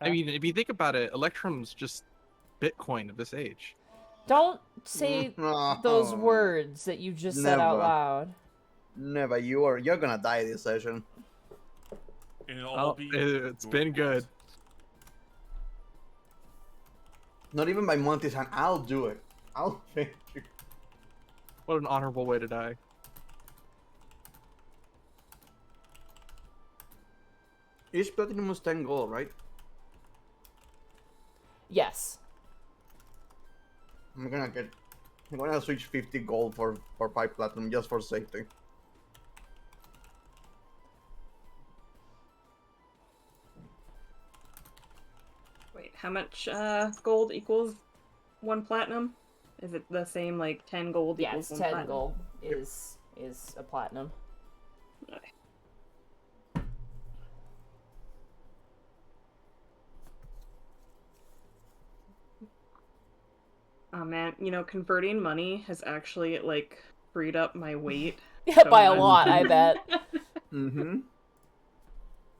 I mean, if you think about it, Electrum's just Bitcoin of this age. Don't say those words that you just said out loud. Never. You're gonna die this session. It's been good. Not even by Monty's hand. I'll do it. I'll finish you. What an honorable way to die. Each platinum was 10 gold, right? Yes. I'm gonna switch 50 gold for 5 platinum just for safety. Wait, how much gold equals 1 platinum? Is it the same, like 10 gold equals 1 platinum? 10 gold is a platinum. Okay. Oh man, you know, converting money has actually, like, freed up my weight. Yeah, by a lot, I bet. Mm-hmm.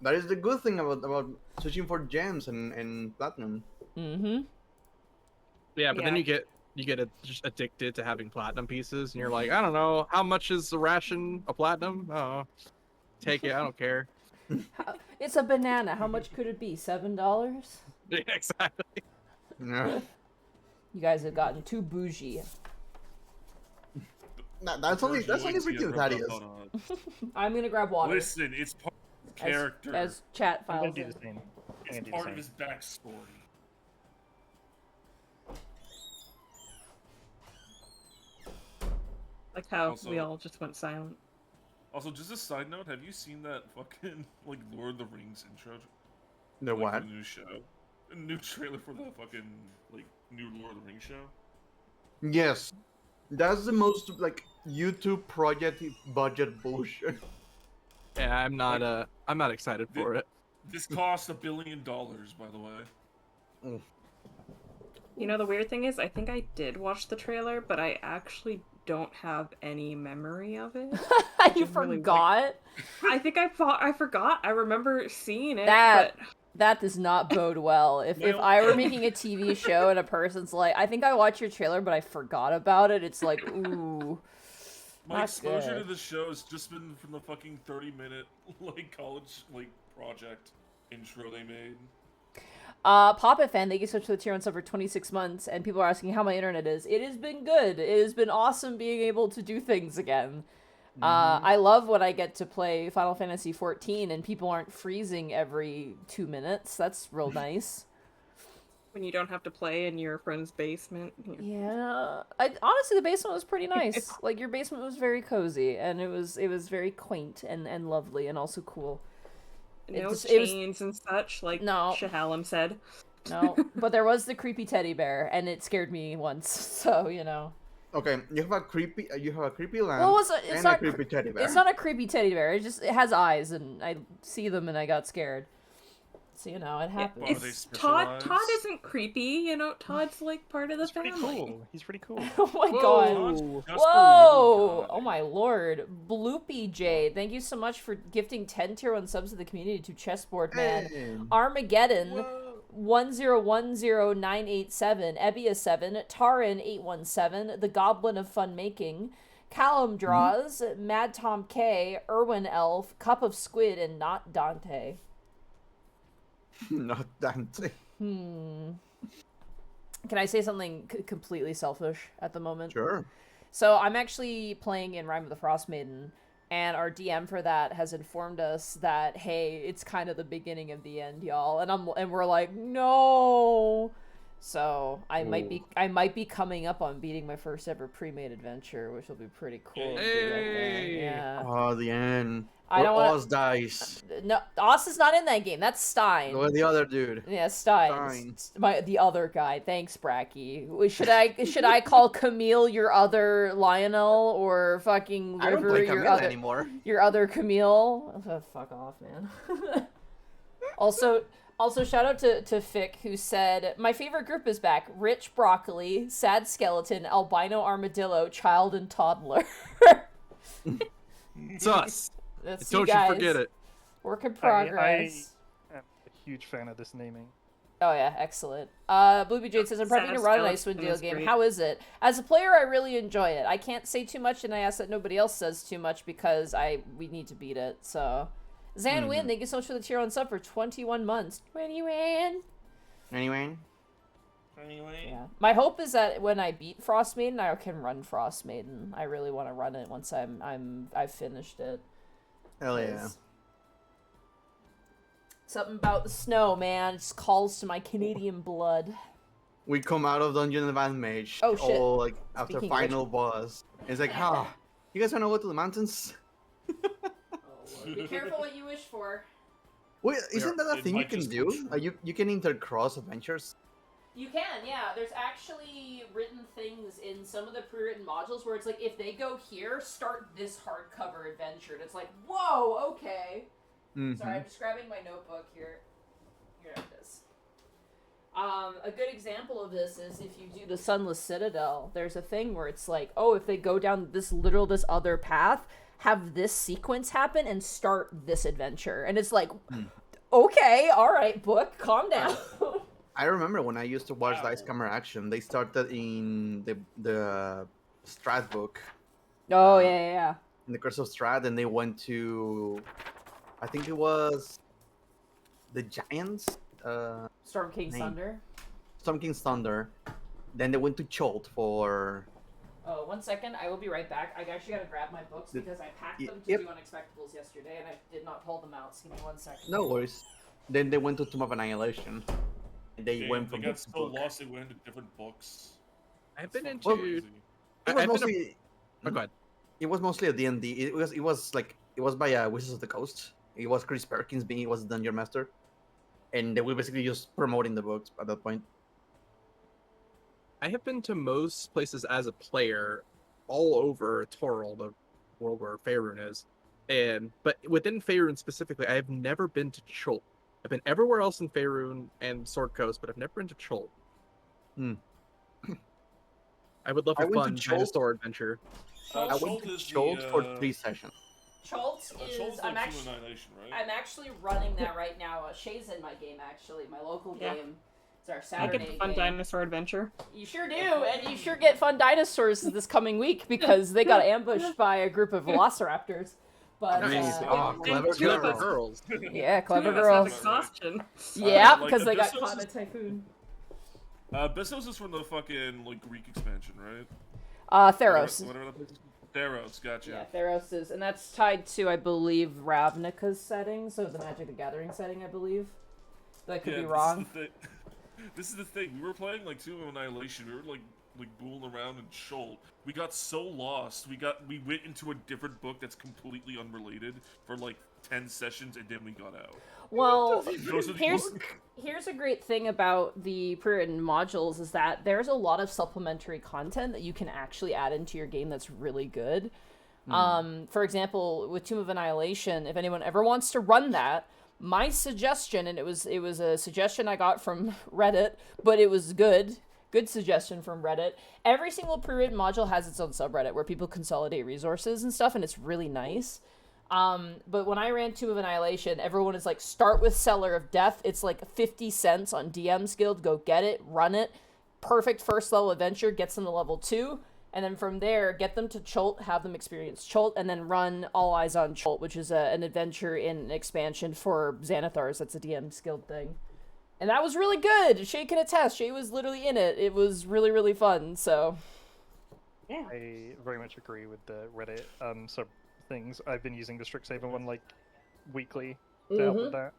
That is the good thing about switching for gems and platinum. Mm-hmm. Yeah, but then you get just addicted to having platinum pieces, and you're like, I don't know, how much is a ration a platinum? Oh, take it, I don't care. It's a banana. How much could it be? $7? Yeah, exactly. Yeah. You guys have gotten too bougie. That's only for you, Thaddeus. I'm gonna grab water. Listen, it's part of his character. As chat files. I'm gonna do the same. It's part of his backstory. Like how Also, we all just went silent. Also, just a side note, have you seen that fucking, like, Lord of the Rings intro? The like, what? The new show? A new trailer for the fucking, like, new Lord of the Rings show? Yes. That's the most, like, YouTube project budget bullshit. Yeah, I'm not excited for it. This cost $1 billion, by the way. You know, the weird thing is, I think I did watch the trailer, but I actually don't have any memory of it. You forgot? I think I forgot. I remember seeing it, That does not bode well. If I were making a TV show and a person's like, I think I watched your trailer, but I forgot about it, it's like, ooh. My exposure to the show has just been from the fucking 30-minute, like, college, like, project intro they made. Papa Fan, thank you so much for the tier 1 sub for 26 months, and people are asking how my internet is. It has been good. It has been awesome being able to do things again. I love when I get to play Final Fantasy XIV and people aren't freezing every 2 minutes. That's real nice. When you don't have to play in your friend's basement. Yeah. Honestly, the basement was pretty nice. Like, your basement was very cozy, and it was very quaint and lovely and also cool. No chains and such, like Shahalem said. No, but there was the creepy teddy bear, and it scared me once, so, you know. Okay, you have a creepy lamp it's and a creepy teddy bear. It's not a creepy teddy bear, it has eyes, and I see them and I got scared. So, you know, it happens. Todd isn't creepy, you know, Todd's like part of the family. Pretty cool. He's pretty cool. Oh my god. Whoa! Whoa! Oh my lord. Bloopy J, thank you so much for gifting 10 tier 1 subs to the community to Chessboard Man. Hey. Armageddon 1010987, Ebia7, Tarin 817, The Goblin of Fun Making, Callum Draws, Mad Tom K, Erwin Elf, Cup of Squid, and Not Dante. Not Dante. Can I say something completely selfish at the moment? Sure. So I'm actually playing in Rime of the Frost Maiden, and our DM for that has informed us that, hey, it's kind of the beginning of the end, y'all. And we're like, no. So I might be coming up on beating my first ever pre-made adventure, which will be pretty cool. Hey. Yeah. Oh, the end. I don't want Oz dies. No, Oz is not in that game. That's Stein. Or the other dude. Yeah, Stein. The other guy. Thanks, Bracky. Should I call Camille your other Lionel, or fucking River I don't play your Camille other anymore. Your other Camille? Oh, fuck off, man. Also, shout out to Fick, who said, my favorite group is back. Rich Broccoli, Sad Skeleton, Albino Armadillo, Child and Toddler. It's us. That's Don't you guys. You forget it. Work in progress. I am a huge fan of this naming. Oh yeah, excellent. Blueby Jade says, I'm prepping to run an Icewind Dale game. great. How is it? As a player, I really enjoy it. I can't say too much, and I ask that nobody else says too much because we need to beat it, so... Zan Win, thank you so much for the tier 1 sub for 21 months. 21! Anyway. Yeah. My hope is that when I beat Frost Maiden, I can run Frost Maiden. I really want to run it once I've finished it. Hell yeah. Something about the snow, man. It just calls to my Canadian blood. We come out of Dungeon Advanced Mage. Oh, shit. All, like, after Speaking of final boss. It's like, you guys wanna go to the mountains? Be careful what you wish for. Wait, isn't that a it thing you might can just do? push you. You can intercross adventures? You can, yeah. There's actually written things in some of the pre-written modules where it's like, if they go here, start this hardcover adventure. And it's like, whoa, okay. Sorry, I'm just grabbing my notebook here. Here it is. A good example of this is if you do the Sunless Citadel, there's a thing where it's like, oh, if they go down this other path, have this sequence happen and start this adventure. And it's like, okay, alright, book, calm down. I remember when I used to watch Dice Camera Action, they started in the Strat book. Oh, yeah. In the Curse of Strat, and they went to... I think it was... the Giants? Storm King's name. Thunder. Storm King's Thunder. Then they went to Cholt for... Oh, 1 second. I will be right back. I actually gotta grab my books because I packed them to Yep. do Unexpectables yesterday and I did not pull them out. So give me 1 second. No worries. Then they went to Tomb of Annihilation. And they went from They got book to so book. lost they went into different books. I've been It's into. fucking crazy. It was I've been mostly... Oh, go ahead. It was mostly a D&D. It was by Wizards of the Coast. It was Chris Perkins he was the Dungeon Master. And they were basically just promoting the books at that point. I have been to most places as a player, all over Toril, the world where Faerun is, but within Faerun specifically, I have never been to Cholt. I've been everywhere else in Faerun and Sword Coast, but I've never been to Cholt. I would love I a went to fun Cholt. dinosaur adventure. I went to Cholt for 3 sessions. Cholt is... Cholt's I'm like actually... Human Annihilation, right? I'm actually running that right now. Shay's in my game, actually. My local Yeah. game. It's our I Saturday get the fun game. dinosaur adventure. You sure do, and you sure get fun dinosaurs this coming week because they got ambushed by a group of velociraptors. But Nice. Clever Clever girl. girls. yeah, clever That's girls. not exhaustion. Yeah, Like, because they got Abyssos caught in a is- typhoon. Bessos is from the fucking Greek expansion, right? Theros. Whatever that place is. Theros, gotcha. Yeah, Theros is, and that's tied to, I believe, Ravnica's setting, so the Magic the Gathering setting, I believe. But I could be wrong. This is the thing. We were playing like Tomb of Annihilation. We were like booling around in Shoal. We got so lost. We went into a different book that's completely unrelated for like 10 sessions, and then we got out. Well, Those are the here's a great thing about the pre-written modules is that there's a lot of supplementary content that you can actually add into your game that's really good. For example, with Tomb of Annihilation, if anyone ever wants to run that, my suggestion, and it was a suggestion I got from Reddit, but it was good suggestion from Reddit. Every single pre-written module has its own subreddit where people consolidate resources and stuff, and it's really nice. But when I ran Tomb of Annihilation, everyone is like, start with Cellar of Death. It's like 50 cents on DM's Guild. Go get it, run it. Perfect first level adventure, gets them to level 2. And then from there, get them to Cholt, have them experience Cholt, and then run All Eyes on Cholt, which is an adventure in an expansion for Xanathars. That's a DM's Guild thing. And that was really good. Shay can attest. Shay was literally in it. It was really, really fun, so... Yeah. I very much agree with the Reddit sub things. I've been using the Strixhaven one like weekly to help with that.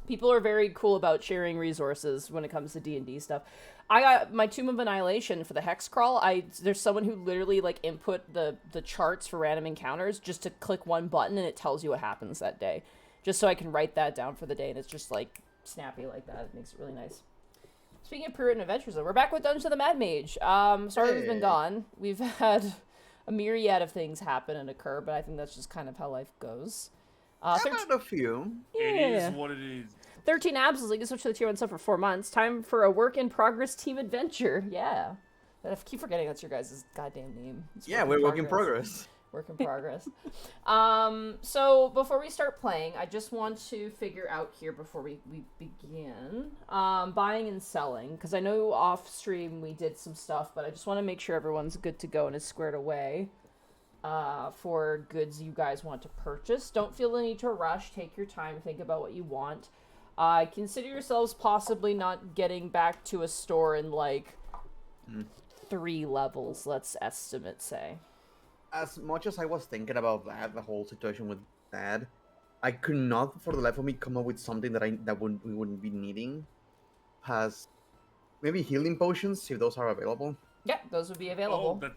People are very cool about sharing resources when it comes to D&D stuff. I got my Tomb of Annihilation for the Hex Crawl. There's someone who literally like input the charts for random encounters just to click one button and it tells you what happens that day. Just so I can write that down for the day, and it's just like snappy like that. It makes it really nice. Speaking of pre-written adventures, though, we're back with Dungeons of the Mad Mage. Sorry we've been gone. We've had a myriad of things happen and occur, but I think that's just kind of how life goes. I've had a few. It is what it is. 13 abs is like, switch to the tier 1 stuff for 4 months. Time for a work-in-progress team adventure. Yeah. I keep forgetting that's your guys' goddamn name. It's Yeah, we're work in progress. Work in progress. So before we start playing, I just want to figure out here before we begin, buying and selling, because I know off stream we did some stuff, but I just want to make sure everyone's good to go and is squared away for goods you guys want to purchase. Don't feel the need to rush. Take your time. Think about what you want. Consider yourselves possibly not getting back to a store in like 3 levels, let's say. As much as I was thinking about that, the whole situation with that, I could not, for the life of me, come up with something that we wouldn't be needing. Has maybe healing potions, if those are available. Yeah, those would be available. Oh,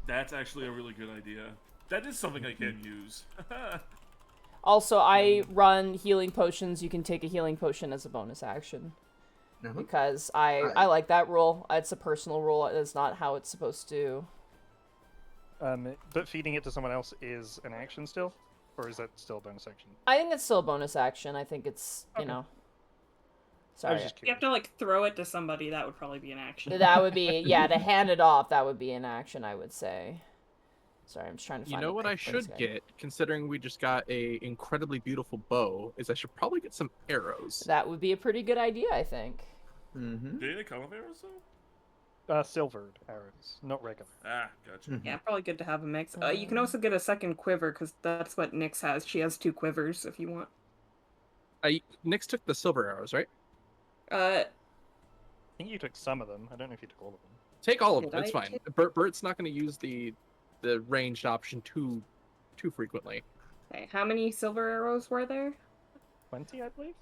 that's actually a really good idea. That is something I can use. Also, I run healing potions. You can take a healing potion as a bonus action. Because I like that rule. It's a personal rule. It's not how it's supposed to. But feeding it to someone else is an action still? Or is that still a bonus action? I think it's still a bonus action. I think it's, you know... Sorry. I was just You have to, like, throw it to somebody. That would probably be an action. That would be... Yeah, to hand it off, that would be an action, I would say. Sorry, I'm just trying to find... You know what I should get, considering we just got a incredibly beautiful bow, is I should probably get some arrows. That would be a pretty good idea, I think. Mm-hmm. Do they come with arrows, though? Silvered arrows, not regular. Ah, gotcha. Yeah, probably good to have a mix. You can also get a second quiver, because that's what Nyx has. She has 2 quivers, if you want. Nyx took the silver arrows, right? I think you took some of them. I don't know if you took all of them. Take all of them. Did It's I fine. Bert's not going to use the ranged option too frequently. Okay, how many silver arrows were there? 20, I believe?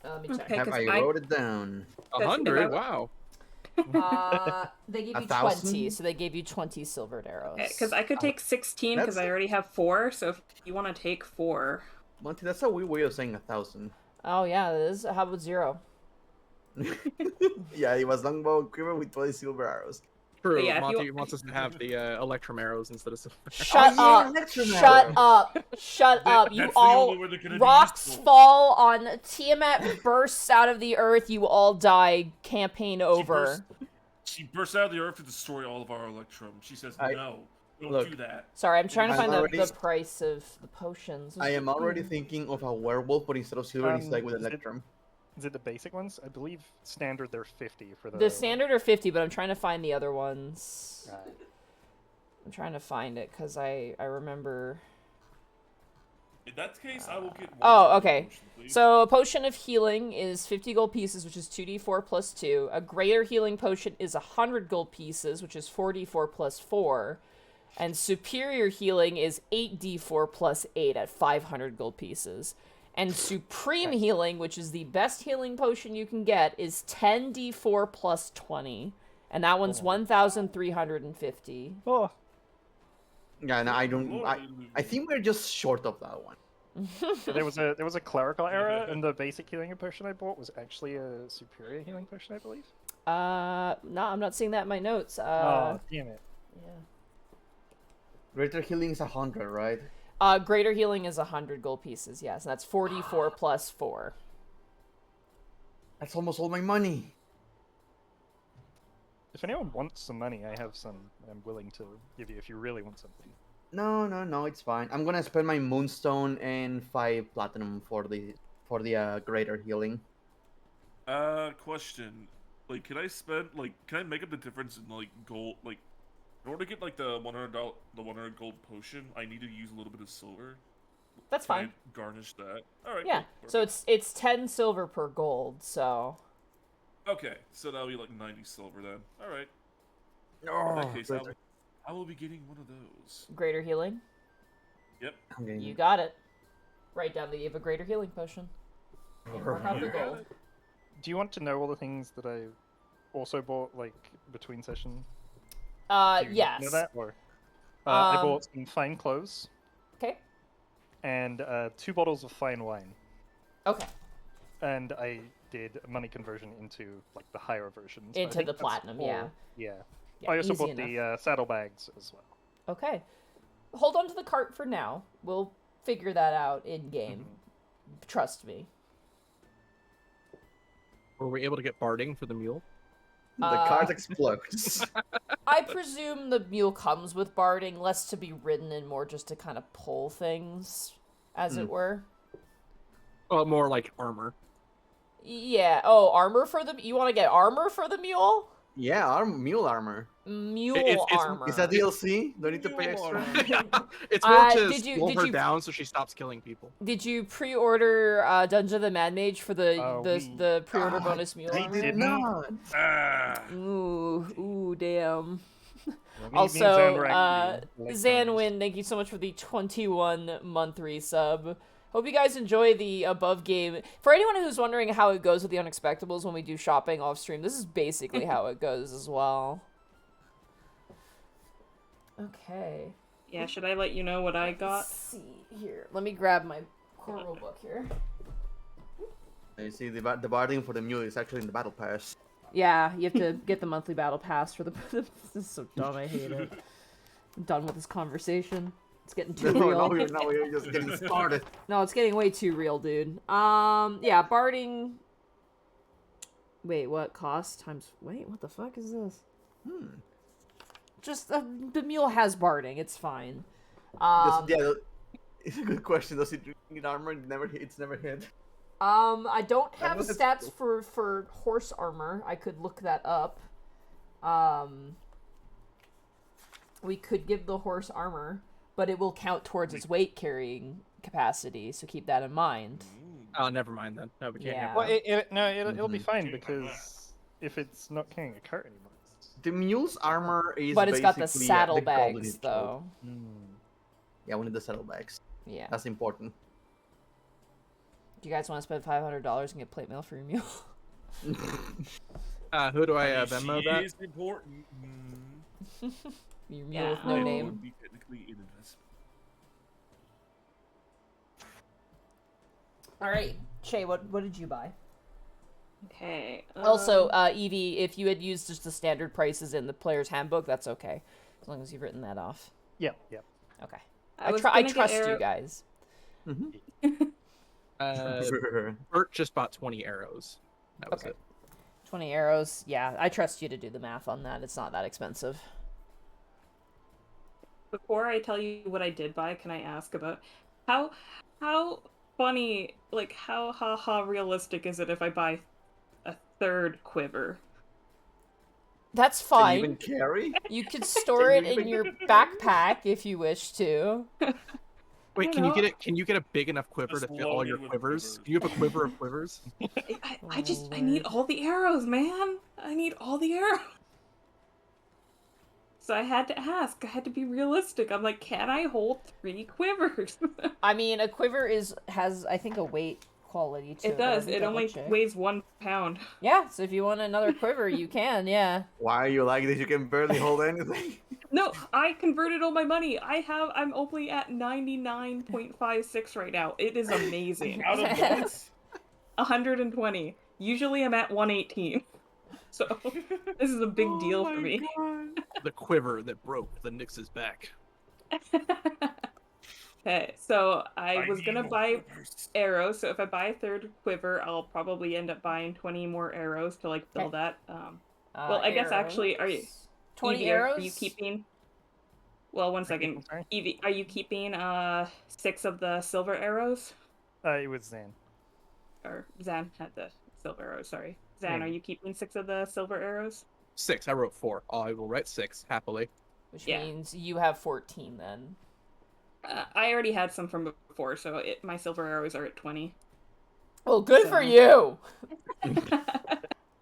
Let me check. Okay. I wrote it down. 100. Wow. They gave you 1,000? 20, so they gave you 20 silvered arrows. Because I could take 16, because I already have 4, so if you want to take 4... Monty, that's a weird way of saying 1,000. Oh, yeah, it is. How about 0? Yeah, it was longbow quiver with 20 silver arrows. True. Yeah, if you- Monty wants us to have the electrum arrows instead of silver. Shut yeah, up! electrum Shut arrow. up! Shut up! You That's the all... only way they're gonna be Rocks useful. fall on... Tiamat bursts out of the earth, you all die. Campaign over. She bursts out of the earth to destroy all of our electrum. She says, no, don't Look. do that. Sorry, I'm trying to I'm find already- the price of the potions. I am already thinking of a werewolf, but instead of silver, it's like with is it- electrum. Is it the basic ones? I believe standard they're 50 for the... The standard are 50, but I'm trying to find the other ones. Right. I'm trying to find it, because I remember... In that case, I will get one. Oh, okay. potion, please. So a potion of healing is 50 gold pieces, which is 2d4 plus 2. A greater healing potion is 100 gold pieces, which is 4d4 plus 4. And superior healing is 8d4 plus 8 at 500 gold pieces. And supreme healing, which is the best healing potion you can get, is 10d4 plus 20. And that one's 1,350. Oh, Yeah, no, I don't. I think we're just short of that one. there was a clerical error, and the basic healing potion I bought was actually a superior healing potion, I believe. No, I'm not seeing that in my notes. Oh, damn it. Yeah. Greater healing is 100, right? Greater healing is 100 gold pieces, yes. And that's 44 plus 4. That's almost all my money. If anyone wants some money, I have some I'm willing to give you if you really want something. No, it's fine. I'm gonna spend my moonstone and 5 platinum for the greater healing. Question. Like, can I make up the difference in, like, gold, like, in order to get, like, the $100 gold potion, I need to use a little bit of silver. That's Can fine. I garnish that? Alright. Yeah. Cool, So it's 10 silver per gold, so... okay, so that'll be, like, 90 silver then. Alright. In Oh, that case, greater. I will be getting one of those. Greater healing? Yep. I'm getting- You got it. Write down that you have a greater healing potion. And work out the You got gold. it. Do you want to know all the things that I also bought, like, between session? Do you Yes. know that? Or, I Um, bought some fine clothes Okay. and 2 bottles of fine wine. Okay. And I did money conversion into, like, the higher versions. I Into think the that's platinum, all- yeah. Yeah. Yeah, I also easy bought enough. the saddlebags as well. Okay. Hold on to the cart for now. We'll figure that out in game. Trust me. Were we able to get barding for the mule? The cart explodes. I presume the mule comes with barding, less to be ridden and more just to kind of pull things, as it were. Well, more like armor. Yeah. Oh, armor for the... You want to get armor for the mule? Yeah, mule armor. Mule It's- armor. Is that DLC? Do I need to pay Mule extra? armor. It's more to did you- slow did her you- down so she stops killing people. Did you pre-order Dungeon of the Mad Mage for the pre-order Ah, bonus mule I armor? did Didn't? not. Ah. Ooh, damn. Me and Also, Xan were angry late Zanwin, thank you so much for the 21-month resub. Hope you guys enjoy the above game. For anyone who's wondering how it goes with the Unexpectables when we do shopping off stream, this is basically how it goes as well. Okay. Yeah, should I let you know what I got? Let's see here. Let me grab my core rule book here. You see, the barding for the mule is actually in the battle pass. Yeah, you have to get the monthly battle pass for the... This is so dumb, I hate it. I'm done with this conversation. It's getting too No, real. we're just getting started. No, it's getting way too real, dude. Yeah, barding... Wait, what? Cost times... Wait, what the fuck is this? Just, the mule has barding, it's fine. Yeah, it's a good question. Does it need armor? It's never hit. I don't have was- stats for horse armor. I could look that up. We could give the horse armor, but it will count towards its weight carrying capacity, so keep that in mind. Oh, never mind then. No, we can't Yeah. have Well, that. it'll be fine Change my mind. because if it's not carrying a cart anymore. The mule's armor is But it's got the basically, saddlebags, gold in its though. Yeah, we need the saddlebags. Yeah. That's important. Do you guys want to spend $500 and get plate mail for your mule? Who do I I mean, Venmo she that? is important. Your mule Yeah. with no It name. would be technically an investment. Alright. Shay, what did you buy? Okay. Also, Evie, if you had used just the standard prices in the player's handbook, that's okay. As long as you've written that off. Yep, yep. Okay. I was I gonna get trust you arrow- guys. Bert just bought 20 arrows. That was Okay. it. 20 arrows. Yeah, I trust you to do the math on that. It's not that expensive. Before I tell you what I did buy, can I ask about how funny, like how haha realistic is it if I buy a third quiver? That's Can you fine. even carry? You could store it in your backpack if you wish to. Wait, don't can you know. get it? Can you get a big enough quiver Just to fit all your loaded with quivers? quivers. Can you have a quiver of quivers? I need all the arrows, man. I need all the arrows. So I had to ask. I had to be realistic. I'm like, can I hold 3 quivers? I mean, a quiver has I think a weight quality to it. It does. Let me It only double check. weighs 1 pound. Yeah, so if you want another quiver, you can. Yeah. Why are you like this? You can barely hold anything. No, I converted all my money. I'm only at 99.56 right now. It is amazing. Out of what? 120. Usually I'm at 118. So this is a big deal Oh for me. The quiver that broke the Nyx's back. Okay, so I was need gonna more buy quivers. arrows. So if I buy a third quiver, I'll probably end up buying 20 more arrows to like fill Okay. that. Well, I guess actually, are you- arrows? 20 Evie, arrows? Are you keeping? Well, one second. Sorry? Evie, are you keeping 6 of the silver arrows? It was Zan. Or Zan had the silver arrows. Sorry, Zan, Hmm. are you keeping 6 of the silver arrows? 6. I wrote 4. I will write 6 happily. Which Yeah. means you have 14 then. I already had some from before, so my silver arrows are at 20. Well, good for So- you.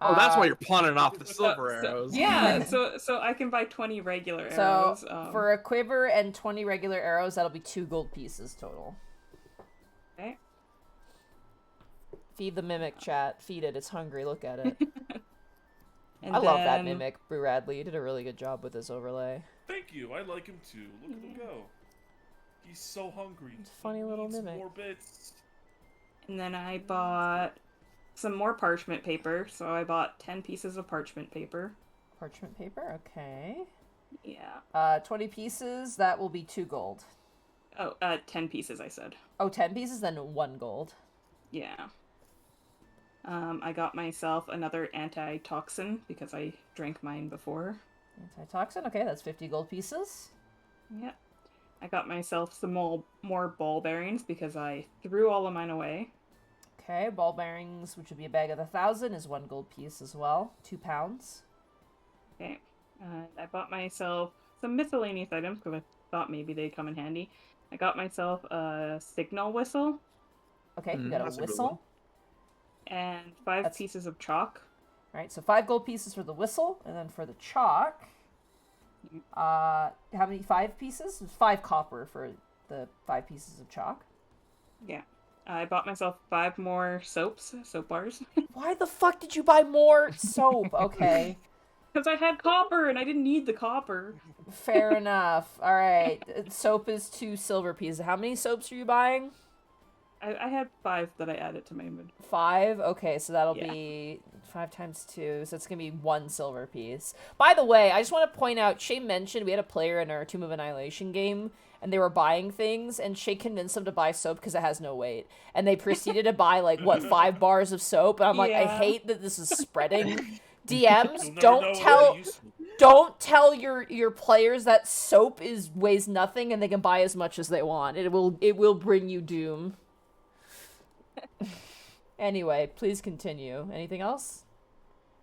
Oh, that's why Uh, you're pawning off the silver So- arrows. yeah, so I can buy 20 regular So arrows. for a quiver and 20 regular arrows, that'll be 2 gold pieces total. Okay. Feed the mimic, chat. Feed it. It's hungry. Look at it. And I love that then- mimic, Boo Radley. You did a really good job with this overlay. Thank you. I like him too. Look at him go. He's so hungry. It's a funny He little needs mimic. More bits. And then I bought some more parchment paper, so I bought 10 pieces of parchment paper. Parchment paper. Okay. Yeah. 20 pieces. That will be 2 gold. Oh, 10 pieces, I said. Oh, 10 pieces, then 1 gold. Yeah. I got myself another antitoxin because I drank mine before. Antitoxin, okay, that's 50 gold pieces. Yeah. I got myself some more ball bearings because I threw all of mine away. Okay, ball bearings, which would be a bag of 1,000, is 1 gold piece as well. 2 pounds. Okay. And I bought myself some miscellaneous items because I thought maybe they'd come in handy. I got myself a signal whistle Okay, you got a that's a good whistle. and 5 That's- pieces of chalk. Alright, so 5 gold pieces for the whistle, and then for the chalk, how many? 5 pieces? 5 copper for the 5 pieces of chalk. Yeah. I bought myself 5 more soap bars. Why the fuck did you buy more soap? Okay, Because I had copper and I didn't need the copper. fair enough. Alright, soap is 2 silver pieces. How many soaps are you buying? I had 5 that I added to my inventory. 5? Okay, so that'll Yeah. be 5 times 2, so it's gonna be 1 silver piece. By the way, I just want to point out, Shay mentioned we had a player in our Tomb of Annihilation game, and they were buying things, and Shay convinced them to buy soap because it has no weight. And they proceeded to buy, like, what, 5 bars of soap? And I'm like, I Yeah. hate that this is spreading. DMs, You'll never know don't what's tell... useful. Don't tell your players that soap weighs nothing and they can buy as much as they want. It will bring you doom. Anyway, please continue. Anything else?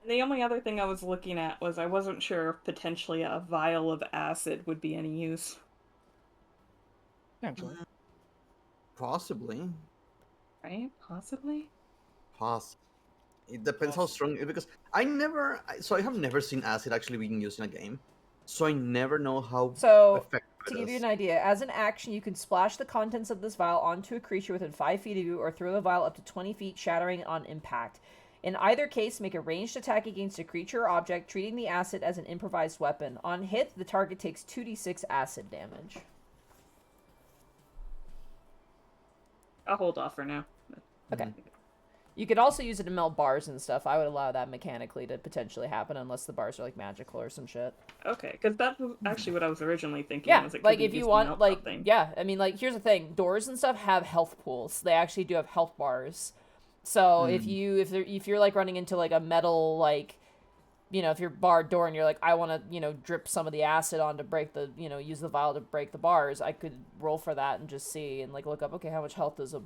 The only other thing I was looking at was I wasn't sure if potentially a vial of acid would be any use. Actually. Possibly. Right? Possibly? It depends how strong. Because I have never seen acid actually being used in a game, so I never know how So, effective to it give you is. an idea, as an action, you can splash the contents of this vial onto a creature within 5 feet of you, or throw the vial up to 20 feet, shattering on impact. In either case, make a ranged attack against a creature or object, treating the acid as an improvised weapon. On hit, the target takes 2d6 acid damage. I'll hold off for now. Okay. You could also use it to melt bars and stuff. I would allow that mechanically to potentially happen, unless the bars are like magical or some shit. Okay, because that was actually what I was originally thinking. Yeah, was it could like be if you used to want, melt like, something. yeah, I mean, like, here's the thing: doors and stuff have health pools. They actually do have health bars. So if you're like running into like a metal, like, you know, if you're barred door and you're like, I want to, you know, drip some of the acid on to break the, you know, use the vial to break the bars, I could roll for that and just see and like look up, okay, how much health does a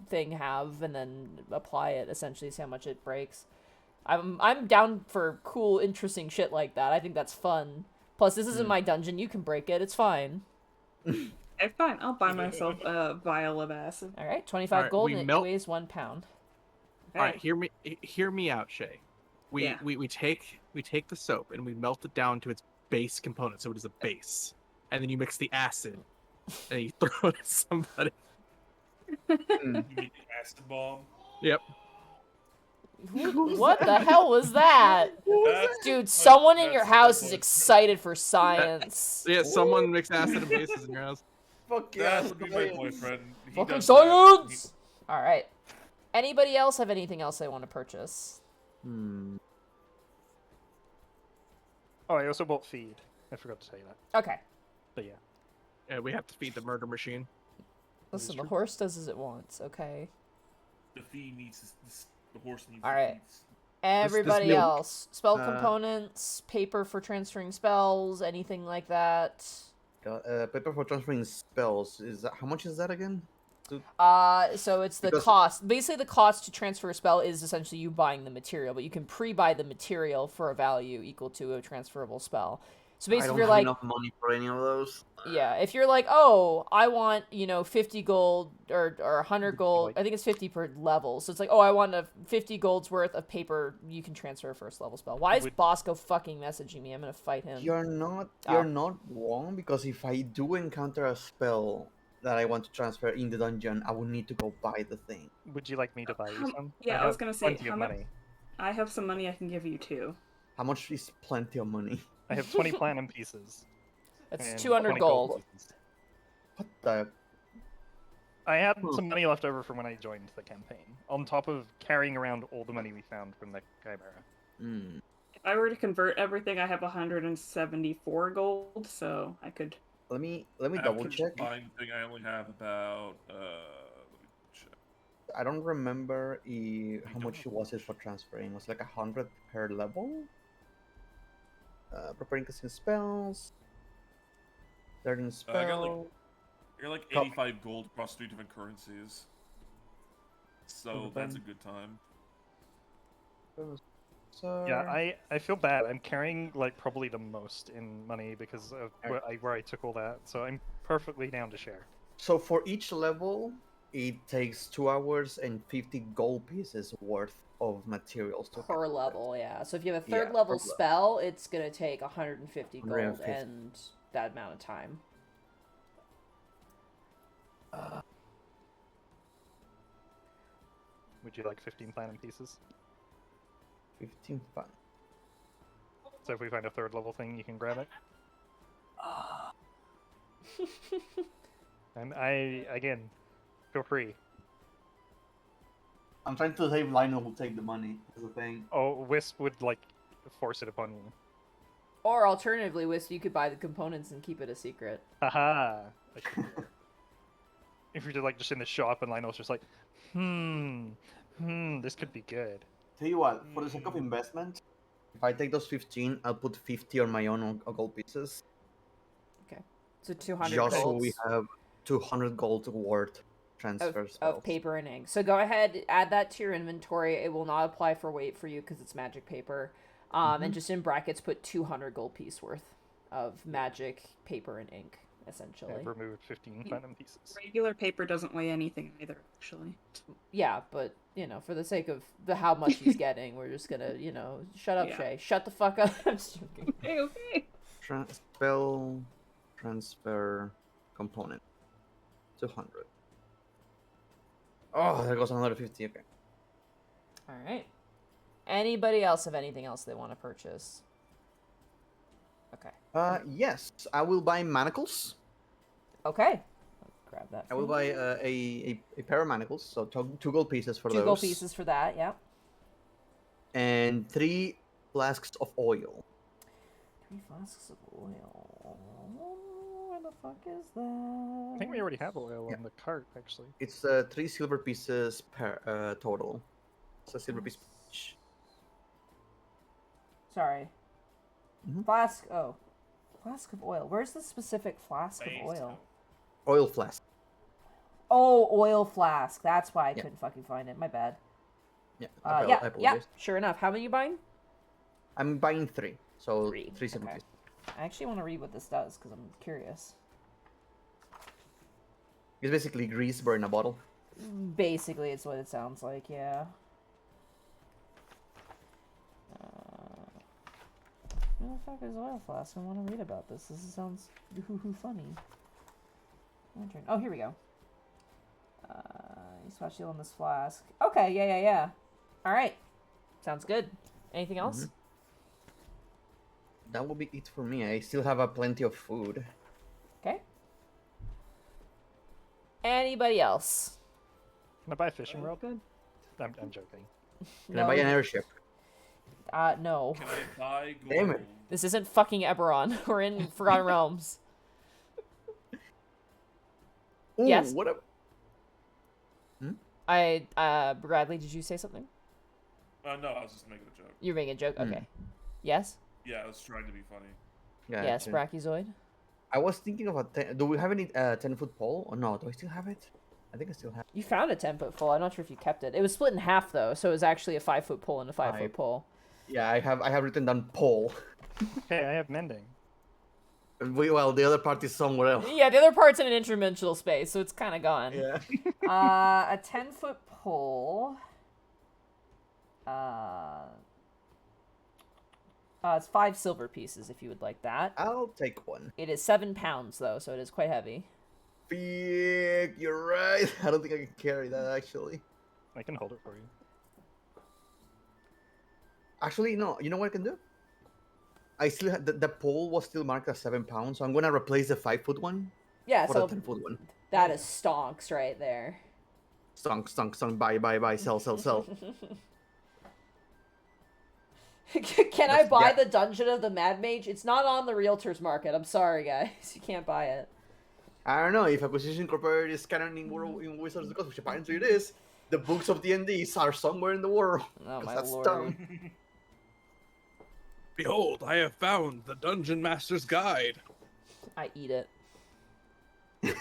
thing have, and then apply it, essentially see how much it breaks. I'm down for cool, interesting shit like that. I think that's fun. Plus, this isn't my dungeon. You can break it. It's fine. Okay, fine. I'll buy myself a vial of acid. All right, 25 Alright, gold, we and it melt- weighs 1 pound. All right, hear me out, Shay. Yeah. We take the soap and we melt it down to its base component, so it is a base, and then you mix the acid and you throw it at somebody. You make the acid bomb. Yep. What the hell was that? That's- Dude, someone in your that's house is definitely- excited for science. Yeah, someone mix acid and bases in your house. Fuck That yeah, would be my science. boyfriend. He Fucking does that. science! Alright. Anybody else have anything else they want to purchase? Oh, I also bought feed. I forgot to say that. Okay. But yeah. Yeah, we have to feed the murder machine. Listen, the horse does as it wants, okay? The fee needs the horse needs. All the right. feeds. Everybody milk, else. Spell uh, components, paper for transferring spells, anything like that. Paper for transferring spells. Is that how much is that again? So it's the Because- cost. Basically, the cost to transfer a spell is essentially you buying the material, but you can pre-buy the material for a value equal to a transferable spell. So I basically, don't if you're have like, enough money for any of those. yeah, if you're like, oh, I want, 50 gold or 100 gold. I think it's 50 per level. So it's like, oh, I want 50 gold's worth of paper. You can transfer a first level spell. Why is Bosco fucking messaging me? I'm gonna fight him. You're not wrong, because if I do encounter a spell that I want to transfer in the dungeon, I will need to go buy the thing. Would you like me to buy you some? Yeah, I was have gonna say, plenty how of much- money. I have some money I can give you too. How much is plenty of money? I have 20 platinum pieces. That's and 200 20 gold. pieces. What the? I had some money left over from when I joined the campaign, on top of carrying around all the money we found from the Chimera. If I were to convert everything, I have 174 gold, so I could. Let me After double the check. combined thing, I only have about. Let me check. I don't remember how don't much it was for transferring. It was like 100 per level. Preparing casting spells. Starting I spell. got like Cop- 85 gold across 3 different currencies. So that's a good time. Yeah, I feel bad. I'm carrying like probably the most in money because of where I took all that. So I'm perfectly down to share. So for each level, it takes 2 hours and 50 gold pieces worth of materials to Per get level, yeah. So if you have a Yeah, third per level level. spell, it's gonna take 150 gold 150. and that amount of time. Would you like 15 platinum pieces? 15 fun. So if we find a third level thing, you can grab it. And again, feel free. I'm trying to save Lionel will take the money. That's the thing. Oh, Wisp would like force it upon you. Or alternatively, Wisp, you could buy the components and keep it a secret. Haha. If you're just in the shop and Lionel's just like, this could be good. Tell you what, for the sake of investment, if I take those 15, I'll put 50 on my own gold pieces. Okay. So 200 Just so golds we have 200 gold worth transfer of spells. paper and ink. So go ahead, add that to your inventory. It will not apply for weight for you because it's magic paper. And just in brackets, put 200 gold piece worth of magic paper and ink, essentially. I've removed 15 platinum pieces. Regular paper doesn't weigh anything either, actually. Yeah, but, for the sake of how much he's getting, we're just gonna, shut up, Yeah. Shay. Shut the fuck up. I'm just joking. Okay. Spell transfer component. 200. Oh, there goes another 50. Okay. All right. Anybody else have anything else they want to purchase? Okay. Yes, I will buy manacles. Okay. Grab that. I will for buy you. a pair of manacles, so 2 gold pieces for Two those. gold pieces for that, yeah. And 3 flasks of oil. 3 flasks of oil. Where the fuck is that? I think we already have oil Yeah. on the cart, actually. It's 3 silver pieces per total. It's a silver piece each. Sorry. Mhm. Flask. Oh. Flask of oil. Where's the specific flask of oil? Oil flask. Oh, oil flask. That's why I Yeah. couldn't fucking find it. My bad. Yeah. I yeah. apologize. Sure enough. How many are you buying? I'm buying 3. So 3. 3 silver Okay. pieces. I actually want to read what this does because I'm curious. It's basically grease burned in a bottle. Basically, it's what it sounds like. Yeah. Where the fuck is oil flask? I want to read about this. This sounds funny. Oh, here we go. You spot shield on this flask. Okay, yeah. All right. Sounds good. Anything else? That will be it for me. I still have plenty of food. Okay. Anybody else? Can I buy a fishing rod? Good. I'm joking. Can I buy an airship? No. Can I buy gold? Damn it. This isn't fucking Eberron. We're in Forgotten Realms. Ooh, Yes? What a... Bradley, did you say something? No, I was just making a joke. You're making a joke? Okay. Yes? Yeah, I was trying to be funny. Yes, Brachiozoid? I was thinking of do we have any 10-foot pole? Or no, do I still have it? I think I still have it. You found a 10-foot pole. I'm not sure if you kept it. It was split in half, though, so it was actually a 5-foot pole and a 5-foot pole. Yeah, I have written down pole. Hey, I have mending. Well, the other part is somewhere else. Yeah, the other part's in an interdimensional space, so it's kind of gone. Yeah. A 10-foot pole. It's 5 silver pieces if you would like that. I'll take one. It is 7 pounds, though, so it is quite heavy. Big, you're right. I don't think I can carry that, actually. I can hold it for you. Actually, no. You know what I can do? I still have the pole was still marked as 7 pounds, so I'm gonna replace the 5-foot one Yeah, for so the 10-foot one. that is stonks right there. Stunk, buy, sell. Can I That's- buy yeah. the Dungeon of the Mad Mage? It's not on the realtor's market. I'm sorry, guys. You can't buy it. I don't know if Acquisition Incorporated is canon in Wizards of the Coast, which apparently it is. The books of D&D are somewhere in the world. Oh 'cause my that's lord. dumb. Behold, I have found the Dungeon Master's Guide. I eat it.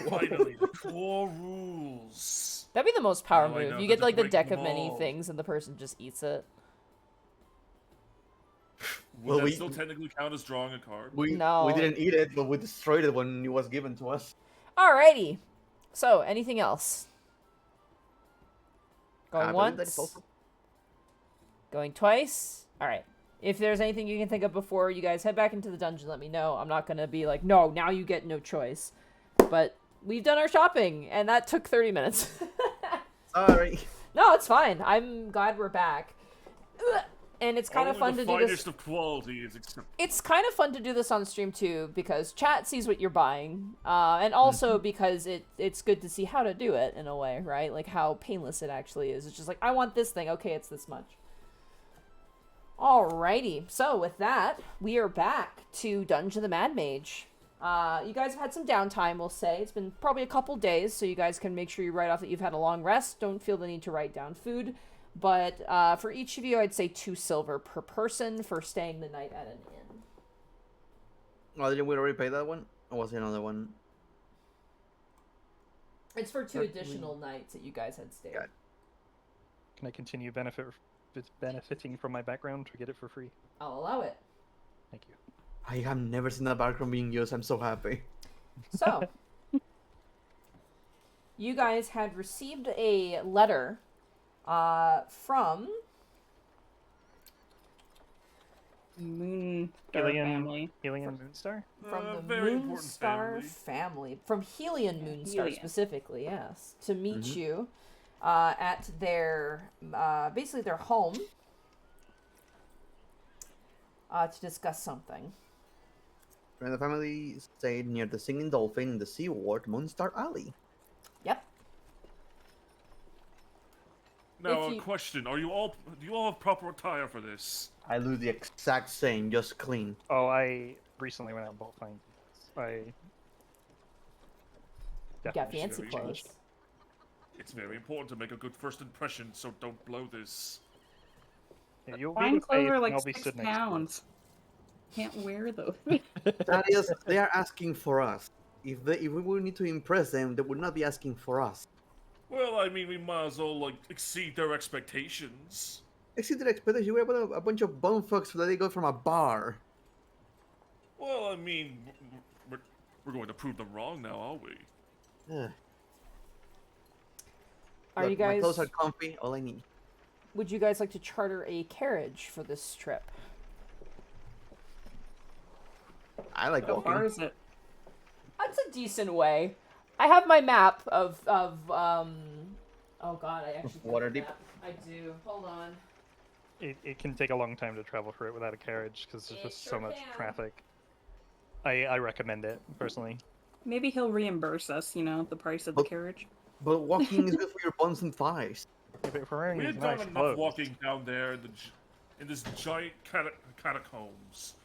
Finally, the core rules. That'd be the most power Now I move. know You how get to like the break deck them of many all. things, and the person just eats it. Would Well, that we- still technically count as drawing a card? We No. didn't eat it, but we destroyed it when it was given to us. Alrighty. So, anything else? Going I believe that is once? also- Going twice? Alright. If there's anything you can think of before you guys head back into the dungeon, let me know. I'm not gonna be like, no, now you get no choice. But we've done our shopping, and that took 30 minutes. Sorry. No, it's fine. I'm glad we're back. Ugh. And it's kind of Only fun the to do this. finest of quality is acceptable. It's kind of fun to do this on stream too, because chat sees what you're buying, and also because it's good to see how to do it in a way, right? Like how painless it actually is. It's just like, I want this thing, okay, it's this much. Alrighty, so with that, we are back to Dungeon of the Mad Mage. You guys have had some downtime, we'll say. It's been probably a couple days, so you guys can make sure you write off that you've had a long rest. Don't feel the need to write down food. But for each of you, I'd say 2 silver per person for staying the night at an inn. Oh, didn't we already pay that one? Or was there another one? It's for 2 Yep. additional nights that you guys had stayed. Got it. Can I continue benefiting from my background to get it for free? I'll allow it. Thank you. I have never seen that background being used. I'm so happy. So, you guys had received a letter from Moonstar Alien- family. Alien Moonstar? the Very important Moonstar family. From Helion Moonstar Helion. specifically, yes, to meet Mhm. you at their basically their home to discuss something. And the family stayed near the Singing Dolphin in the Sea Ward, Moonstar Alley. Yep. Now, If a you- question: do you all have proper attire for this? I do the exact same, just clean. Oh, I recently went out and bought fine. I You got definitely fancy should have clothes. changed. It's very important to make a good first impression, so don't blow this. Yeah, you'll be Fine able to pay clothes are and like I'll be 6 sitting next to you. pounds. Can't wear those. That is, they are asking for us. If we would need to impress them, they would not be asking for us. Well, I mean, we might as well like exceed their expectations. Exceed their expectations. We have a bunch of bum fucks that they got from a bar. Well, I mean, we're going to prove them wrong now, are we? Ugh. Are Look, you my guys? clothes are comfy. All I need. Would you guys like to charter a carriage for this trip? I like How far walking. is it? That's a decent way. I have my map of oh god, I actually have Waterdeep? the map. I do. Hold on. It can take a long time to travel for it without a carriage because there's It just sure so much can. traffic. I recommend it personally. Maybe he'll reimburse us, the price of the Oh. carriage. But walking is good for your buns and thighs. If it we're wearing We these had done nice enough clothes, walking down there in this giant catacombs.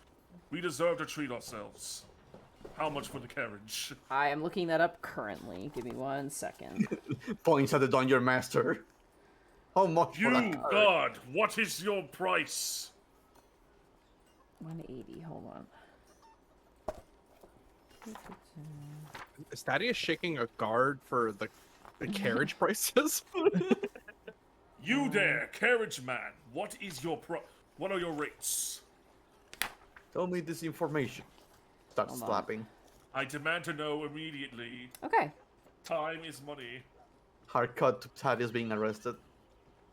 We deserve to treat ourselves. How much for the carriage? I am looking that up currently. Give me 1 second. Points at the dungeon master. How much for that You, card? God, what is your price? 180. Hold on. Is Thaddeus shaking a guard for the carriage prices? You there, carriage man. What is your What are your rates? Tell me this information. Start Hold on. slapping. I demand to know immediately. Okay. Time is money. Hard cut to Thaddeus being arrested.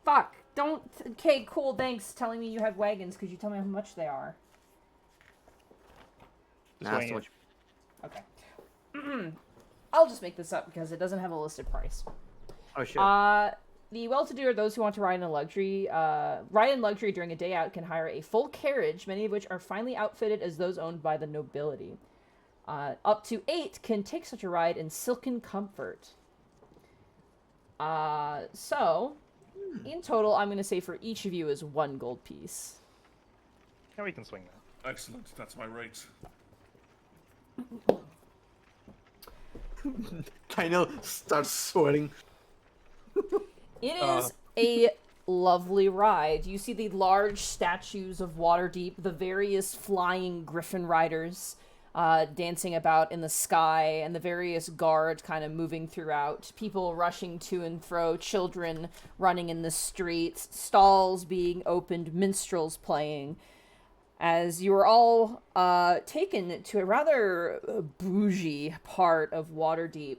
Fuck. Don't. Okay, cool. Thanks telling me you had wagons. Could you tell me how much they are? Just Nah, wing so it. much. Okay. I'll just make this up because it doesn't have a listed price. Oh shit. The well-to-do are those who want to ride in luxury. Ride in luxury during a day out can hire a full carriage, many of which are finely outfitted as those owned by the nobility. Up to 8 can take such a ride in silken comfort. So, in total, I'm going to say for each of you is 1 gold piece. Yeah, we can swing that. Excellent. That's my rate. Kind of starts sweating. It is a lovely ride. You see the large statues of Waterdeep, the various flying griffin riders dancing about in the sky, and the various guards kind of moving throughout, people rushing to and fro, children running in the streets, stalls being opened, minstrels playing, as you are all taken to a rather bougie part of Waterdeep,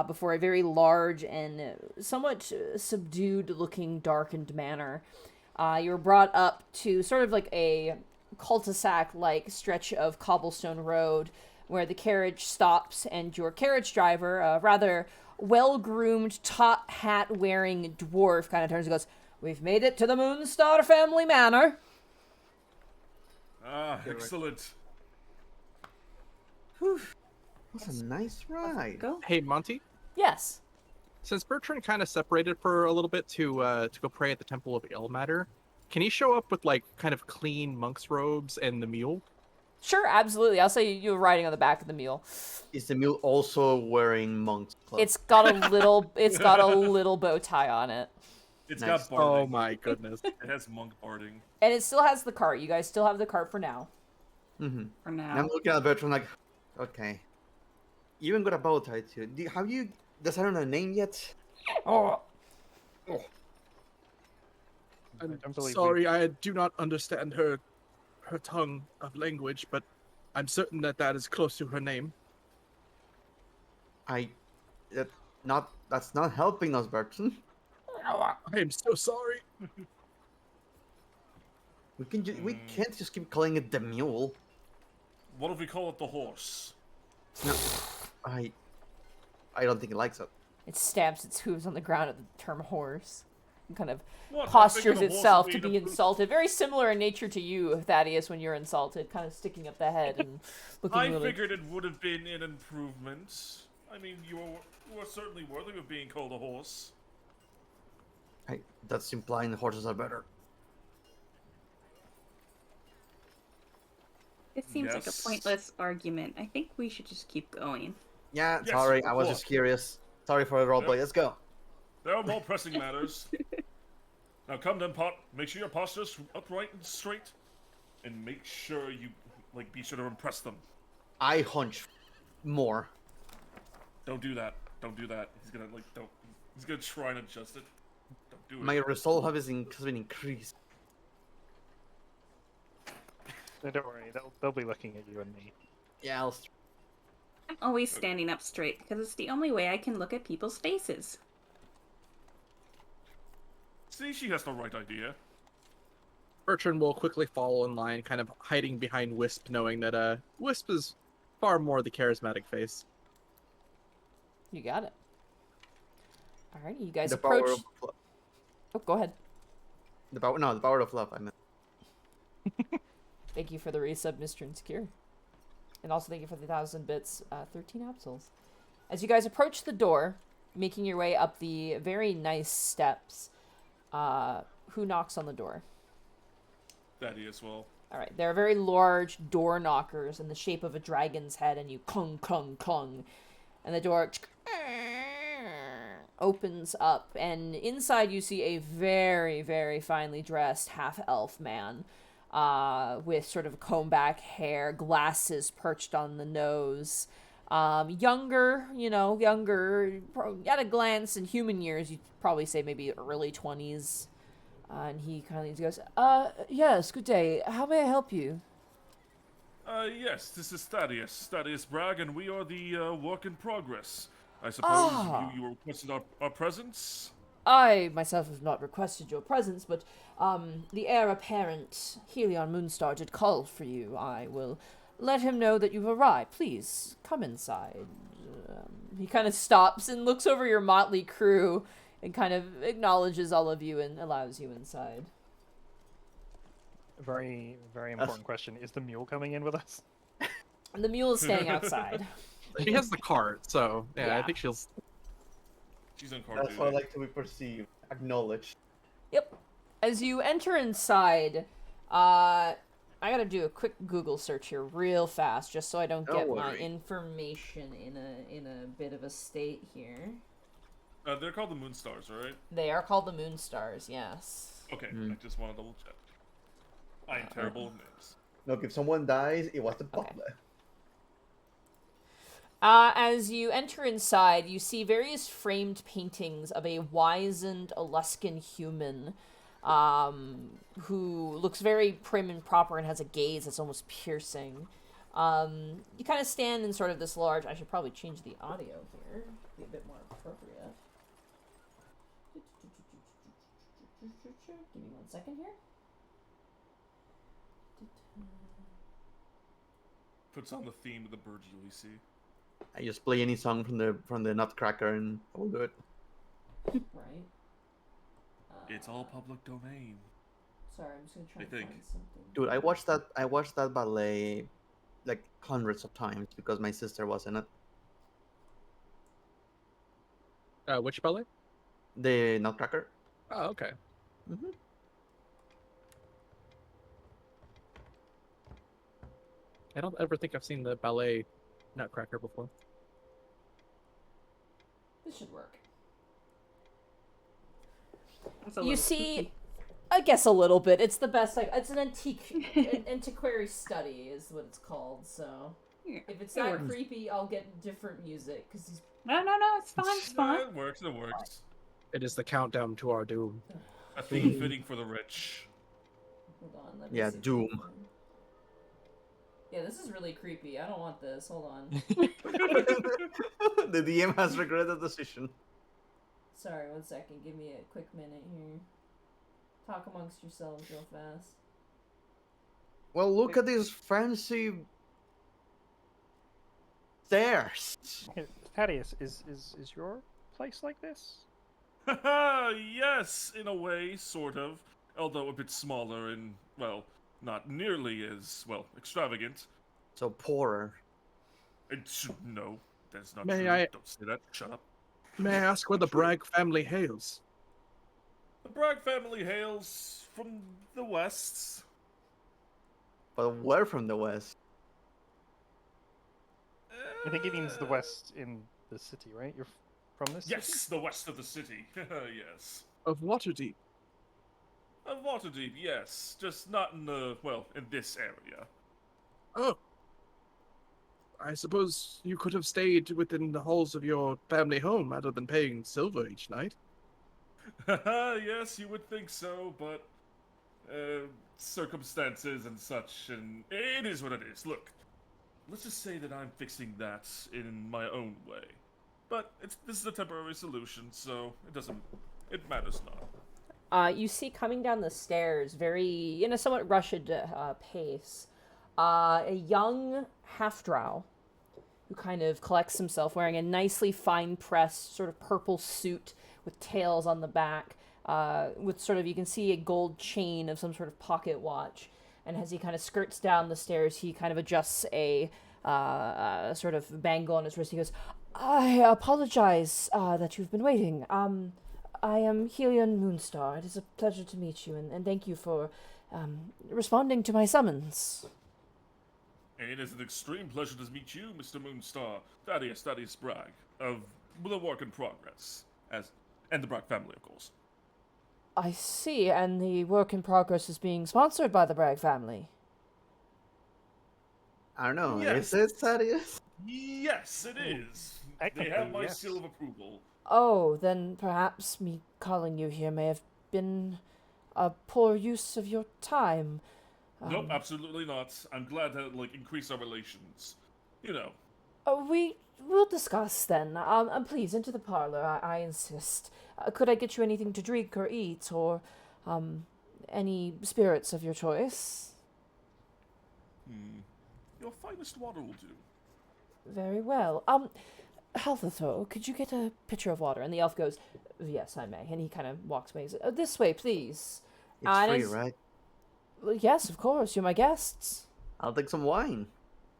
before a very large and somewhat subdued-looking darkened manor. You're brought up to sort of like a cul-de-sac-like stretch of cobblestone road where the carriage stops, and your carriage driver, a rather well-groomed, top hat-wearing dwarf, kind of turns and goes, "We've made it to the Moonstar family manor." Ah, excellent. That's a nice ride. Go. Hey, Monty. Yes. Since Bertrand kind of separated for a little bit to go pray at the Temple of Ilmater, can he show up with like kind of clean monk's robes and the mule? Sure, absolutely. I'll say you were riding on the back of the mule. Is the mule also wearing monk's clothes? It's got a little bow tie on it. It's Nice. got barding. Oh my goodness. It has monk barding. And it still has the cart. You guys still have the cart for now. Mm-hmm. For now. And I'm looking at Bertrand like, okay. You even got a bow tie too. Have you decided on a name yet? Oh. I'm don't believe sorry, I do not understand her tongue of language, but I'm certain that that is close to her name. That's not helping us, Bertrand. I am so sorry. We can't just keep calling it the mule. What if we call it the horse? No, I don't think it likes it. It stamps its hooves on the ground at the term horse. And kind of What? postures I'm thinking the horse itself would to be be the- insulted. Very similar in nature to you, Thaddeus, when you're insulted. Kind of sticking up the head and looking I a little... figured it would have been an improvement. I mean, you were certainly worthy of being called a horse. That's implying the horses are better. It seems like a Yes. pointless argument. I think we should just keep going. Yeah, Yes, sorry, of I was course. just curious. Sorry for the roleplay. Let's go. There are more pressing matters. Now come then, Pot. Make sure your posture's upright and straight. And make sure you, be sure to impress them. I hunch more. Don't do that. Don't do that. He's gonna, he's gonna try and adjust it. Don't do it. My resolve has been increased. No, don't worry, they'll be looking at you and me. Yeah, I'm always standing up straight because it's the only way I can look at people's faces. See, she has the right idea. Bertrand will quickly follow in line, kind of hiding behind Wisp, knowing that Wisp is far more the charismatic face. You got it. Alrighty, you guys the power approach... of love. Oh, go ahead. The power of love. I meant. Thank you for the resub, Mr. Insecure. And also thank you for the 1,000 bits, 13 absols. As you guys approach the door, making your way up the very nice steps, who knocks on the door? Daddy as well. Alright, there are very large door knockers in the shape of a dragon's head, and you clung, clung, clung. And the door opens up, and inside you see a very, very finely dressed half-elf man. With sort of comb-back hair, glasses perched on the nose. Younger, at a glance in human years, you'd probably say maybe early 20s. And he kind of goes, yes, good day. How may I help you? Yes, this is Thaddeus Bragg, and we are the work in progress. I suppose you requested our presence? I myself have not requested your presence, but the heir apparent, Helion Moonstar, did call for you. I will let him know that you've arrived. Please, come inside. He kind of stops and looks over your motley crew and kind of acknowledges all of you and allows you inside. Very, very important question. Is the mule coming in with us? And the mule is staying outside. She has the cart, so yeah, I Yeah. think she'll... She's on card That's duty. how I like to be perceived, acknowledged. Yep. As you enter inside, I gotta do a quick Google search here real fast, just so I don't Don't get my worry. information in a bit of a state here. They're called the Moonstars, right? They are called the Moonstars, yes. Okay, I just want to double check. I am terrible with names. Look, if someone dies, it was the Okay. butler. As you enter inside, you see various framed paintings of a wizened Aluskan human, who looks very prim and proper and has a gaze that's almost piercing. You kind of stand in sort of this large... I should probably change the audio here. Be a bit more appropriate. Give me 1 second here. Puts on the theme of the bird you see. I just play any song from the Nutcracker and I will do it. Right. It's all public domain. Sorry, I'm just gonna try I to think. find something. Dude, I watched that ballet like hundreds of times because my sister was in it. Which ballet? The Nutcracker. Oh, okay. Mm-hmm. I don't ever think I've seen the ballet Nutcracker before. This should work. That's a You little see, spooky. I guess a little bit. It's the best. Like, it's an antiquary study is what it's called. So Yeah, if it's it not works. creepy, I'll get different music because he's. No, it's fine. It's fine. It works, it works. It is the countdown to our doom. A theme fitting for the rich. Hold on. Let me Yeah, see if I Doom. can- Yeah, this is really creepy. I don't want this. Hold on. The DM has regretted the decision. Sorry, 1 second. Give me a quick minute here. Talk amongst yourselves real fast. Well, look at these fancy stairs. Thaddeus, is your place like this? Yes, in a way, sort of. Although a bit smaller and, well, not nearly as, well, extravagant. So poorer. No, that's not May true. I- Don't say that. Shut up. May I ask where the Bragg family hails? The Bragg family hails from the west. But we're from the west. I think he means the west in the city, right? You're from this Yes, city? the west of the city. Yes. Of Waterdeep. Of Waterdeep, yes. Just not in the, well, in this area. Oh. I suppose you could have stayed within the halls of your family home rather than paying silver each night. Yes, you would think so, but circumstances and such, and it is what it is. Look, let's just say that I'm fixing that in my own way. But this is a temporary solution, so it matters not. You see coming down the stairs, very in a somewhat rushed pace, a young half-drow who kind of collects himself, wearing a nicely fine-pressed sort of purple suit with tails on the back, with sort of, you can see a gold chain of some sort of pocket watch. And as he kind of skirts down the stairs, he kind of adjusts a sort of bangle on his wrist. He goes, "I apologize that you've been waiting. I am Helion Moonstar. It is a pleasure to meet you, and thank you for responding to my summons." And it is an extreme pleasure to meet you, Mr. Moonstar. Thaddeus Bragg, of the work in progress, and the Bragg family, of course. I see, and the work in progress is being sponsored by the Bragg family. I don't know. Yes. Is it Thaddeus? Yes, it is. They Technically, have my yes. seal of approval. Oh, then perhaps me calling you here may have been a poor use of your time. Nope, absolutely not. I'm glad to increase our relations. You know. We will discuss then. Please, into the parlor, I insist. Could I get you anything to drink or eat, or, any spirits of your choice? Your finest water will do. Very well. Halthethor, could you get a pitcher of water? And the elf goes, "Yes, I may." And he kind of walks away and says, "This way, please." It's And free, as- right? Well, yes, of course. You're my guests. I'll take some wine.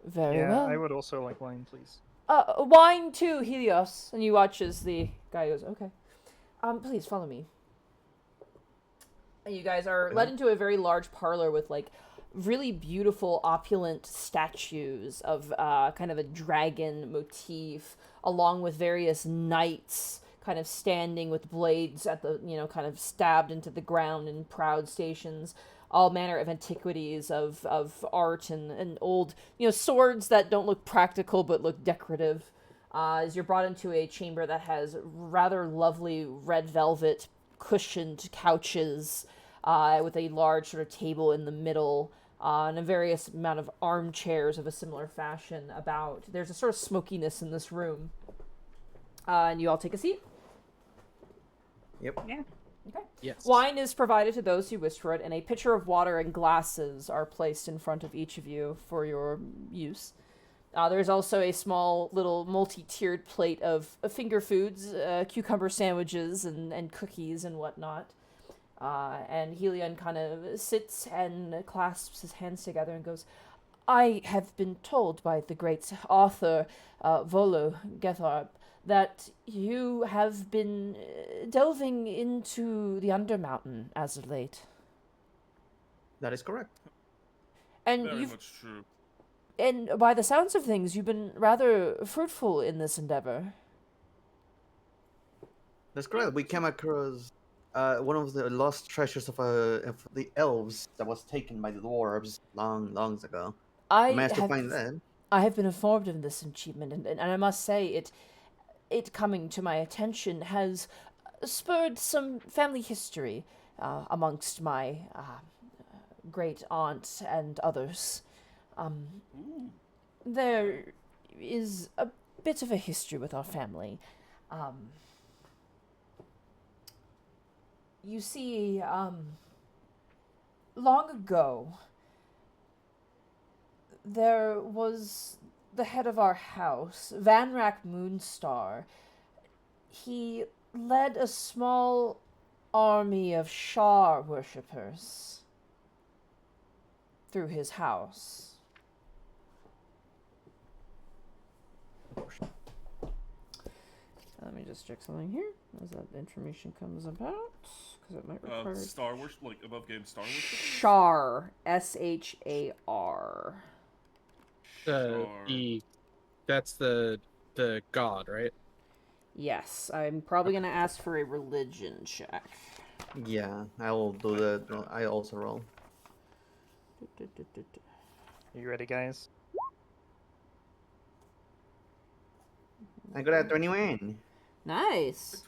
Very Yeah, well. I would also like wine, please. Wine too, Helios. And you watch as the guy goes, "Okay. Please follow me." And you guys are led into a very large parlor with really beautiful opulent statues of kind of a dragon motif, along with various knights kind of standing with blades at the, kind of stabbed into the ground in proud stations. All manner of antiquities of art and old, swords that don't look practical but look decorative. As you're brought into a chamber that has rather lovely red velvet cushioned couches, with a large sort of table in the middle, and a various amount of armchairs of a similar fashion about. There's a sort of smokiness in this room. And you all take a seat. Yep. Yeah. Okay. Yes. Wine is provided to those who wish for it, and a pitcher of water and glasses are placed in front of each of you for your use. There's also a small little multi-tiered plate of finger foods, cucumber sandwiches and cookies and whatnot. And Helion kind of sits and clasps his hands together and goes, I have been told by the great author, Volo Getharp, that you have been delving into the Undermountain as of late. That is correct. And Very much true. And by the sounds of things, you've been rather fruitful in this endeavor. That's correct. We came across one of the lost treasures of the elves that was taken by the dwarves long ago. I Managed to find that. I have been informed of this achievement, and I must say, it coming to my attention has spurred some family history amongst my great aunt and others. There is a bit of a history with our family. You see, long ago, there was the head of our house, Vanrak Moonstar. He led a small army of Shar worshippers through his house. Let me just check something here as that information comes about, because it might require Star Wars, like above game Star Wars. Shar, Shar. That's the god, right? Yes, I'm probably gonna ask for a religion check. Yeah, I will do that. I also roll. You ready, guys? I got a 21. Nice.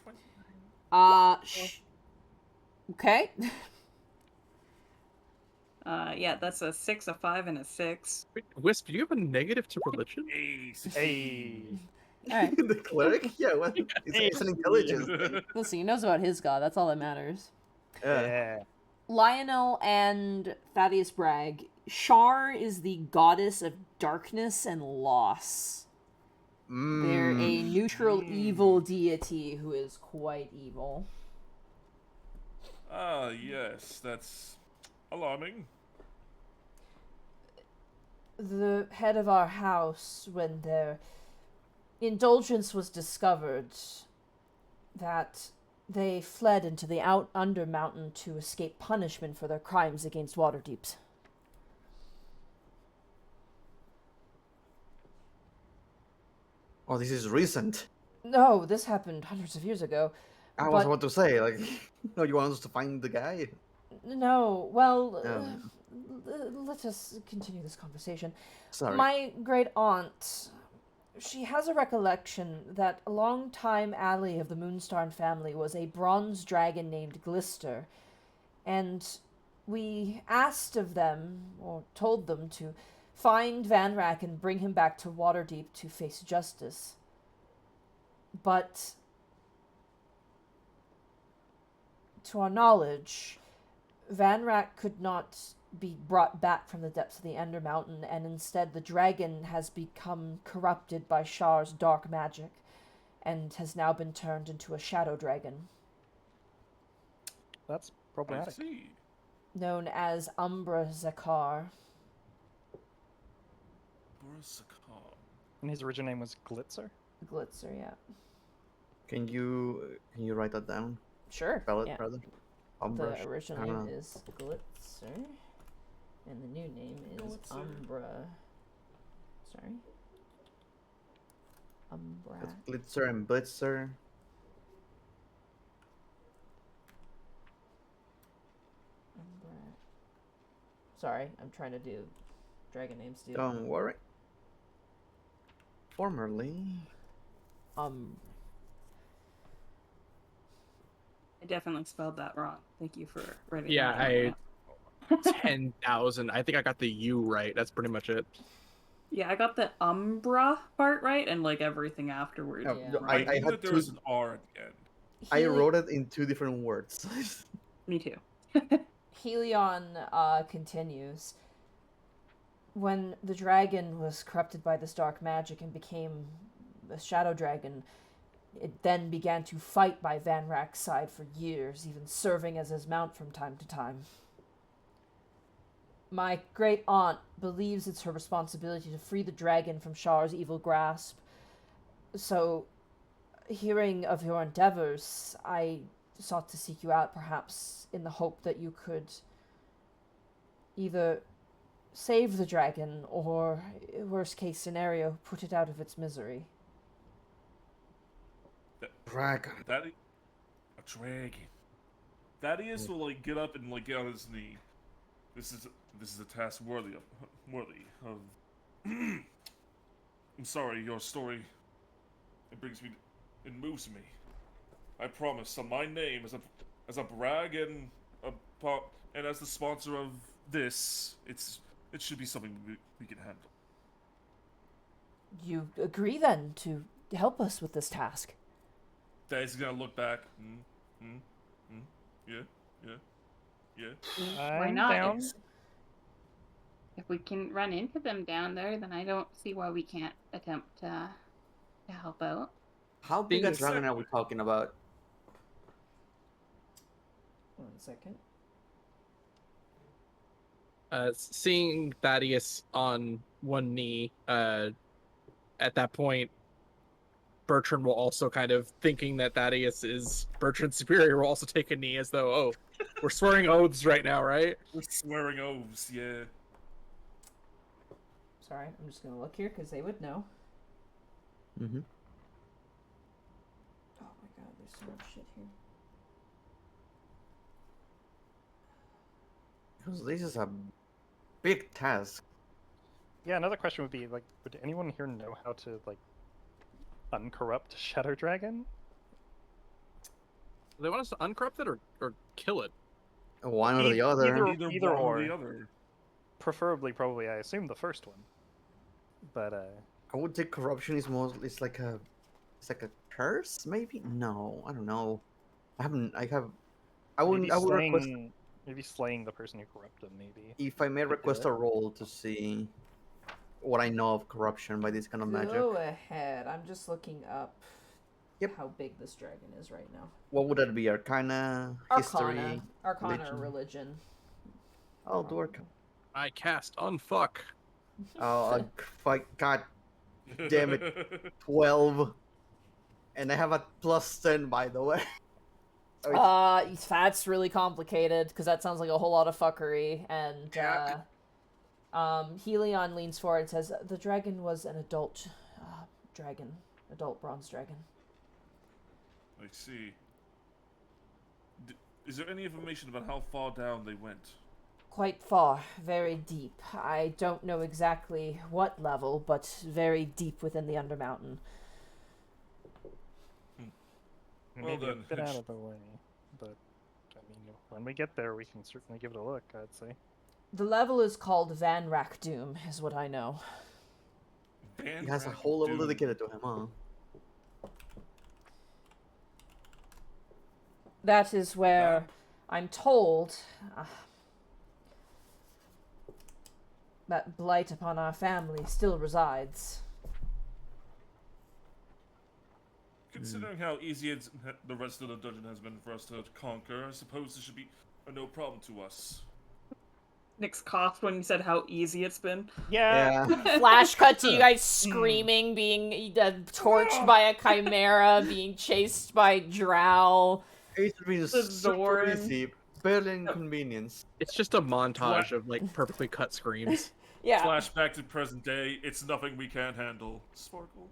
Okay. Yeah, that's a 6, a 5, and a 6. Wait, Wisp, do you have a negative to religion? Hey. Alright. The cleric? Yeah, what? It's an intelligence thing. Listen, he knows about his god, that's all that matters. Yeah. Lionel and Thaddeus Bragg, Shar is the goddess of darkness and loss. They're a neutral evil deity who is quite evil. Ah, yes, that's alarming. The head of our house, when their indulgence was discovered, that they fled into the Undermountain to escape punishment for their crimes against Waterdeep. Oh, this is recent. No, this happened hundreds of years ago. I was about to say, like, no, you want us to find the guy? No, well, No. let us continue this conversation. Sorry. My great aunt, she has a recollection that a long-time ally of the Moonstar family was a bronze dragon named Glister, and we asked of them, or told them, to find Vanrak and bring him back to Waterdeep to face justice. But, to our knowledge, Vanrak could not be brought back from the depths of the Ender Mountain, and instead the dragon has become corrupted by Shar's dark magic, and has now been turned into a shadow dragon, That's I problematic. see. known as Umbra Zakar. Borosakar. And his original name was Glitzer? Glitzer, yeah. Can you write that down? Sure. Spell it, yeah. rather. The Umbra. original I don't name know. is Glitzer, and the new name is Glitzer. Umbra. Sorry. Umbra. That's Glitzer and Blitzer. Sorry, I'm trying to do dragon names too. Don't worry. Formerly. I definitely spelled that wrong. Thank you for writing Yeah, that in. 10,000. I think I got the U right. That's pretty much it. Yeah, I got the umbra part right, and like everything afterwards. Oh, Yeah. no, I I knew had that there two. was an R at the end. I wrote it in 2 different words. Me too. Helion continues. When the dragon was corrupted by this dark magic and became a shadow dragon, it then began to fight by Van Rack's side for years, even serving as his mount from time to time. My great aunt believes it's her responsibility to free the dragon from Shar's evil grasp. So, hearing of your endeavors, I sought to seek you out, perhaps in the hope that you could either save the dragon or, worst case scenario, put it out of its misery. Dragon. A dragon. Thaddeus will like get up and like get on his knee. This is a task worthy of. I'm sorry, your story. It moves me. I promise, on my name as a brag and and as the sponsor of this, it should be something we can handle. You agree then to help us with this task? Thaddeus is gonna look back. Yeah. I'm Why not? down. If we can run into them down there, then I don't see why we can't attempt to help out. How big a Things- dragon are we talking about? 1 second. Seeing Thaddeus on one knee, at that point, Bertrand will also kind of thinking that Thaddeus is Bertrand's superior will also take a knee as though, oh, we're swearing oaths right now, right? We're swearing oaths, yeah. Sorry, I'm just gonna look here because they would know. Mm-hmm. Oh my god, there's so much shit here. Because this is a big task. Yeah, another question would be like, would anyone here know how to like uncorrupt Shadow Dragon? Do they want us to uncorrupt it or kill it? One or the other. Either one or. the other. Preferably, probably, I assume the first one. But I would say corruption is it's like a curse, maybe? No, I don't know. I wouldn't I would request maybe slaying the person who corrupted. Maybe if I may could do request it. a roll to see what I know of corruption by this kind of magic. Go ahead. I'm just looking up Yep. how big this dragon is right now. What would that be? Arcana, history? Arcana or religion. I'll do Arcana. I cast unfuck. Oh, God damn it. 12. And I have a +10, by the way. That's really complicated because that sounds like a whole lot of fuckery. And Yeah. Helion leans forward and says, "The dragon was an adult bronze dragon." I see. Is there any information about how far down they went? Quite far, very deep. I don't know exactly what level, but very deep within the Undermountain. maybe then, a bit out of the way. But I mean, when we get there, we can certainly give it a look. I'd say. The level is called Van Rack Doom, is what I know. Van He has a Rack whole level Doom. dedicated to him, huh? That is where I'm told that blight upon our family still resides. Considering how easy the rest of the dungeon has been for us to conquer, I suppose this should be no problem to us. Nick's coughed when you said how easy it's been. Yeah. Flash cut to you guys screaming, being torched by a chimera, being chased by drow. It's been super Zoran. easy, barely inconvenience. It's just a montage of like perfectly cut screams. Yeah. Flashback to present day, it's nothing we can't handle. Sparkle.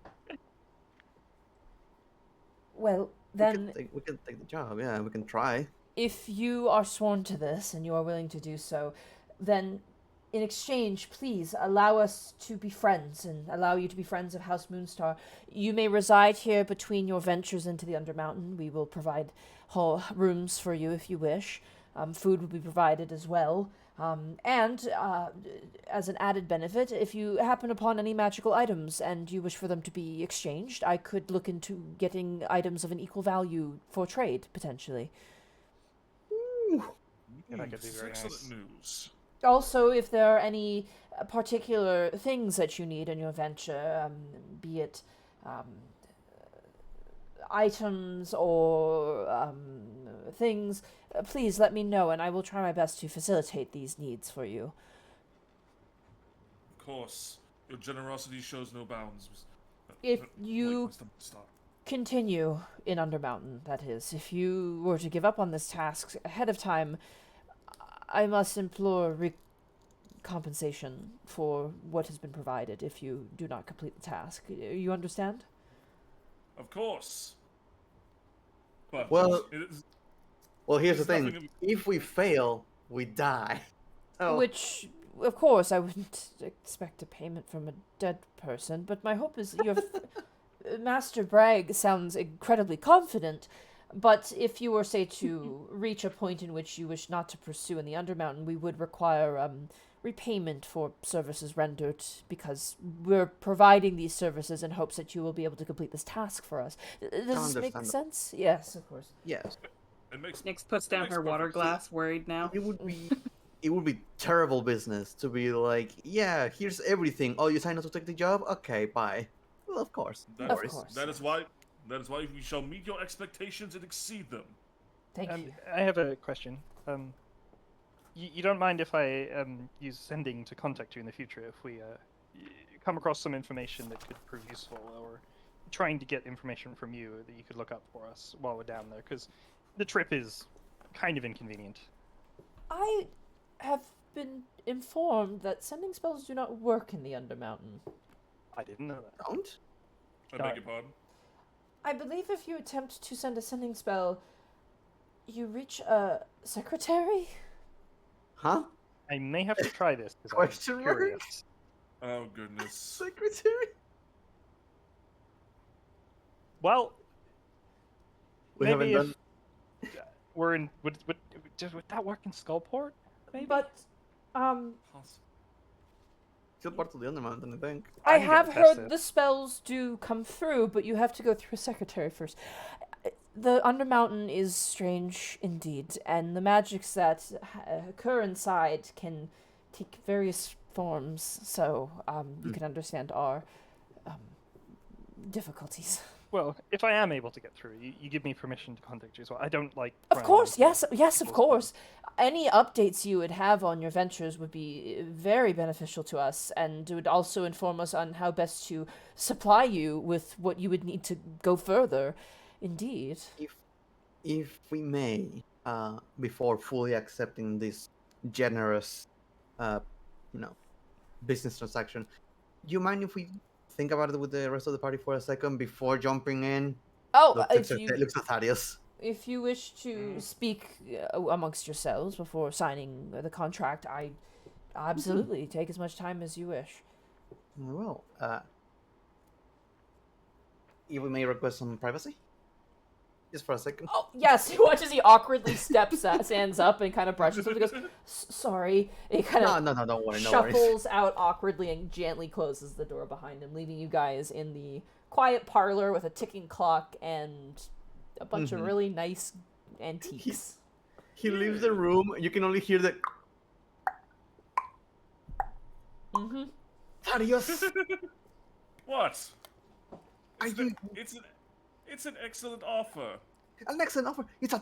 Well, then, We can take the job, yeah, we can try. if you are sworn to this and you are willing to do so, then in exchange, please allow us to be friends and allow you to be friends of House Moonstar. You may reside here between your ventures into the Undermountain. We will provide rooms for you if you wish. Food will be provided as well. And as an added benefit, if you happen upon any magical items and you wish for them to be exchanged, I could look into getting items of an equal value for trade, potentially. Yeah, that could be This is very excellent nice. news. Also, if there are any particular things that you need in your venture, be it items or things, please let me know, and I will try my best to facilitate these needs for you. Of course, your generosity shows no bounds. If Wait, you Mr. Moonstar. continue in Undermountain, that is, if you were to give up on this task ahead of time, I must implore compensation for what has been provided if you do not complete the task. You understand? Of course. But Well, here's the there's thing. nothing If we fail, we die. So, Which, of course, I wouldn't expect a payment from a dead person, but my hope is your Master Bragg sounds incredibly confident, but if you were, say, to reach a point in which you wish not to pursue in the Undermountain, we would require repayment for services rendered, because we're providing these services in hopes that you will be able to complete this task for us. Does this make Understandable. sense? Yes, of course. yes. it makes Nyx puts down makes her water perfect glass, worried now. It would be terrible business to be like, yeah, here's everything. Oh, you signed up to take the job? Okay, bye. Well, of course. That, Of course. That is why we shall meet your expectations and exceed them. Thank you. I have a question. You don't mind if I use sending to contact you in the future if we come across some information that could prove useful, or trying to get information from you that you could look up for us while we're down there, because the trip is kind of inconvenient. I have been informed that sending spells do not work in the Undermountain. I didn't know that. Don't? I beg your pardon. I believe if you attempt to send a sending spell, you reach a secretary? Huh? I may have to try this because Question I'm mark? curious. Oh goodness. Secretary? Well, We maybe haven't if done. we're in, would that work in Skullport? Maybe. But, Still part of the Undermountain, I think. I I'm gonna have test heard it. the spells do come through, but you have to go through a secretary first. The Undermountain is strange indeed, and the magics that occur inside can take various forms, so you can understand our difficulties. Well, if I am able to get through, you give me permission to contact you as well. I don't like. Of prying course, into yes, of people's course. Any updates you would have on your ventures would be very beneficial to us, and it would also inform us on how best to supply you with what you would need to go further. Indeed. If we may, before fully accepting this generous, business transaction, do you mind if we think about it with the rest of the party for a second before jumping in? Oh, Looks at Thaddeus. if you wish to speak amongst yourselves before signing the contract, I absolutely take as much time as you wish. Well, if we may request some privacy? Just for a second. Oh, yes, he watches, he awkwardly stands up and kind of brushes him and goes, sorry. He kind of No, don't worry, no shuffles worries. out awkwardly and gently closes the door behind him, leaving you guys in the quiet parlor with a ticking clock and a bunch of really nice antiques. He leaves the room, you can only hear the... Mm-hmm. Thaddeus! What? Are It's, you... it's an excellent offer. An excellent offer. It's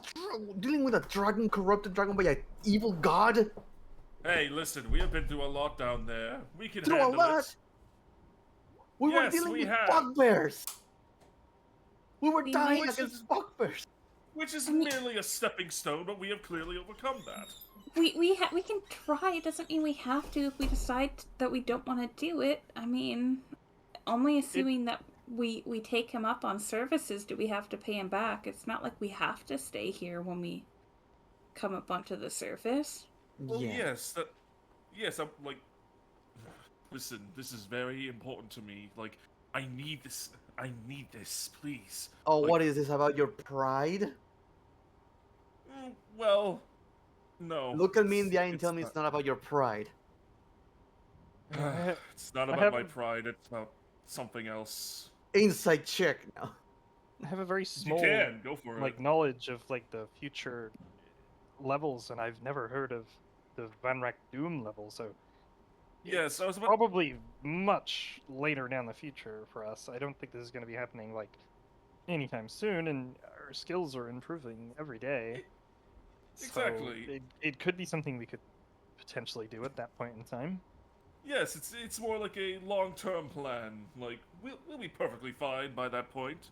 dealing with a dragon, corrupted dragon by an evil god. Hey, listen, we have been through a lot down there. We can Through a handle lot. it. We were Yes, dealing we with have. bugbears. We were We dying might- against bugbears. Which is merely a stepping stone, but we have clearly overcome that. We can try. It doesn't mean we have to if we decide that we don't want to do it. I mean, only assuming that we take him up on services do we have to pay him back. It's not like we have to stay here when we come up onto the surface. Well, Yeah. Yes, I'm like. Listen, this is very important to me. Like, I need this. I need this, please. Oh, Like, what is this about your pride? Well, no. Look at me in the eye and it's tell me it's not about your pride. It's not I about my haven't- pride. It's about something else. Insight check now. I have a very You small can go for like it. knowledge of like the future levels, and I've never heard of the Van Rack Doom level, so Yes, I was about. probably much later down the future for us. I don't think this is going to be happening like anytime soon, and our skills are improving every day. So Exactly. it could be something we could potentially do at that point in time. Yes, it's more like a long-term plan. Like we'll be perfectly fine by that point.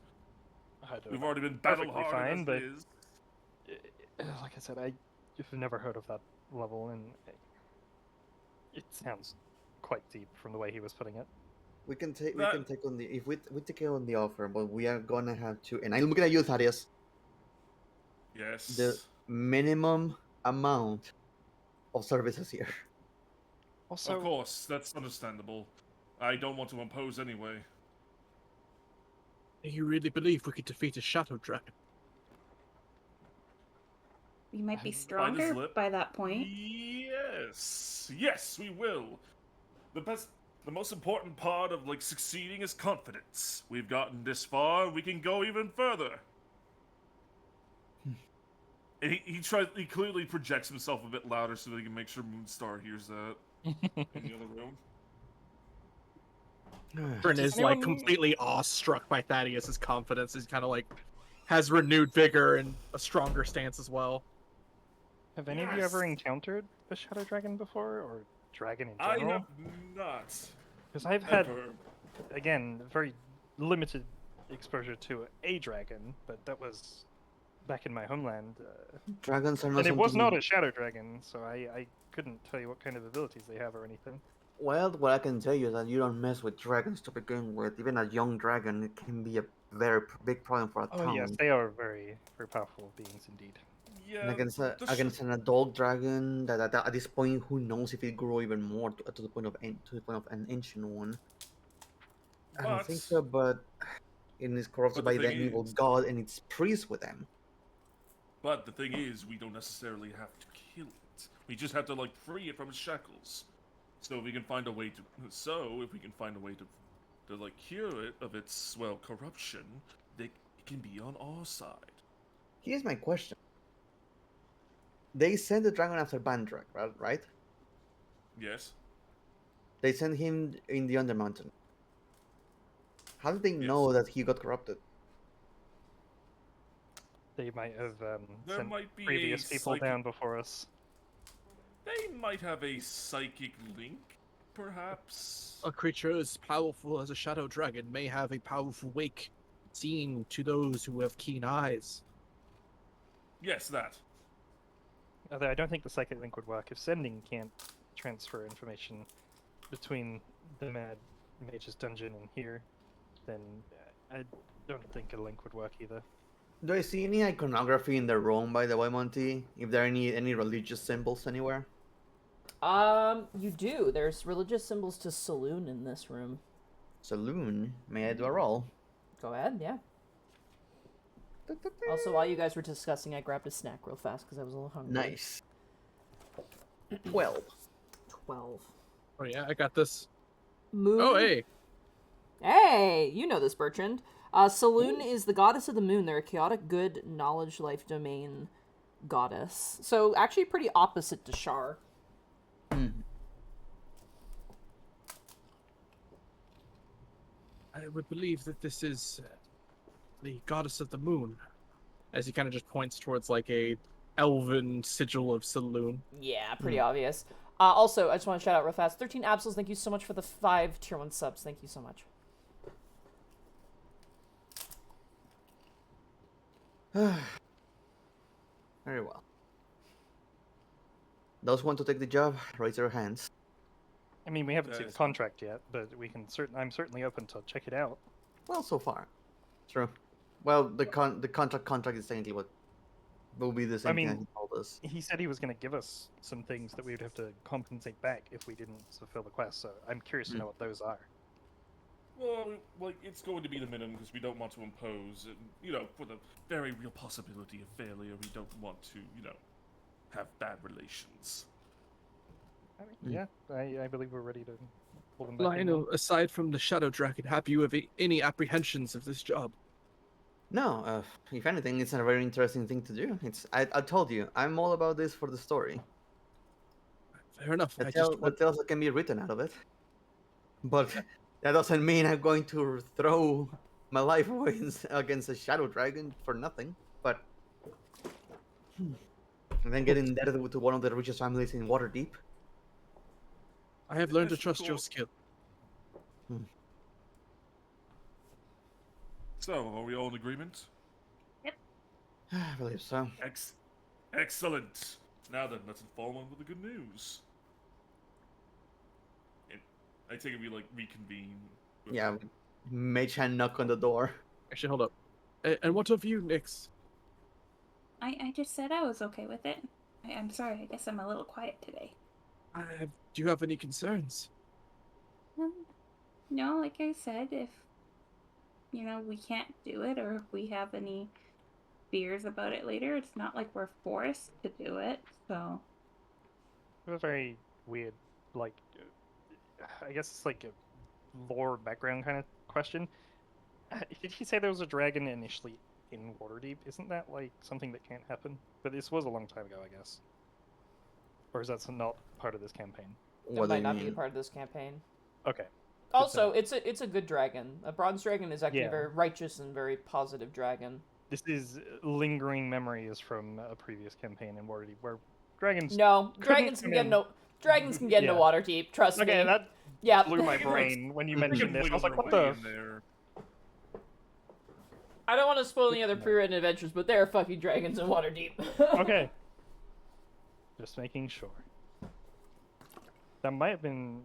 I don't We've know. already been Perfectly battle fine, hardened but as it is. like I said, I've never heard of that level, and it sounds quite deep from the way he was putting it. We can take That- on the if we take it on the offer, but we are gonna have to. And I'm looking at you, Thaddeus. Yes. The minimum amount of services here. Also, Of course, that's understandable. I don't want to impose anyway. Do you really believe we could defeat a shadow dragon? We might be Bite his stronger lip. by that point. Yes, we will. The most important part of like succeeding is confidence. We've gotten this far, we can go even further. And he clearly projects himself a bit louder so that he can make sure Moonstar hears that in the other room. Bryn Does is like anyone- completely awestruck by Thaddeus's confidence. He's kind of like has renewed vigor and a stronger stance as well. have any of you ever Yes. encountered a shadow dragon before, or dragon in I general? have not. Because I've had, Ever. again, very limited exposure to a dragon, but that was back in my homeland. Dragons are not And it was something- not a shadow dragon, so I couldn't tell you what kind of abilities they have or anything. Well, what I can tell you is that you don't mess with dragons to begin with. Even a young dragon, it can be a very big problem for a Oh town. yes, they are very, very powerful beings indeed. Yeah. And the against an adult dragon that at this point, who knows if it grow even more to the point of an ancient one. I don't think so, but it is corrupted But the by the thing evil is- god and it's priest with them. But the thing is, we don't necessarily have to kill it. We just have to like free it from its shackles. So if we can find a way to like cure it of its corruption, it can be on our side. Here's my question. They sent the dragon after Bandrak, right? Yes. They sent him in the Undermountain. How did they Yes. know that he got corrupted? They might have There sent might be previous a people psychic- down before us. They might have a psychic link, perhaps. A creature as powerful as a shadow dragon may have a powerful wake, seen to those who have keen eyes. Yes, that. Although I don't think the psychic link would work if sending can't transfer information between the Mage's dungeon and here, then I don't think a link would work either. Do I see any iconography in the room, by the way, Monty? If there are any religious symbols anywhere? You do. There's religious symbols to saloon in this room. Saloon? May I do a roll? Go ahead, yeah. Also, while you guys were discussing, I grabbed a snack real fast because I was a little hungry. Nice. 12. 12. Oh yeah, I got this. Moon. Oh hey, Hey, you know this, Bertrand. Saloon is the goddess of the moon. They're a chaotic good knowledge life domain goddess. So actually pretty opposite to Shar. I would believe that this is the goddess of the moon. As he kind of just points towards like a elven sigil of saloon. Yeah, pretty obvious. Also, I just want to shout out real fast. 13 Absols, thank you so much for the 5 tier 1 subs. Thank you so much. Very well. Those who want to take the job, raise their hands. I mean, we haven't seen the Guys. contract yet, but we can I'm certainly open to check it out. Well, so far. True. Well, the contract is technically what will be the same mean, thing as he told told us. He said he was going to give us some things that we would have to compensate back if we didn't fulfill the quest. So I'm curious to know what those are. Well, like, it's going to be the minimum because we don't want to impose, and, you know, for the very real possibility of failure, we don't want to, you know, have bad relations. I mean, yeah, I believe we're ready to pull them back. Lionel, aside from the Shadow Dragon, have you any apprehensions of this job? No, if anything, it's a very interesting thing to do. I told you, I'm all about this for the story. Fair enough. The tales that can be written out of it. But that doesn't mean I'm going to throw my life away against a shadow dragon for nothing. But and then get indebted to one of the richest families in Waterdeep. I have learned to Yes, of trust your course. skill. So, are we all in agreement? I believe so. Excellent. Now then, let's follow on with the good news. I take it we, like, reconvene. Yeah, Mage hand knock on the door. Actually, hold up. And what of you, Nyx? I just said I was okay with it. I'm sorry, I guess I'm a little quiet today. Do you have any concerns? No, like I said, if, you know, we can't do it or if we have any fears about it later, it's not like we're forced to do it, so. A very weird, like, I guess it's like a lore background kind of question. Did he say there was a dragon initially in Waterdeep? Isn't that like something that can't happen? But this was a long time ago, I guess. Or is that not part of this campaign? What It do might you not be a mean? part of this campaign. Okay. Also, it's a good dragon. A bronze dragon is actually Yeah. a very righteous and very positive dragon. This is lingering memories from a previous campaign in Waterdeep where dragons. No, couldn't dragons can come get in. into dragons can get into Yeah. Waterdeep. Trust me. Okay, that Yeah. blew my We can, like, brain when you We mentioned can this. I was wiggle like, their what way the? in there. I don't want to spoil any other pre-written adventures, but there are fucking dragons in Waterdeep. Okay. Just making sure. That might have been.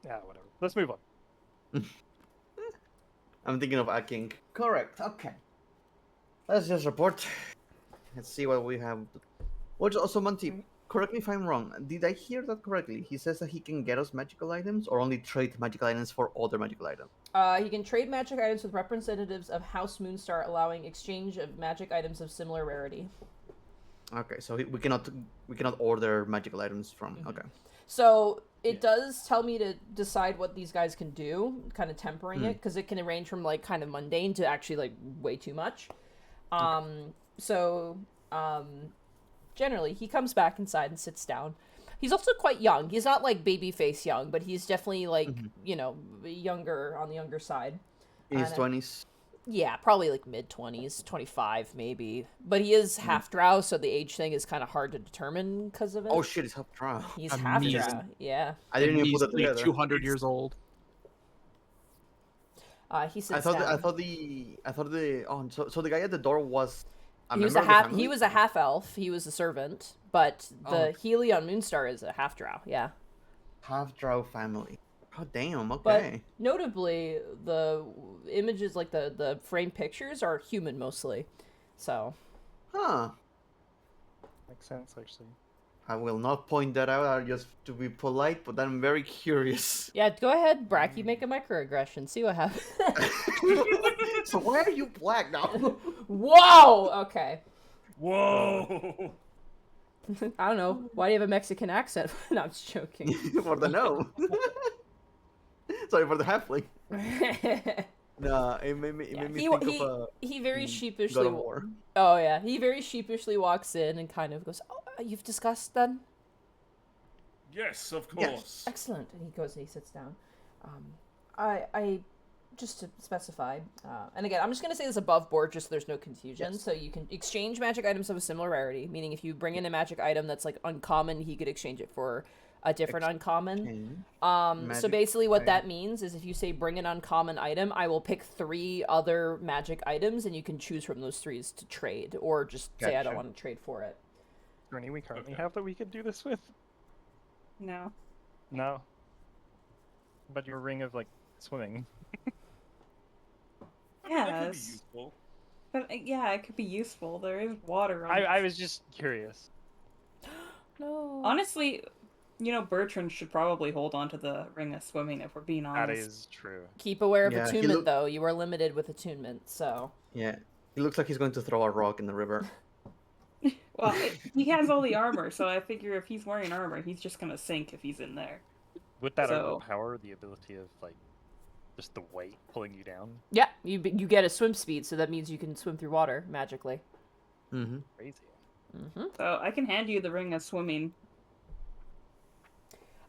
Yeah, whatever. Let's move on. I'm thinking of hacking. Correct. Okay. Let's just report. Let's see what we have. Which also, Monty, correct me if I'm wrong. Did I hear that correctly? He says that he can get us magical items or only trade magical items for other magical items. He can trade magic items with representatives of House Moonstar, allowing exchange of magic items of similar rarity. Okay, so we cannot order magical items from. Okay. So it does tell me to decide what these guys can do, kind of tempering it, because it can range from like kind of mundane to actually like way too much. Generally, he comes back inside and sits down. He's also quite young. He's not like baby face young, but he's definitely like younger, on the younger side. In his And, 20s. Yeah, probably like mid-20s, 25 maybe. But he is half drow, so the age thing is kind of hard to determine because of it. Oh shit, it's half drow. He's half Amazing. drow, yeah. I didn't even He's put that like together. 200 years old. He sits I down. thought the oh so the guy at the door was He was a half elf. He was a servant, but the Healy on Moonstar is a half drow. Yeah. half drow family. Oh damn, But okay. notably, the images, like the framed pictures, are human mostly. So Huh. Makes sense, actually. I will not point that out just to be polite, but I'm very curious. yeah, go ahead, Bracky, make a microaggression. See what happens. So why are you black now? Whoa. Okay. Whoa! I don't know. Why do you have a Mexican accent? No, I'm just joking. For the no. Sorry for the halfling. No, it made me think of he very God sheepishly. of War. Oh yeah, he very sheepishly walks in and kind of goes, "Oh, you've discussed then? Yes, of Yes. course. Excellent." And he goes and he sits down. I just to specify, and again, I'm just gonna say this above board, just so there's no confusion. Yes. So you can exchange magic items of a similar rarity, meaning if you bring in a magic item that's like uncommon, he could exchange it for a different uncommon. So Magic basically what that item. means is if you say bring an uncommon item, I will pick 3 other magic items and you can choose from those 3 to trade, or just say I don't Gotcha. want to trade for it. Is there any we currently Okay. have that we could do this with? No. No. But your ring of like swimming. I mean, that could be Yes. useful. But yeah, it could be useful. There is water on I was just curious. No. Honestly, Bertrand should probably hold on to the ring of swimming if we're being honest. That is true. Keep aware of Yeah, he attunement, look- though. You are limited with attunement, so. Yeah, he looks like he's going to throw a rock in the river. Well, he has all the armor, so I figure if he's wearing armor, he's just gonna sink if he's in there. Would that So- overpower the ability of like just the weight pulling you down? Yeah, you get a swim speed, so that means you can swim through water magically. Mm-hmm. Crazy. So I can hand you the ring of swimming.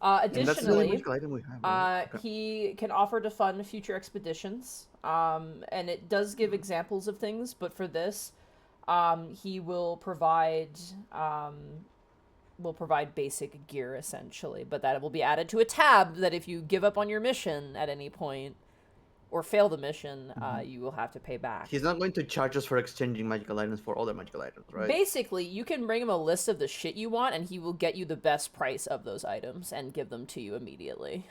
And that's the only Additionally, magical item we have. Right? Okay. he can offer to fund future expeditions, and it does give examples of things, but for this, he will provide basic gear essentially, but that will be added to a tab that if you give up on your mission at any point or fail the mission, you will have to pay back. He's not going to charge us for exchanging magical items for other magical items, right? Basically, you can bring him a list of the shit you want, and he will get you the best price of those items and give them to you immediately.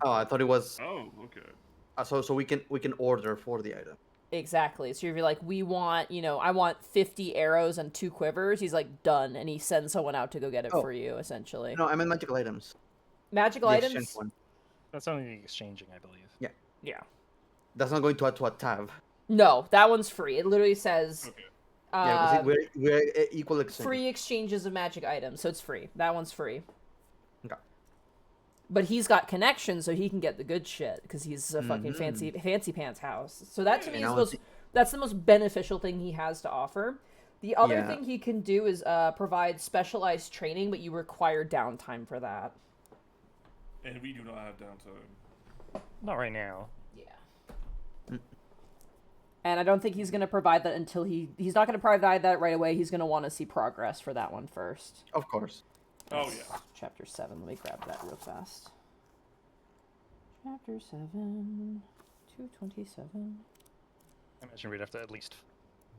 Oh, I thought it was. Oh, okay. So we can order for the item. Exactly. So if you're like, I want 50 arrows and 2 quivers, he's like, done, and he sends someone out to go get it for you, essentially. No, I meant magical items. Magical The items? exchange one. That's only the exchanging, I believe. Yeah. That's not going to add to a tab. No, that one's free. It literally says Okay. Yeah, because we're equal exchange. free exchanges of magic items, so it's free. That one's free. Okay. But he's got connections, so he can get the good shit because he's a fucking fancy pants house. So that to me is that's the most beneficial thing he has to offer. The other thing he can do is provide specialized training, but you require downtime for that. And we do not have downtime. Not right now. Yeah. And I don't think he's going to provide that until he's not going to provide that right away. He's going to want to see progress for that one first. Of course. Oh, yeah. Chapter 7. Let me grab that real fast. Chapter 7. 227. I imagine we'd have to at least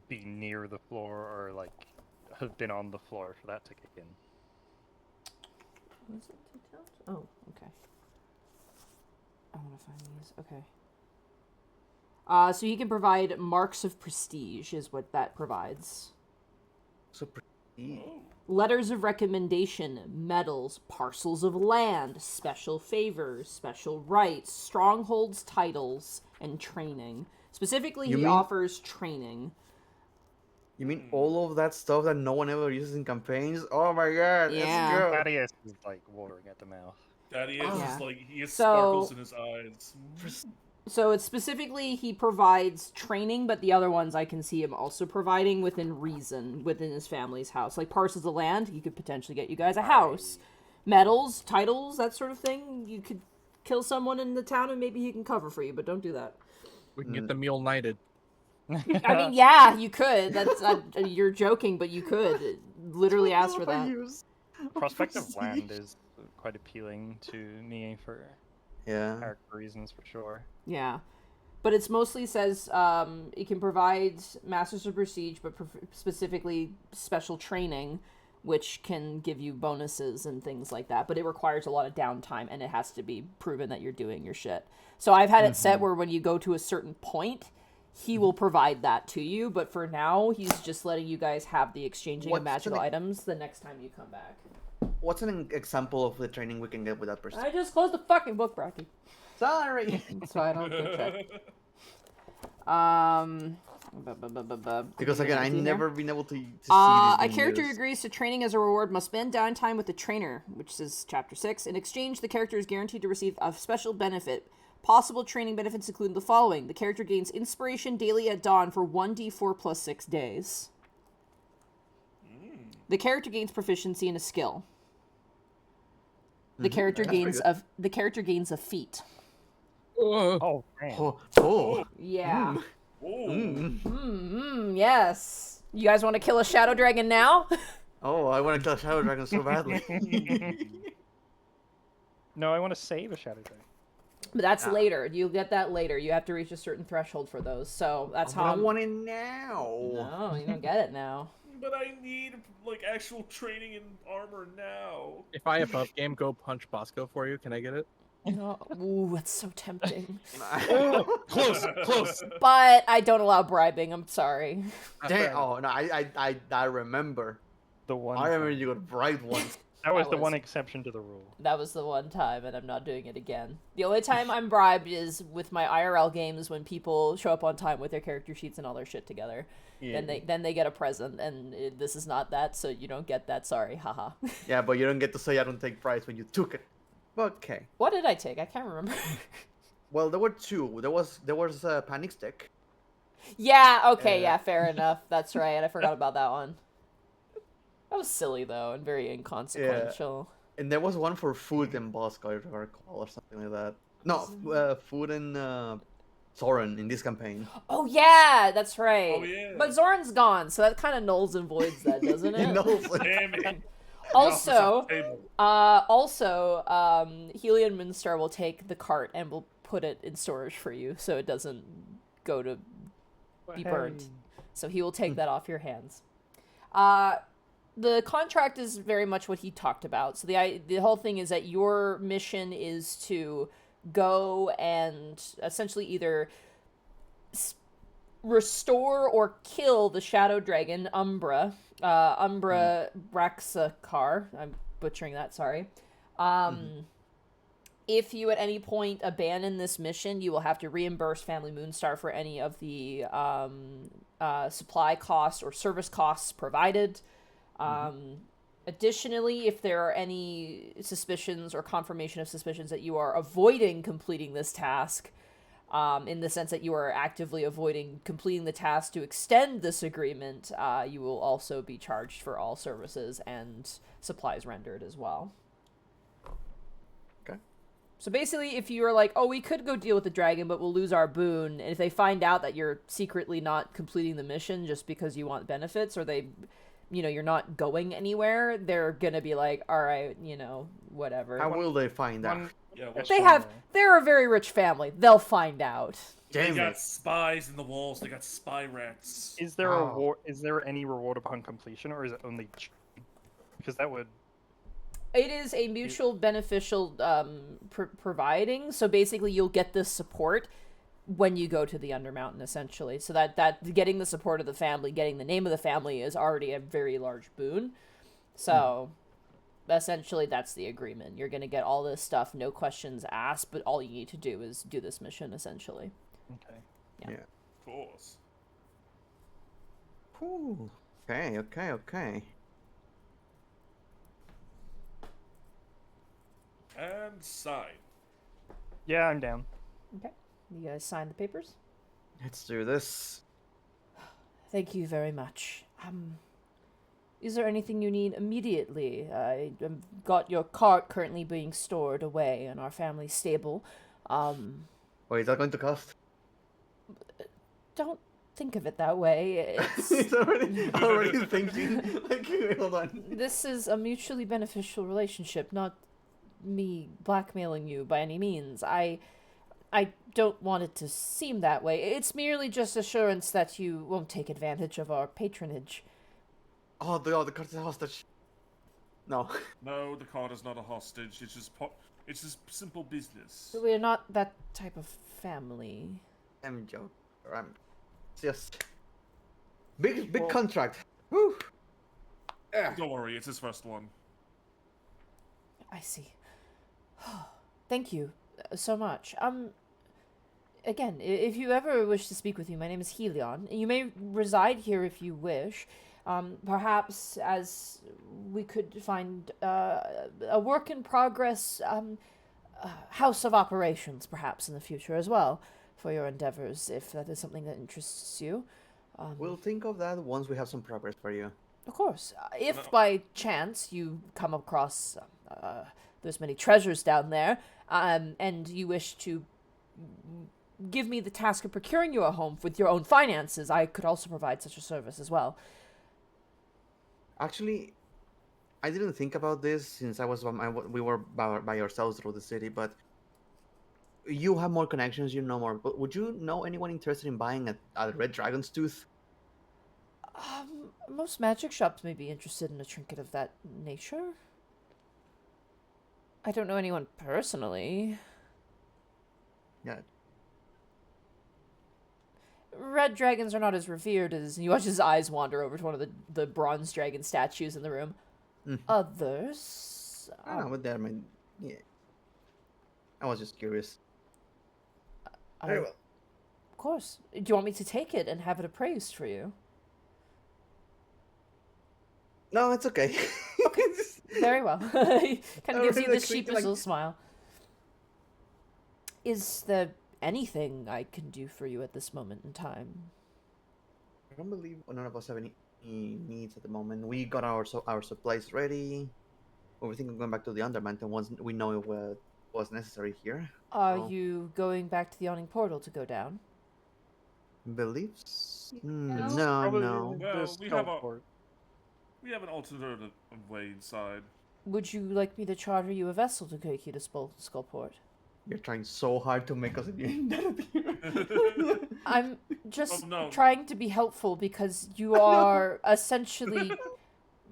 be near the floor or like have been on the floor for that to kick in. Was it detailed? Oh, okay. I want to find these. Okay. So he can provide marks of prestige, is what that provides. So prestige. Letters of recommendation, medals, parcels of land, special favors, special rights, strongholds, titles, and training. Specifically, he offers training. You mean all of that stuff that no one ever uses in campaigns? Oh my god, Yeah. let's go. Thaddeus is like watering at the mouth. Daddy is just like, he has So- sparkles in his eyes. So it's specifically he provides training, but the other ones I can see him also providing within reason, within his family's house. Like parcels of land, he could potentially get you guys a house. Medals, titles, that sort of thing. You could kill someone in the town and maybe he can cover for you, but don't do that. We can get the Mule Knighted. I mean, yeah, you could. That's you're joking, but you could literally ask for that. Prospective land is quite appealing to me for character reasons, for sure. Yeah. But it's mostly says it can provide Masters of Prestige, but specifically special training, which can give you bonuses and things like that. But it requires a lot of downtime, and it has to be proven that you're doing your shit. So I've had it set where when you go to a certain point, he will provide that to you. But for now, he's just letting you guys have the exchanging of magical items the next time you come back. What's an example of the training we can get with that person? I just closed the fucking book, Bracky. Sorry. So I don't get checked. Because again, I've never been able to see these a character videos. agrees to training as a reward must spend downtime with the trainer, which is chapter 6. In exchange, the character is guaranteed to receive a special benefit. Possible training benefits include the following. The character gains inspiration daily at dawn for 1d4 plus 6 days. The character gains proficiency in a skill. The character gains a feat. Oh, man. Yeah. Oh. Yes. You guys want to kill a shadow dragon now? Oh, I want to kill a shadow dragon so badly. No, I want to save a shadow dragon. But that's later. You'll get that later. You have to reach a certain threshold for those. So that's how I want it now. No, you don't get it now. But I need, like, actual training and armor now. If I above game go punch Bosco for you, can I get it? No. Ooh, that's so tempting. Close. But I don't allow bribing. I'm sorry. Dang, oh no, I remember. The one. I remember you got bribed once. That was the was- one exception to the rule. That was the one time, and I'm not doing it again. The only time I'm bribed is with my IRL games when people show up on time with their character sheets and all their shit together. Yeah. Then they get a present, and this is not that, so you don't get that. Sorry, haha. Yeah, but you don't get to say I don't take prize when you took it. Okay. What did I take? I can't remember. Well, there were two. There was a panic stick. Yeah, okay, yeah, fair enough. That's right. I forgot about that one. That was silly though, and very inconsequential. And there was one for food and Bosco, if I recall, or something like that. No, food and Soren in this campaign. Oh yeah, that's right. Oh, yeah. But Zoran's gone, so that kind of nulls and voids that, doesn't it? Damn it. Also, Table. Helion Moonstar will take the cart and will put it in storage for you, so it doesn't go to be burnt. Hey. So he will take that off your hands. The contract is very much what he talked about. So the whole thing is that your mission is to go and essentially either restore or kill the shadow dragon Umbra, Braxakar. I'm butchering that, sorry. If you at any point abandon this mission, you will have to reimburse Family Moonstar for any of the supply costs or service costs provided. Additionally, if there are any suspicions or confirmation of suspicions that you are avoiding completing this task, in the sense that you are actively avoiding completing the task to extend this agreement, you will also be charged for all services and supplies rendered as well. Okay. So basically, if you're like, oh, we could go deal with the dragon, but we'll lose our boon, and if they find out that you're secretly not completing the mission just because you want benefits, or they, you're not going anywhere, they're gonna be like, all right, whatever. How will they find out? Yeah, They're a very rich family. They'll find out. they Damn got it. spies in the walls. They got spy rats. Is there Wow. is there any reward upon completion, or is it only? Because that would. It is a mutual beneficial providing. So basically, you'll get this support when you go to the Undermountain, essentially. So that getting the support of the family, getting the name of the family is already a very large boon. So essentially, that's the agreement. You're going to get all this stuff, no questions asked, but all you need to do is do this mission, essentially. Okay. Of course. Whew. Okay. And sign. Yeah, I'm down. Okay. You guys sign the papers? Let's do this. Thank you very much. Is there anything you need immediately? I've got your cart currently being stored away in our family stable. What is that going to cost? Don't think of it that way. He's already thinking. Like, hold on. This is a mutually beneficial relationship, not me blackmailing you by any means. I don't want it to seem that way. It's merely just assurance that you won't take advantage of our patronage. Oh, the card is a hostage. No. No, the card is not a hostage. It's just simple business. We're not that type of family. I'm joking. It's just big Well- contract. Woo. Don't worry, it's his first one. I see. Thank you so much. Again, if you ever wish to speak with me, my name is Helion. You may reside here if you wish. Perhaps as we could find a work in progress house of operations, perhaps in the future as well, for your endeavors, if that is something that interests you. We'll think of that once we have some progress for you. Of course. If by chance you come across there's many treasures down there, and you wish to give me the task of procuring you a home with your own finances, I could also provide such a service as well. Actually, I didn't think about this since we were by ourselves through the city, but you have more connections, you know more. But would you know anyone interested in buying a red dragon's tooth? Most magic shops may be interested in a trinket of that nature. I don't know anyone personally. Yeah. Red dragons are not as revered as... You watch his eyes wander over to one of the bronze dragon statues in the room. Others... course. I don't know, but that, I mean, yeah. I was just curious. Very well. Of course. Do you want me to take it and have it appraised for you? No, it's okay. Okay. Very well. He kind I of gives you really this think, sheepish like- little smile. Is there anything I can do for you at this moment in time? I don't believe none of us have any needs at the moment. We got our supplies ready. We think of going back to the Undermountain once we know what was necessary here. Are Oh. you going back to the awning portal to go down? Beliefs? No. No, Probably no. the Well, we have a- Skullport. We have an alternative way inside. Would you like me to charter you a vessel to take you to Skullport? You're trying so hard to make us I'm just Oh, no. trying to be helpful because you are essentially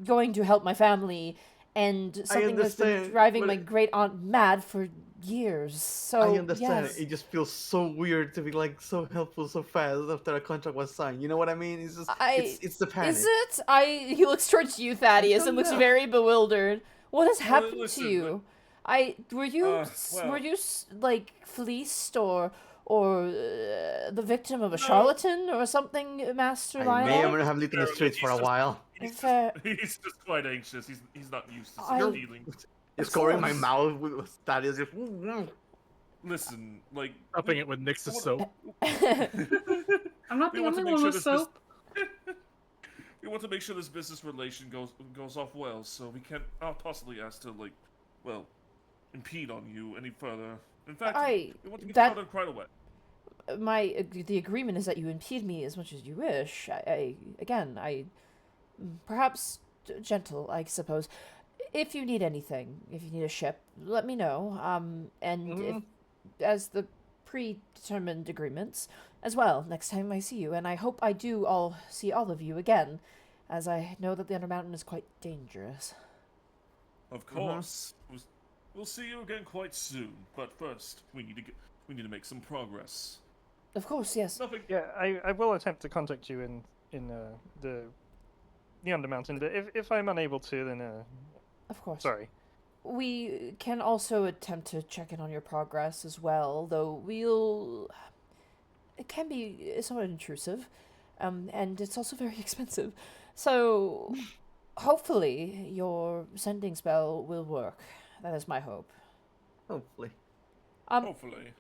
going to help my family and something that's been understand, driving but my great aunt mad for years. So I understand. yes. It just feels so weird to be like so helpful so fast after a contract was signed. You know what I mean? It's just it's the panic. Is it? He looks towards you, Thaddeus, and looks know. very bewildered. What has happened listen, to you? Were you like fleeced or the victim of a charlatan or something, Master I Lionel? may or may not have lived in the streets for a while. Fair. He's just quite anxious. He's not used to I- such dealings. Just covering my course. mouth with that is just. Listen, like Upping it with Nyx's soap. I'm not we the want to only make one sure with this soap. we want to make sure this business relation goes off well, so we can't possibly ask to impede on you any further. In fact, we want to get started right away. The agreement is that you impede me as much as you wish. Perhaps gentle, I suppose. If you need anything, if you need a ship, let me know. If, as the predetermined agreements as well, next time I see you. And I hope I do see all of you again, as I know that the Undermountain is quite dangerous. Of course, we'll see you again quite soon. But first, we need to make some progress. Of course, yes. Nothing. Yeah, I will attempt to contact you in the Undermountain, but if I'm unable to, then Of course. sorry. We can also attempt to check in on your progress as well, though it can be somewhat intrusive, and it's also very expensive. So, hopefully, your sending spell will work. That is my hope. Hopefully. Hopefully.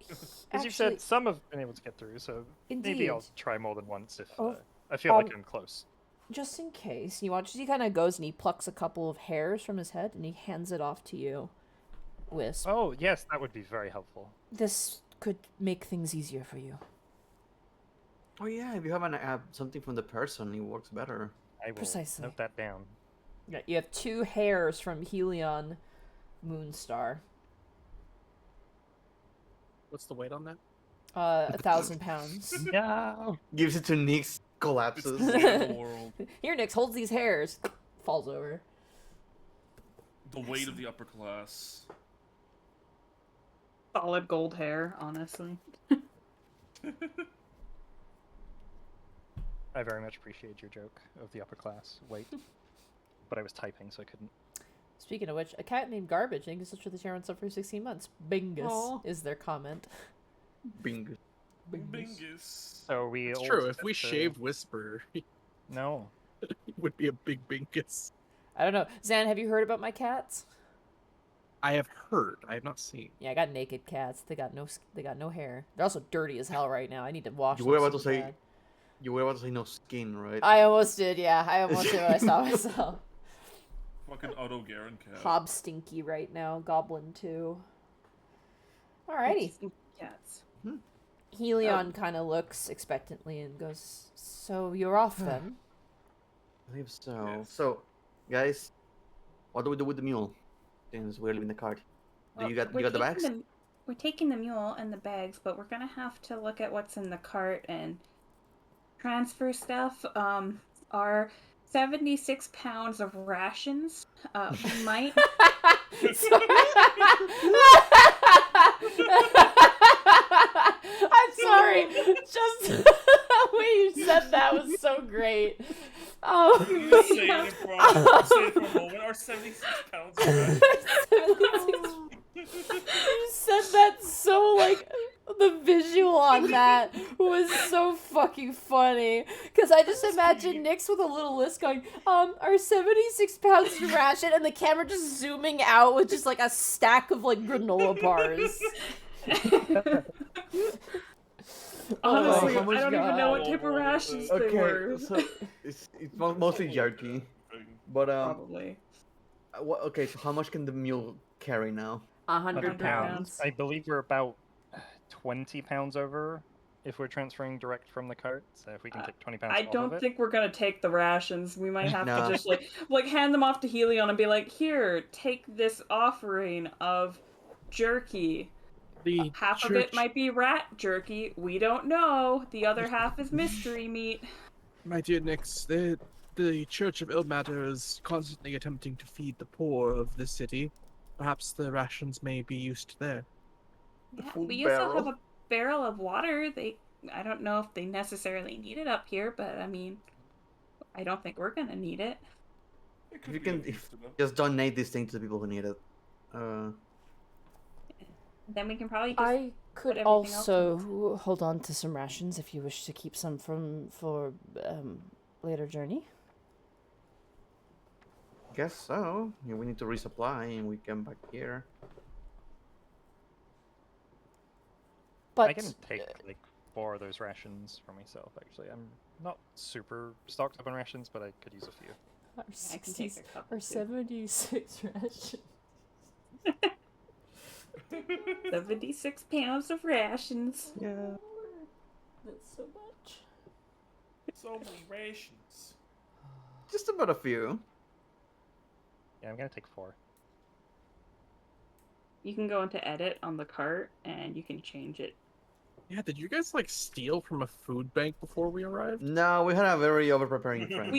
As you've said, some have been able to get through, so maybe I'll Indeed. try more than once if Oh, I feel like I'm close. Just in case, you watch as he kind of goes and he plucks a couple of hairs from his head and he hands it off to you. Wisp. Oh, yes, that would be very helpful. This could make things easier for you. Oh yeah, if you have something from the person, it works better. I will Precisely. note that down. Yeah, you have 2 hairs from Helion Moonstar. What's the weight on that? 1,000 pounds. No! Gives it to Nyx, It's collapses. the end of the world. Here, Nyx holds these hairs. Falls over. The weight of the upper class. Solid gold hair, honestly. I very much appreciate your joke of the upper class. Wait. But I was typing, so I couldn't. Speaking of which, a cat named Garbage and such for the chair for 16 months. Bingus Aw. is their comment. Bingo. Bingus. So we It's all true. If set we to- shaved Whisper, it No. would be a big bingus. I don't know. Zan, have you heard about my cats? I have heard. I have not seen. Yeah, I got naked cats. They got no hair. They're also dirty as hell right now. I need to wash You them were about to super say, bad. no skin, right? I almost did, yeah. I almost did when I saw myself. Fucking Otto Garen cat. Hob stinky right now. Goblin too. Alrighty. Cats. Helion kind of looks expectantly and goes, "So you're off then?" I believe so. Yes. So, guys, what do we do with the mule? Since we're leaving the cart. Do you got we're the bags? taking we're taking the mule and the bags, but we're gonna have to look at what's in the cart and transfer stuff. Our 76 pounds of rations. We might. I'm sorry. Just the way you said that was so great. Oh, Say it for a moment. Our 76 pounds of so like the visual on that was so fucking funny because I just imagine Nyx with a little list going, our 76 pounds to ration, and the camera just zooming out with just like a stack of like granola bars. Honestly, how much I don't even know what God. type of rations they Okay, were. so it's mostly jerky, but Probably. okay, so how much can the mule carry now? 100 pounds. I believe we're about 20 pounds over if we're transferring direct from the cart. So if we can take 20 pounds I off don't of it. think we're gonna take the rations. We might have No. to just like hand them off to Helion and be like, here, take this offering of jerky. The Half of it might be rat jerky. We don't know. The other half is mystery meat. My dear Nix, the Church of Ilmater is constantly attempting to feed the poor of this city. Perhaps the rations may be used there. Yeah, full we also have barrel? a barrel of water. I don't know if they necessarily need it up here, but I mean, I don't think we're gonna need it. If you can just donate this thing to the people who need it. Then we can probably just I could everything else also hold on to some rations if you wish to keep some for later journey. Guess so. Yeah, we need to resupply and we come back here. But I can take like 4 of those rations for myself. Actually, I'm not super stocked up on rations, but I could use a few. our I can take 60s, a couple our too. 76 rations. 76 pounds of rations. Yeah. That's so much. So many rations. Just about a few. Yeah, I'm gonna take 4. You can go into edit on the cart and you can change it. Yeah, did you guys like steal from a food bank before we arrived? No, we had a very over-preparing friend.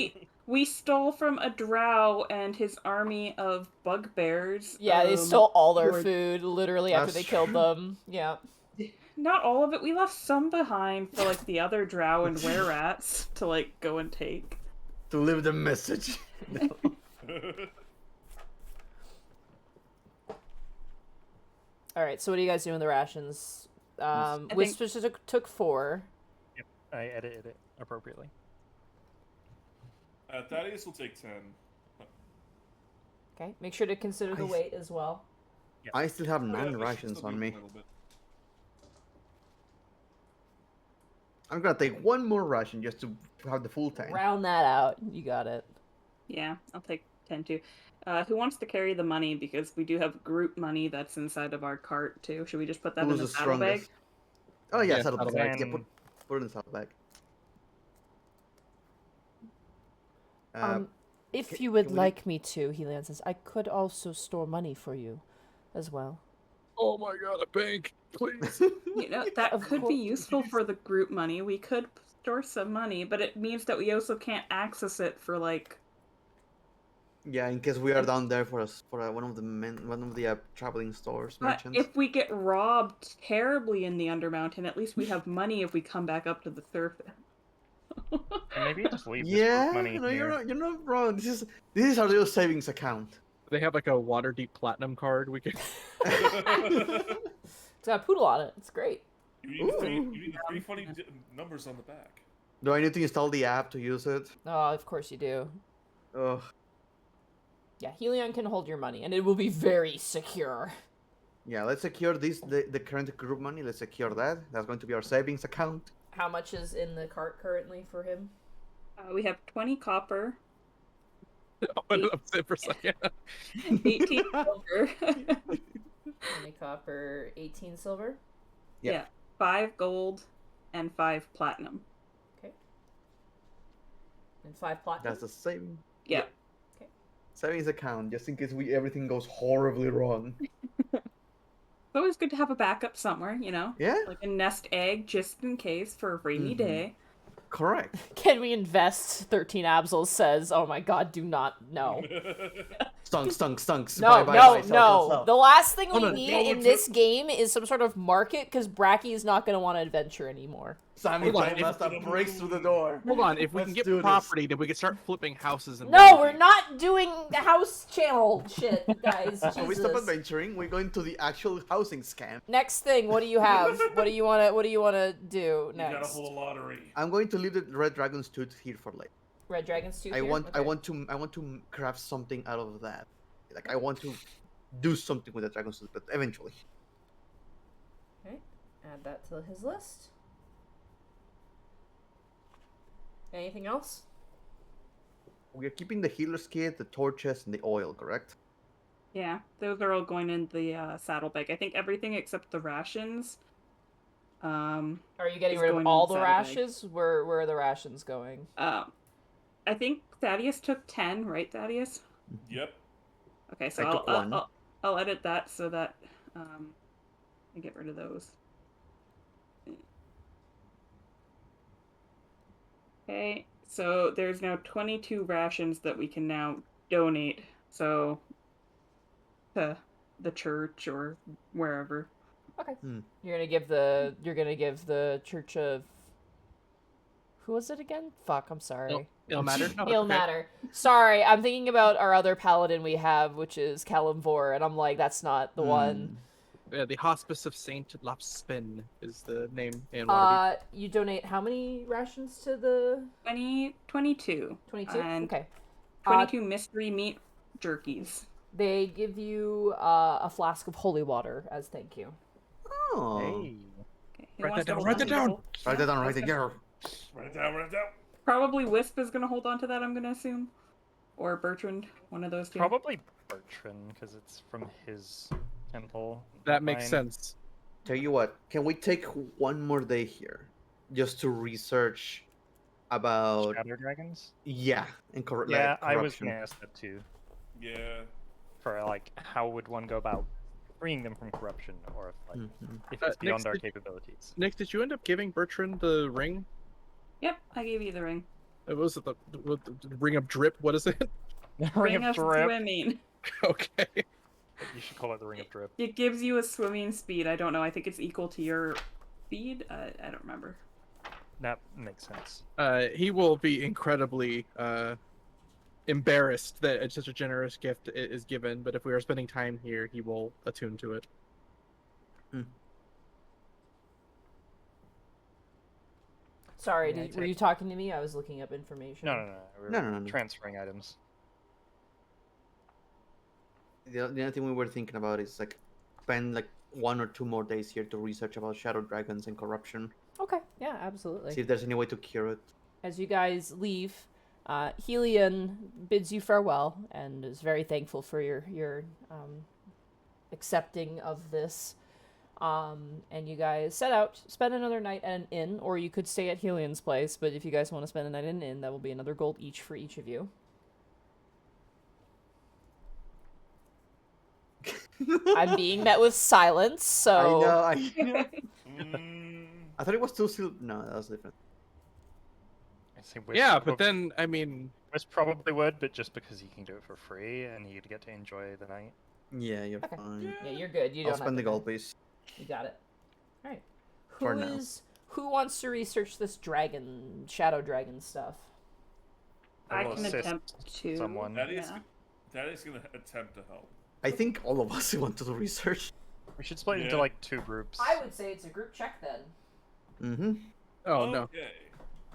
We stole from a drow and his army of bugbears. Yeah, they stole all their who are- food literally after That's they killed true. them. Yeah. Not all of it. We left some behind for like the other drow and were-rats to like go and take. To leave the message. All right. So what do you guys do in the rations? I Whisper took 4. Yep, I edited it appropriately. Thaddeus will take 10. Okay. Make sure to consider the I s- weight as well. I still have Oh, yeah, 9 I should rations still on do a me. little bit. I'm gonna take 1 more ration just to have the full tank. Round that out. You got it. Yeah, I'll take 10 too. Who wants to carry the money? Because we do have group money that's inside of our cart too. Should we just put that in Who's the the saddlebag? strongest? Oh yeah, Yeah, saddlebag. saddlebag. Yeah, put it in the saddlebag. If ca- you would can we- like me to, Helion says, I could also store money for you as well. Oh my god, a bank, please. You know, that Of could course. be useful for the group money. We could store some money, but it means that we also can't access it for like. Yeah, in case we are down there for one of the traveling stores But merchants. if we get robbed terribly in the Undermountain, at least we have money if we come back up to the surface. And maybe just leave this Yeah, group money no, here. you're not wrong. This is our real savings account. They have like a Waterdeep platinum card we could. It's got a poodle on it. It's great. You need the 3 funny numbers on the back. Do I need to install the app to use it? Oh, of course you do. Ugh. Yeah, Helion can hold your money, and it will be very secure. Yeah, let's secure the current group money. Let's secure that. That's going to be our savings account. How much is in the cart currently for him? We have 20 copper, Let's sit for a second. 18 silver, 20 copper, 18 silver. Yeah. 5 gold, and 5 platinum. And 5 platinum. That's the same Yeah. savings account, just in case everything goes horribly wrong. It's always good to have a backup somewhere, you know? Yeah, Like a nest egg just in case for a rainy Mhm. day. correct. Can we invest? 13 Absol says, oh my god, do not. No. Stunks. No, Bye, no, sell. no. The last thing we no, need no, in this game is some sort of market, because Bracky is not going to want to adventure anymore. Sammy Hold on, Time if- Master breaks through the door. Hold on, if we Let's can get do this. property, then we can start flipping houses and. No, we're not doing the house channel shit, guys. When we stop Jesus. adventuring, we're going to the actual housing scam. Next thing, what do you have? What do you wanna do You gotta next? pull a lottery. I'm going to leave the Red Dragon's tooth here for later. Red Dragon's tooth. I here? want Okay. I want to craft something out of that. Like I want to do something with the Dragon's tooth, but eventually. Okay, add that to his list. Anything else? We are keeping the healer's kit, the torches, and the oil, correct? Yeah, those are all going in the saddlebag. I think everything except the rations. Are you getting Is rid of going all in the the saddlebag. rations? Where are the rations going? I think Thaddeus took 10, right, Thaddeus? Yep. Okay, so I took one. I'll edit that so that I get rid of those. Okay, so there's now 22 rations that we can now donate. So to the church or wherever. Okay. You're gonna give the Church of. Who was it again? Fuck, I'm sorry. It'll matter. No, it's It'll okay. matter. Sorry, I'm thinking about our other paladin we have, which is Kalimvor, and I'm like, that's not the one. Yeah, the Hospice of Saint Lapspin is the name in Waterdeep. You donate how many rations to the 22. 22? And Okay. 22 mystery meat jerkies. They give you a flask of holy water as thank you. Oh. Hey. Okay, who Write wants that to down, hold write on that to down. whole- Write that down right Okay. there. Write it down, write it down. Probably Wisp is gonna hold on to that, I'm gonna assume. Or Bertrand, one of those two. Probably Bertrand, because it's from his temple. That makes Mine. sense. Tell you what, can we take one more day here just to research about Shadow dragons? and correct? Yeah, I was corruption. gonna ask that too. Yeah. For like, how would one go about freeing them from corruption, or if like Mhm. if it's beyond next our did- capabilities? Nick, did you end up giving Bertrand the ring? Yep, I gave you the ring. What was it? The ring of drip? What is it? Ring of drip. swimming. Okay. You should call it the ring of drip. It gives you a swimming speed. I don't know. I think it's equal to your speed. I don't remember. That makes sense. He will be incredibly embarrassed that such a generous gift is given, but if we are spending time here, he will attune to it. Sorry, Yeah, were you talking to me? I was looking up information. No. We're No. transferring items. The other thing we were thinking about is like spend like 1 or 2 more days here to research about shadow dragons and corruption. Okay, yeah, absolutely. See if there's any way to cure it. As you guys leave, Helion bids you farewell and is very thankful for your accepting of this. And you guys set out, spend another night at an inn, or you could stay at Helion's place, but if you guys want to spend a night at an inn, that will be another gold each for each of you. I'm being met with silence, so... I know. Mm, I thought it was still No, that was different. I say Wisp Yeah, prob- but then, I mean, Wisp probably would, but just because you can do it for free and you'd get to enjoy the night. Yeah, you're Okay. fine. Yeah, you're good. You I'll don't have spend to the pay. gold piece. You got it. Alright. For now. Who wants to research this dragon, shadow dragon stuff? I I will can assist attempt to. someone. that is Yeah. that is gonna attempt to help. I think all of us want to do research. We should split into Yeah. like 2 groups. I would say it's a group check then. Mm-hmm. oh no. Okay.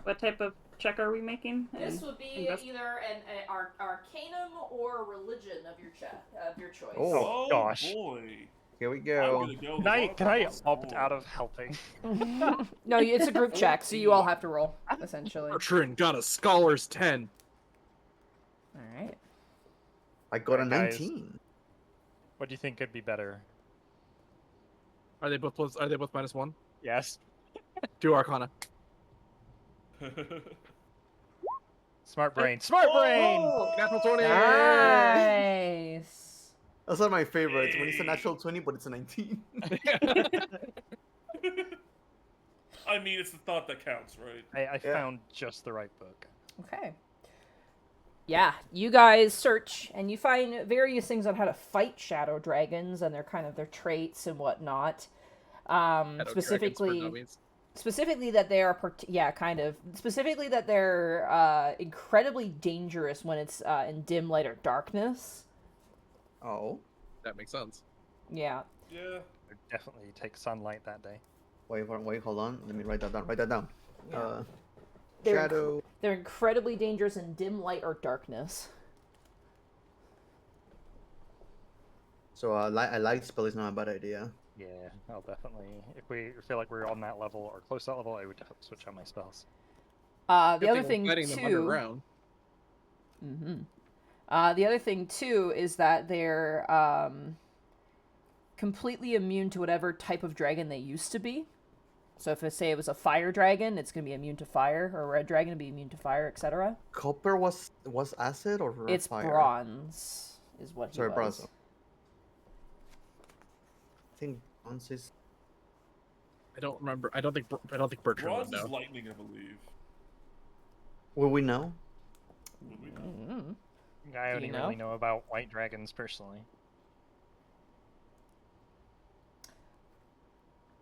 What type of check are we making? This And would be invest- either an arcanum or religion of your choice. Oh. Oh gosh. boy. Here we I'm go. gonna go Can I with opt out of helping? No, it's a group check, so you all have to roll, essentially. Bertrand got a scholar's 10. Alright. I got a Alright, guys. 19. What do you think could be better? Are they both -1? Yes. 2 Arcana. Smart brain. Smart brain! Natural 20! Nice. Those are my favorites. When it's a natural 20, but it's a 19. I mean, it's the thought that counts, right? I found just the right book. Okay. Yeah, you guys search and you find various things on how to fight shadow dragons and their traits and whatnot. Shadow dragons for Specifically, dummies. Specifically that they are, yeah, kind of. Specifically that they're incredibly dangerous when it's in dim light or darkness. Oh, That makes sense. Yeah. Yeah. I'd definitely take sunlight that day. wait, hold on. Let me write that down. Write that down. Yeah. They're Shadow. They're incredibly dangerous in dim light or darkness. So a light spell is not a bad idea. Yeah, I'll definitely. If we feel like we're on that level or close to that level, I would definitely switch out my spells. The Good other we're thing fighting them too. underground. The other thing too is that they're completely immune to whatever type of dragon they used to be. So if I say it was a fire dragon, it's going to be immune to fire, or a red dragon to be immune to fire, etc. Copper was acid or It's fire? bronze, is what he Sorry, was. bronze. I think bronze is. I don't remember. I don't think Bertrand Bronze would is know. lightning, I believe. Will we know? Would we know? Mm-hmm. I Do only you know? really know about white dragons personally.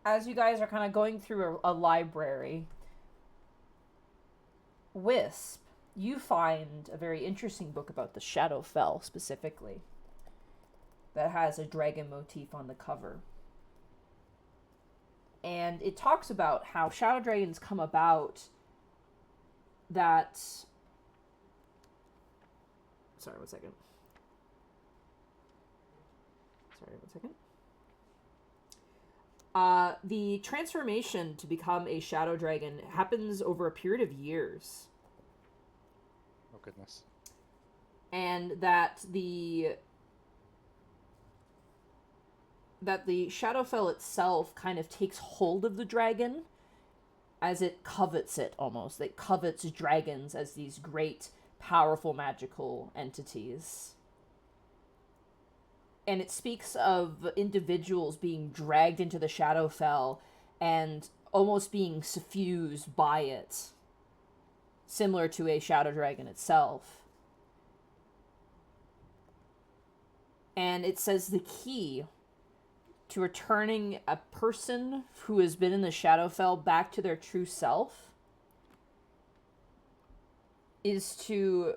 As you guys are kind of going through a library, Wisp, you find a very interesting book about the Shadowfell specifically that has a dragon motif on the cover. And it talks about how shadow dragons come about that... Sorry, one second. The transformation to become a shadow dragon happens over a period of years. Oh goodness. And that the Shadowfell itself kind of takes hold of the dragon as it covets it almost. It covets dragons as these great, powerful, magical entities. And it speaks of individuals being dragged into the Shadowfell and almost being suffused by it, similar to a shadow dragon itself. And it says the key to returning a person who has been in the Shadowfell back to their true self is to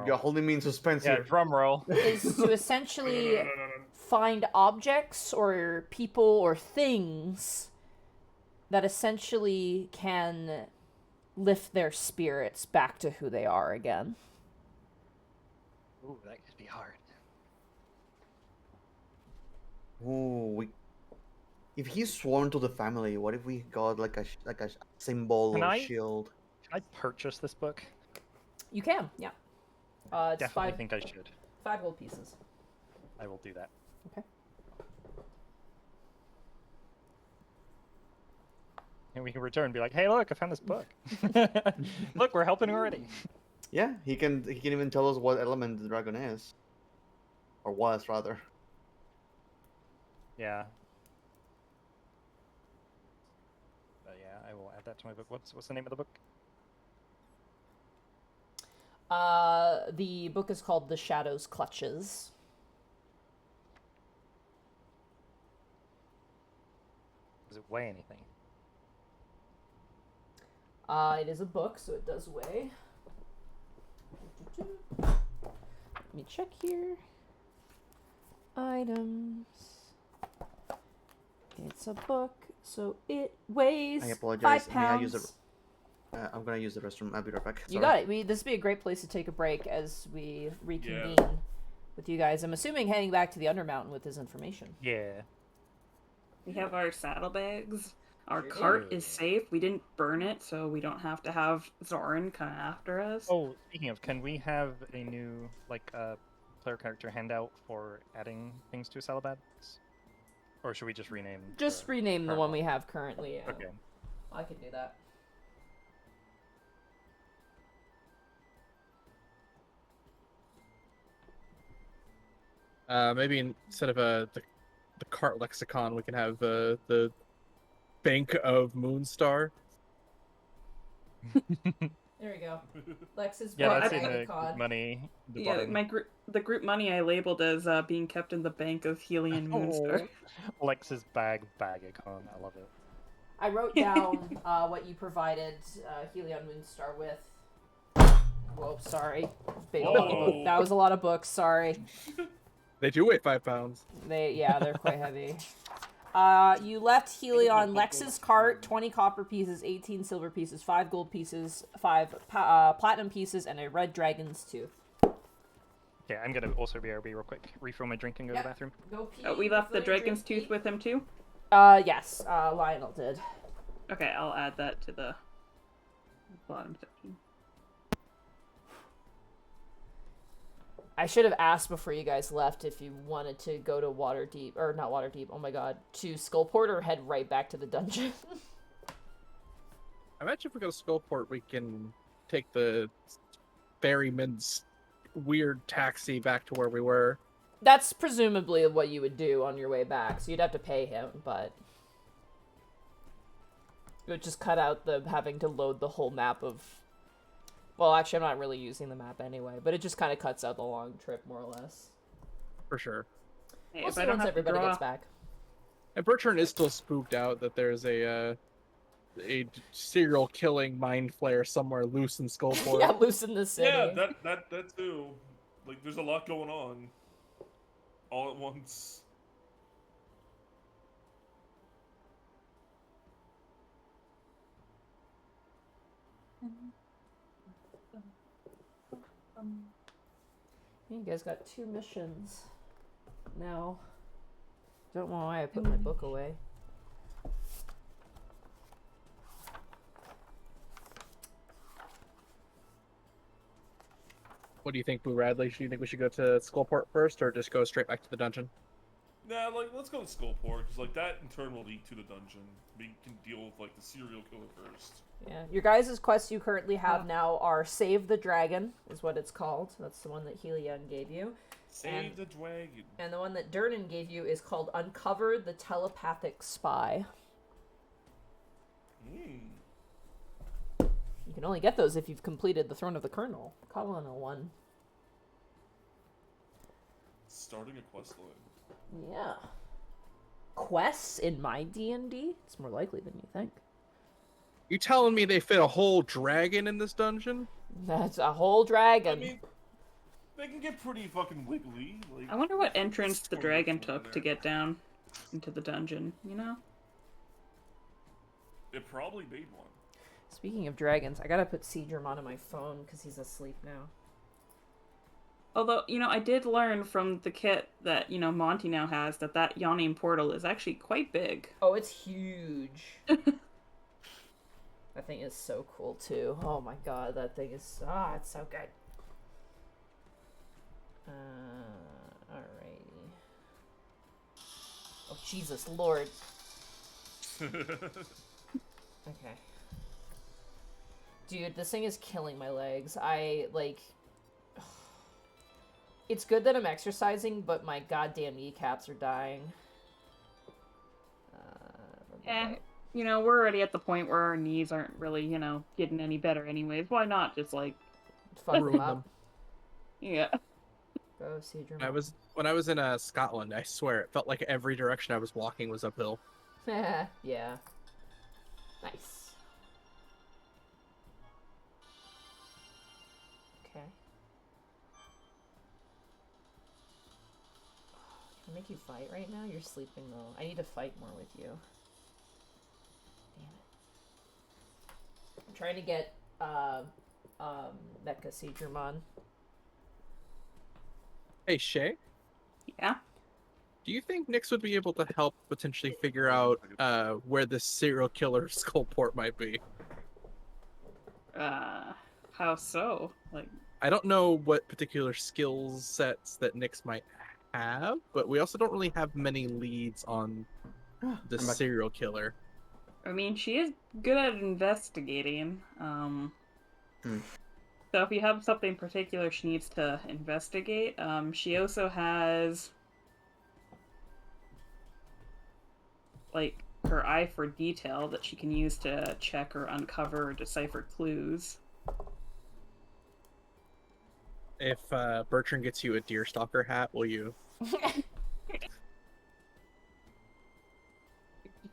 You're holding me in suspense Yeah, here. drum roll. is to essentially find objects or people or things that essentially can lift their spirits back to who they are again. Ooh, that could be hard. Ooh, if he's sworn to the family, what if we got like a symbol Can or I- shield? Can I purchase this book? You can, yeah. It's Definitely think I should. 5 gold pieces. I will do that. Okay. And we can return and be like, hey, look, I found this book. Look, we're helping already. Yeah, he can even tell us what element the dragon is, or was rather. Yeah. But yeah, I will add that to my book. What's the name of the book? The book is called The Shadow's Clutches. Does it weigh anything? It is a book, so it does weigh. Let me check here. Items. It's a book, so it weighs I apologize. 5 May I pounds. use the? I'm gonna use the restroom. I'll be right back. You got it. This would be a great place to take a break as we reconvene with you guys. I'm assuming heading back to the Undermountain with this information. Yeah. We have our saddlebags. Our cart is safe. We didn't burn it, so we don't have to have Zoran come after us. Oh, speaking of, can we have a new, player character handout for adding things to saddlebags? Or should we just rename? Just rename the one we have currently. Yeah. Okay. I can do that. Maybe instead of the cart lexicon, we can have the Bank of Moonstar. There we go. Lex's Yeah, bag that's of in the cod. money. The Yeah, bottom. the group money I labeled as being kept in the bank of Helion Moonstar. Lex's bag icon. I love it. I wrote down what you provided Helion Moonstar with. Whoa, sorry. Big Whoa. book. That was a lot of books, sorry. They do weigh 5 pounds. They're quite heavy. You left Helion Lex's cart, 20 copper pieces, 18 silver pieces, 5 gold pieces, 5 platinum pieces, and a red dragon's tooth. Okay, I'm gonna also BRB real quick. Refill my drink and go to the bathroom. Go pee. We left the refill your dragon's drink, tooth with him too? Yes, Lionel did. Okay, I'll add that to the bottom section. I should have asked before you guys left if you wanted to go to Waterdeep, or not Waterdeep, oh my god, to Skullport or head right back to the dungeon. I imagine if we go to Skullport, we can take the ferryman's weird taxi back to where we were. That's presumably what you would do on your way back, so you'd have to pay him, but it would just cut out the having to load the whole map of... Well, actually, I'm not really using the map anyway, but it just kind of cuts out the long trip, more or less. For sure. Hey, We'll if see I don't once have to everybody draw... gets back. And Bertrand is still spooked out that there's a serial killing mind flayer somewhere loose in Skullport. Yeah, loose in the city. Yeah, that too. Like, there's a lot going on all at once. You guys got 2 missions now. Don't know why I put my book away. What do you think, Blue Radley? Do you think we should go to Skullport first, or just go straight back to the dungeon? Nah, like, let's go to Skullport, because, like, that in turn will lead to the dungeon. We can deal with, like, the serial killer first. Yeah, your guys' quests you currently have now are Save the Dragon, is what it's called. That's the one that Helion gave you. Save the dragon. And the one that Durnan gave you is called Uncover the Telepathic Spy. You can only get those if you've completed the Throne of the Colonel. Colonel 1. Starting a quest line. Yeah. Quests in my D&D? It's more likely than you think. You telling me they fit a whole dragon in this dungeon? That's a whole dragon. I mean, they can get pretty fucking wiggly. Like, I wonder what entrance the totally dragon cool took there. to get down into the dungeon, you know? It probably made one. Speaking of dragons, I gotta put Seedrum on my phone because he's asleep now. Although, you know, I did learn from the kit that, you know, Monty now has that yawning portal is actually quite big. Oh, it's huge. That thing is so cool, too. Oh my god, that thing is... Ah, it's so good. Alrighty. Oh, Jesus Lord. Okay. Dude, this thing is killing my legs. It's good that I'm exercising, but my goddamn kneecaps are dying. You know, we're already at the point where our knees aren't really, you know, getting any better anyways. Why not just, like... Fuck them Ruin up. them. Yeah. Go, Seedrum. When I was in Scotland, I swear it felt like every direction I was walking was uphill. Yeah. Nice. Okay. Can I make you fight right now? You're sleeping though. I need to fight more with you. Damn it. I'm trying to get Mecha Seedrum on. Hey, Shay, Yeah? do you think Nyx would be able to help potentially figure out where this serial killer Skullport might be? How so? Like... I don't know what particular skill sets that Nyx might have, but we also don't really have many leads on the I'm back. serial killer. I mean, she is good at investigating. So if you have something particular she needs to investigate, she also has, like, her eye for detail that she can use to check or uncover or decipher clues. If Bertrand gets you a deerstalker hat, will you?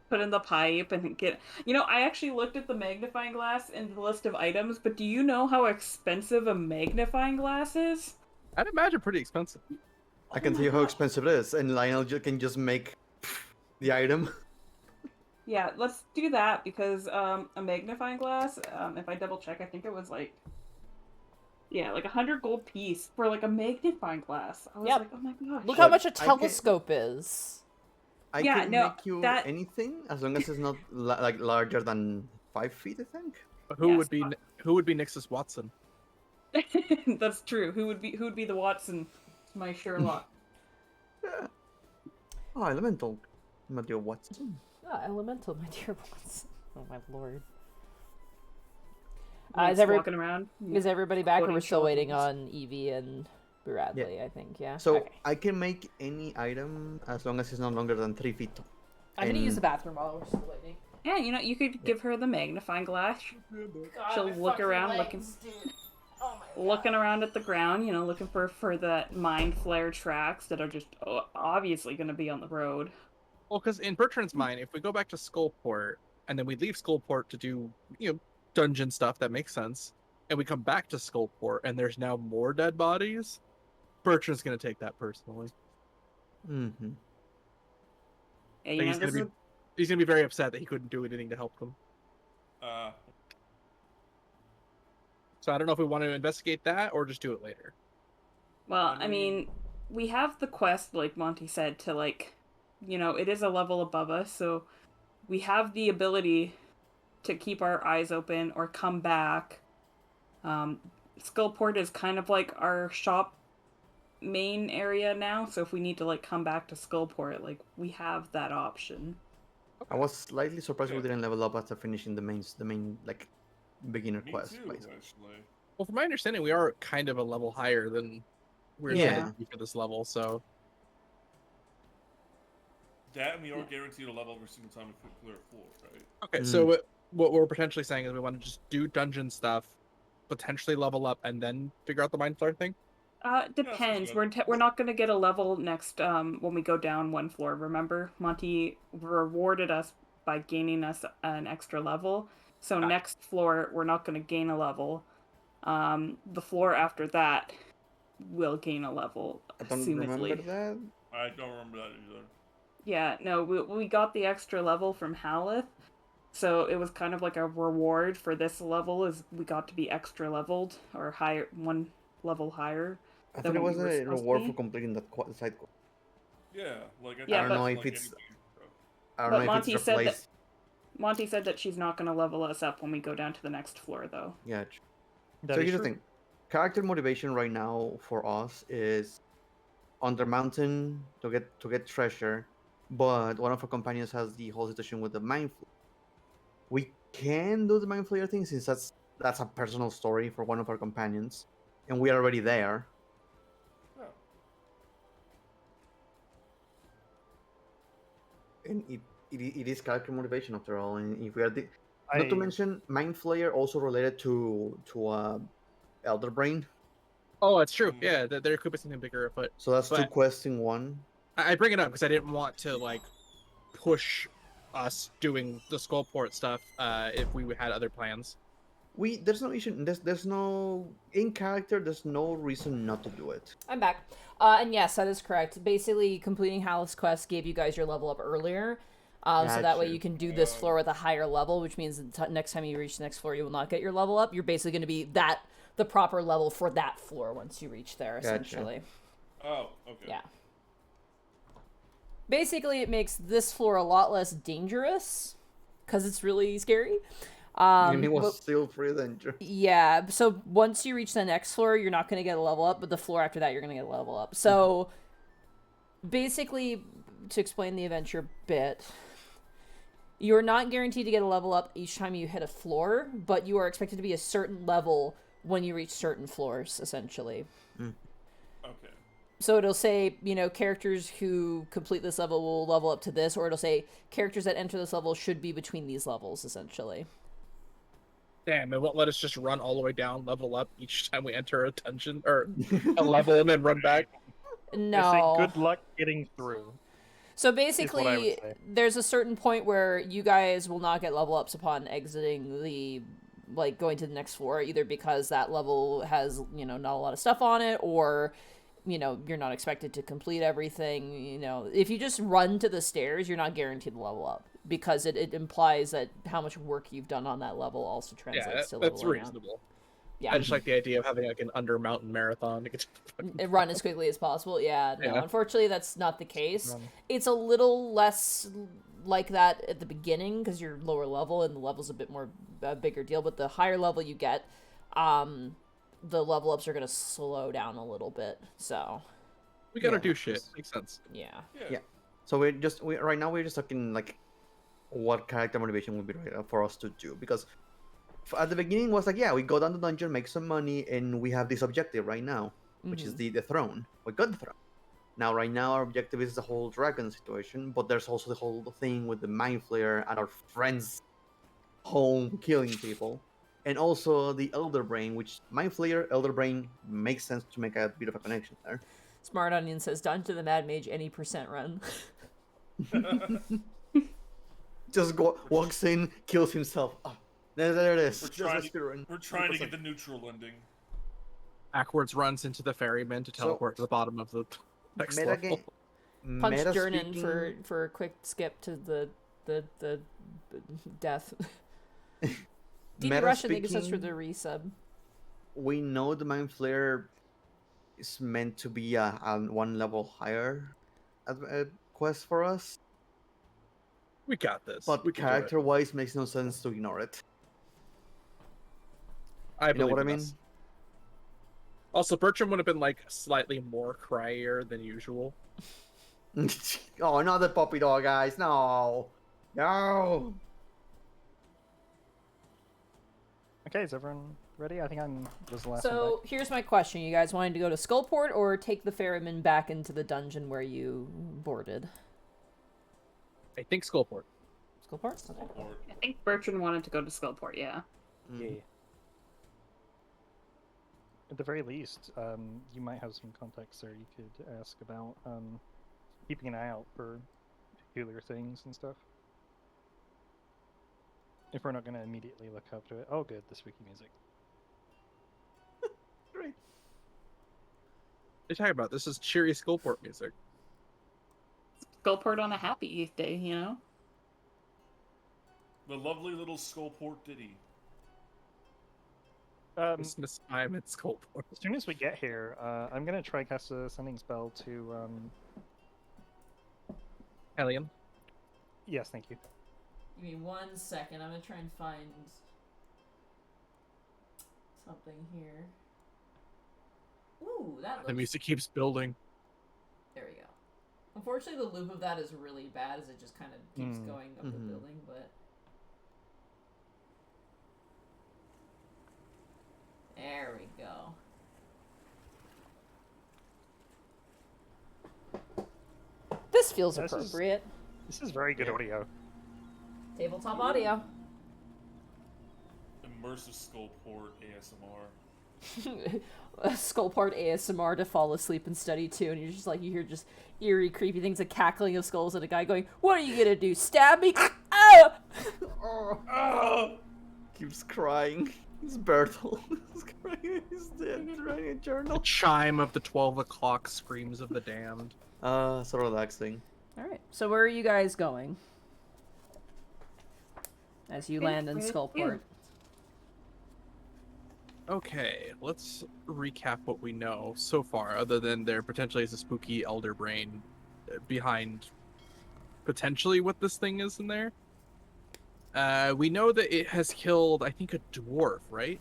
Put in the pipe and get. You know, I actually looked at the magnifying glass in the list of items, but do you know how expensive a magnifying glass is? I'd imagine pretty expensive. I can tell you how expensive it is, and Lionel can just make the item. Yeah, let's do that because a magnifying glass. If I double check, I think it was like. Yeah, like 100 gold piece for like a magnifying glass. I was Yep. like, oh my gosh. Look how But much a I can- telescope is. I Yeah, can no, make you that- anything as long as it's not like larger than 5 feet, I think. But who Yes, would be Nixus Watson? That's true. Who would be the Watson? My Sherlock. Yeah. Oh, elemental. My dear Watson. Ah, elemental, my dear ones. Oh my lord. Like, walking around. Is everybody back, or Floating we're still waiting shells. on Evie and Bradley? I think, yeah. So Okay. I can make any item as long as it's not longer than 3 feet tall. I'm gonna use and- the bathroom while we're still waiting. Yeah, you know, you could give her the magnifying glass. She'll look around looking around at the ground, you know, looking for that mind flare tracks that are just obviously going to be on the road. Well, because in Bertrand's mind, if we go back to Skullport and then we leave Skullport to do, dungeon stuff, that makes sense, and we come back to Skullport and there's now more dead bodies, Bertrand's gonna take that personally. Mm-hmm. Yeah, you know, He's gonna be very upset that he couldn't do anything to help them. So I don't know if we want to investigate that or just do it later. well, I mean, we have the quest, like Monty said, to like, you know, it is a level above us, so we have the ability to keep our eyes open or come back. Skullport is kind of like our shop main area now, so if we need to like come back to Skullport, like we have that option. I was slightly surprised we didn't level up after finishing the main like beginner Me quest. too, Basically. actually. Well, from my understanding, we are kind of a level higher than we're Yeah. supposed to be for this level, so That and we are guaranteed a level every single time we clear a floor, right? okay. So what we're potentially saying is we want to just do dungeon stuff, potentially level up, and then figure out the mind flare thing. Depends. good. We're not gonna get a level next when we go down one floor. Remember, Monty rewarded us by gaining us an extra level. So next floor we're not gonna gain a level. The floor after that will gain a level. I don't assumedly. remember that. I don't remember that either. Yeah, no, we got the extra level from Haleth, so it was kind of like a reward for this level. Is we got to be extra leveled or higher, one level higher. I than thought it what was we were a supposed to reward be. for completing that side quest. Yeah, like Yeah, I don't but- know if like it's. anything, so. I don't But know if Monty it's said that- replaced. Monty said that she's not going to level us up when we go down to the next floor, though. Yeah. That So is here's the true. thing. Character motivation right now for us is on the mountain to get treasure, but one of our companions has the whole situation with the mind flayer. We can do the mind flayer thing since that's a personal story for one of our companions, and we are already there. Oh. And it is character motivation after all. And if we are not to I- mention mind flayer also related to elder brain. Oh, it's true. Yeah, there could be something bigger afoot. So that's two But- quests in one. I bring it up because I didn't want to like push us doing the Skullport stuff if we had other plans. There's no issue. There's no in character. There's no reason not to do it. I'm back. And yes, that is correct. Basically, completing Haleth's quest gave you guys your level up earlier. So that way Gotcha. you can do this floor with a higher level, which means next time you reach the next floor, you will not get your level up. You're basically going to be the proper level for that floor once you reach there, Gotcha. essentially. Oh, okay. Yeah. Basically, it makes this floor a lot less dangerous because it's really scary. And it was But- still pretty dangerous. yeah, so once you reach the next floor, you're not going to get a level up, but the floor after that, you're going to get a level up. So, basically, to explain the adventure bit, you're not guaranteed to get a level up each time you hit a floor, but you are expected to be a certain level when you reach certain floors, essentially. Okay. So it'll say, characters who complete this level will level up to this, or it'll say characters that enter this level should be between these levels, essentially. Damn, it won't let us just run all the way down, level up each time we enter a dungeon or a level, and then run back. They say No. good luck getting through. So what I would basically, say. there's a certain point where you guys will not get level ups upon exiting the, like, going to the next floor, either because that level has, not a lot of stuff on it, or, you're not expected to complete everything. If you just run to the stairs, you're not guaranteed to level up, because it implies that how much work you've done on that level also translates to leveling that's up. reasonable. Yeah. I just like the idea of having like an under mountain marathon to get to the fucking Run as quickly as possible. Yeah, no. Yeah. Unfortunately, that's not the case. Run. It's a little less like that at the beginning because you're lower level and the level's a bit more bigger deal. But the higher level you get, the level ups are gonna slow down a little bit. So We gotta Yeah. do shit. Makes sense. yeah. Yeah. So right now we're just talking like what character motivation would be right for us to do, because at the beginning was like, yeah, we go down the dungeon, make some money, and we have this objective right now, which is the throne. We got the throne. Now, right now, our objective is the whole dragon situation, but there's also the whole thing with the mind flayer at our friend's home killing people, and also the elder brain, which mind flayer, elder brain makes sense to make a bit of a connection there. Smart Onion says, "Done to the Mad Mage any percent run." Just walks in, kills himself. Oh, there it is. We're Just trying a speedrun. We're trying to get 100%. the neutral ending. Backwards runs into the ferryman to teleport to the bottom of the next Meta level. game. Punch Meta Jernin speaking- for a quick skip to the death. DD Meta Russian, thank you so much for speaking- the resub. We know the mind flayer is meant to be a one level higher quest for us, We got this. but we can do it. character wise makes no sense to ignore it. I You know believe what I in mean? us. Also, Bertram would have been like slightly more cryer than usual. Oh, not the puppy dog, guys. No. No. Okay, is everyone ready? I think was the last one So here's my question: you guys wanting to go to Skullport or take the ferryman back into the dungeon where you boarded? I think Skullport. Skullport. Okay. Or I think Bertrand wanted to go to Skullport, yeah. back. Yeah. At the very least, you might have some context there you could ask about keeping an eye out for peculiar things and stuff. If we're not going to immediately look up to it. Oh, good, the spooky music. Great. What are you talking about? This is cheery Skullport music. Skullport on a happy day, you know? the lovely little Skullport ditty. Christmas time at Skullport. As soon as we get here, I'm going to try cast a sending spell to... Hellion. Yes, thank you. Give me 1 second. I'm gonna try and find something here. Ooh, that looks... The music keeps building. There we go. Unfortunately, the loop of that is really bad, as it just kind of keeps going up the building, but... There we go. This feels This is- appropriate. This is very good audio. Tabletop audio. Immersive Skullport ASMR. Skullport ASMR to fall asleep and study too, and you're just like, you hear just eerie, creepy things, a cackling of skulls, and a guy going, "What are you gonna do? Stab me?" Ah! Oh. Keeps crying. It's Bertel. He's crying. He's dead. He's writing a The journal. chime of the 12 o'clock screams of the damned. So relaxing. All right. So where are you guys going? As you land in Where to? Skullport. Okay, let's recap what we know so far, other than there potentially is a spooky elder brain behind potentially what this thing is in there. We know that it has killed, I think, a dwarf, right?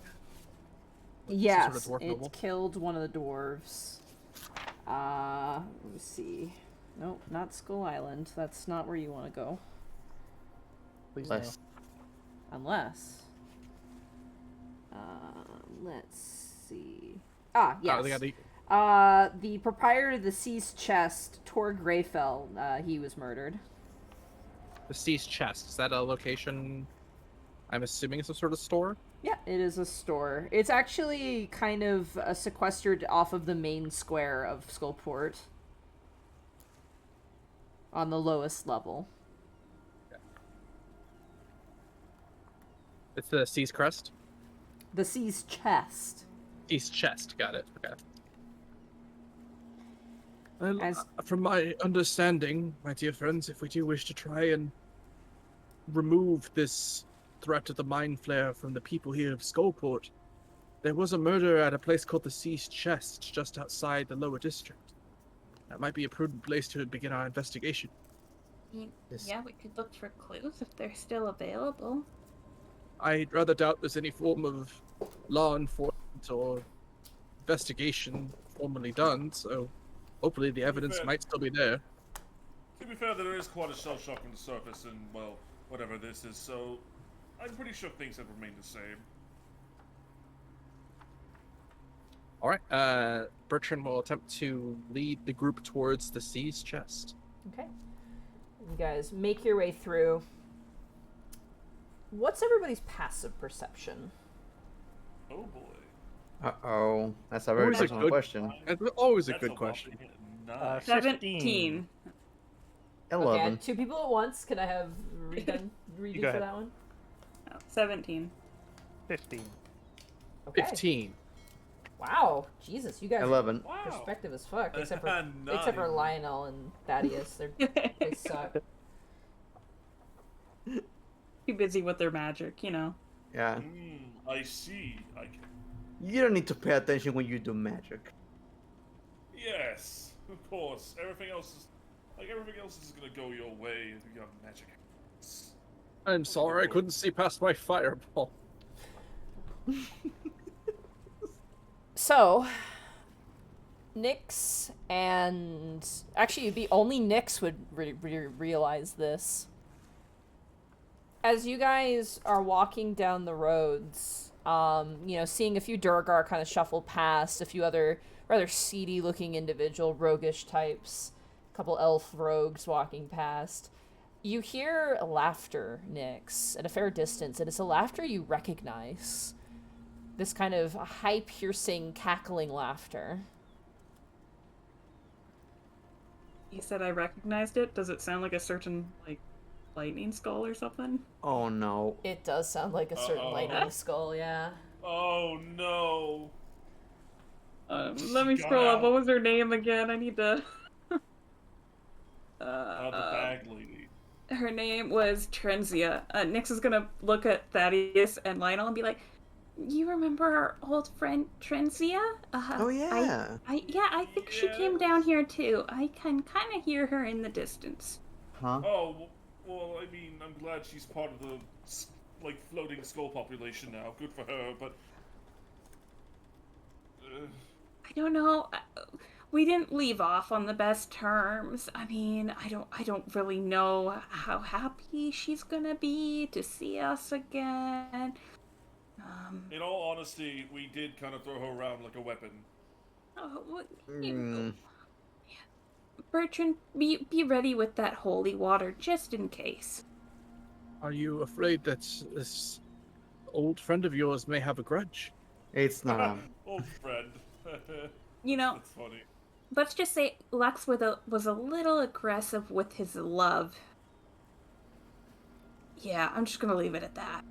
Like, some Yes, sort of dwarf it noble? killed one of the dwarves. Let me see. Nope, not Skull Island. That's not where you want to go. Please no. Less. Unless. Let's see. Ah, yes. Oh, they got the... The proprietor of the Sea's Chest, Tor Greyfell, he was murdered. The Cease Chest. Is that a location? I'm assuming it's some sort of store? Yeah, it is a store. It's actually kind of sequestered off of the main square of Skullport. On the lowest level. It's the Sea's Crest? The Sea's Chest. Sea's Chest, got it. Okay. Well, As- from my understanding, my dear friends, if we do wish to try and remove this threat of the mind flare from the people here of Skullport, there was a murder at a place called the Sea's Chest, just outside the lower district. That might be a prudent place to begin our investigation. Yes. Yeah, we could look for clues if they're still available. I'd rather doubt there's any form of law enforcement or investigation formally done, so hopefully the evidence fair- might still be there. To be fair, there is quite a shell shock from the surface, and well, whatever this is. So, I'm pretty sure things have remained the same. All right. Bertrand will attempt to lead the group towards the Sea's Chest. Okay. You guys make your way through. What's everybody's passive perception? Oh boy. Uh-oh. That's a very Always a personal good- question. It's always a That's good a question. Nice. 17. 11. Okay, 2 people at once. Can I have redo go for ahead. that one? Oh, 17. 15. Okay. 15. Wow. Jesus, you guys are 11. Wow. perspective as fuck. Except for Nine. Lionel and Thaddeus. They suck. Too busy with their magic, you know. Yeah. I see. You don't need to pay attention when you do magic. Yes, of course. Everything else is gonna go your way if you have magic. I'm sorry, I couldn't see past my fireball. So, Nyx and... Actually, it'd be only Nyx would realize this. As you guys are walking down the roads, seeing a few Durgar kind of shuffle past, a few other rather seedy-looking individual, roguish types, a couple elf rogues walking past, you hear laughter, Nyx, at a fair distance, and it's a laughter you recognize. This kind of high-piercing, cackling laughter. You said I recognized it. Does it sound like a certain, lightning skull or something? Oh no. It does sound like a certain Uh-oh. lightning skull, yeah. Oh no! Let me Got scroll up. out. What was her name again? I need to... The bag lady. Her name was Trenzia. Nyx is gonna look at Thaddeus and Lionel and be like, "You remember our old friend Trenzia? Oh yeah. I think she came down here too. I can kind of hear her in the distance. Huh? Oh, well, I mean, I'm glad she's part of the, floating skull population now. Good for her, but... I don't know. We didn't leave off on the best terms. I mean, I don't really know how happy she's gonna be to see us again. In all honesty, we did kind of throw her around like a weapon. Bertrand, be ready with that holy water just in case. Are you afraid that this old friend of yours may have a grudge? It's not. Old friend. You know, That's funny. let's just say Lex was a little aggressive with his love. Yeah, I'm just gonna leave it at that.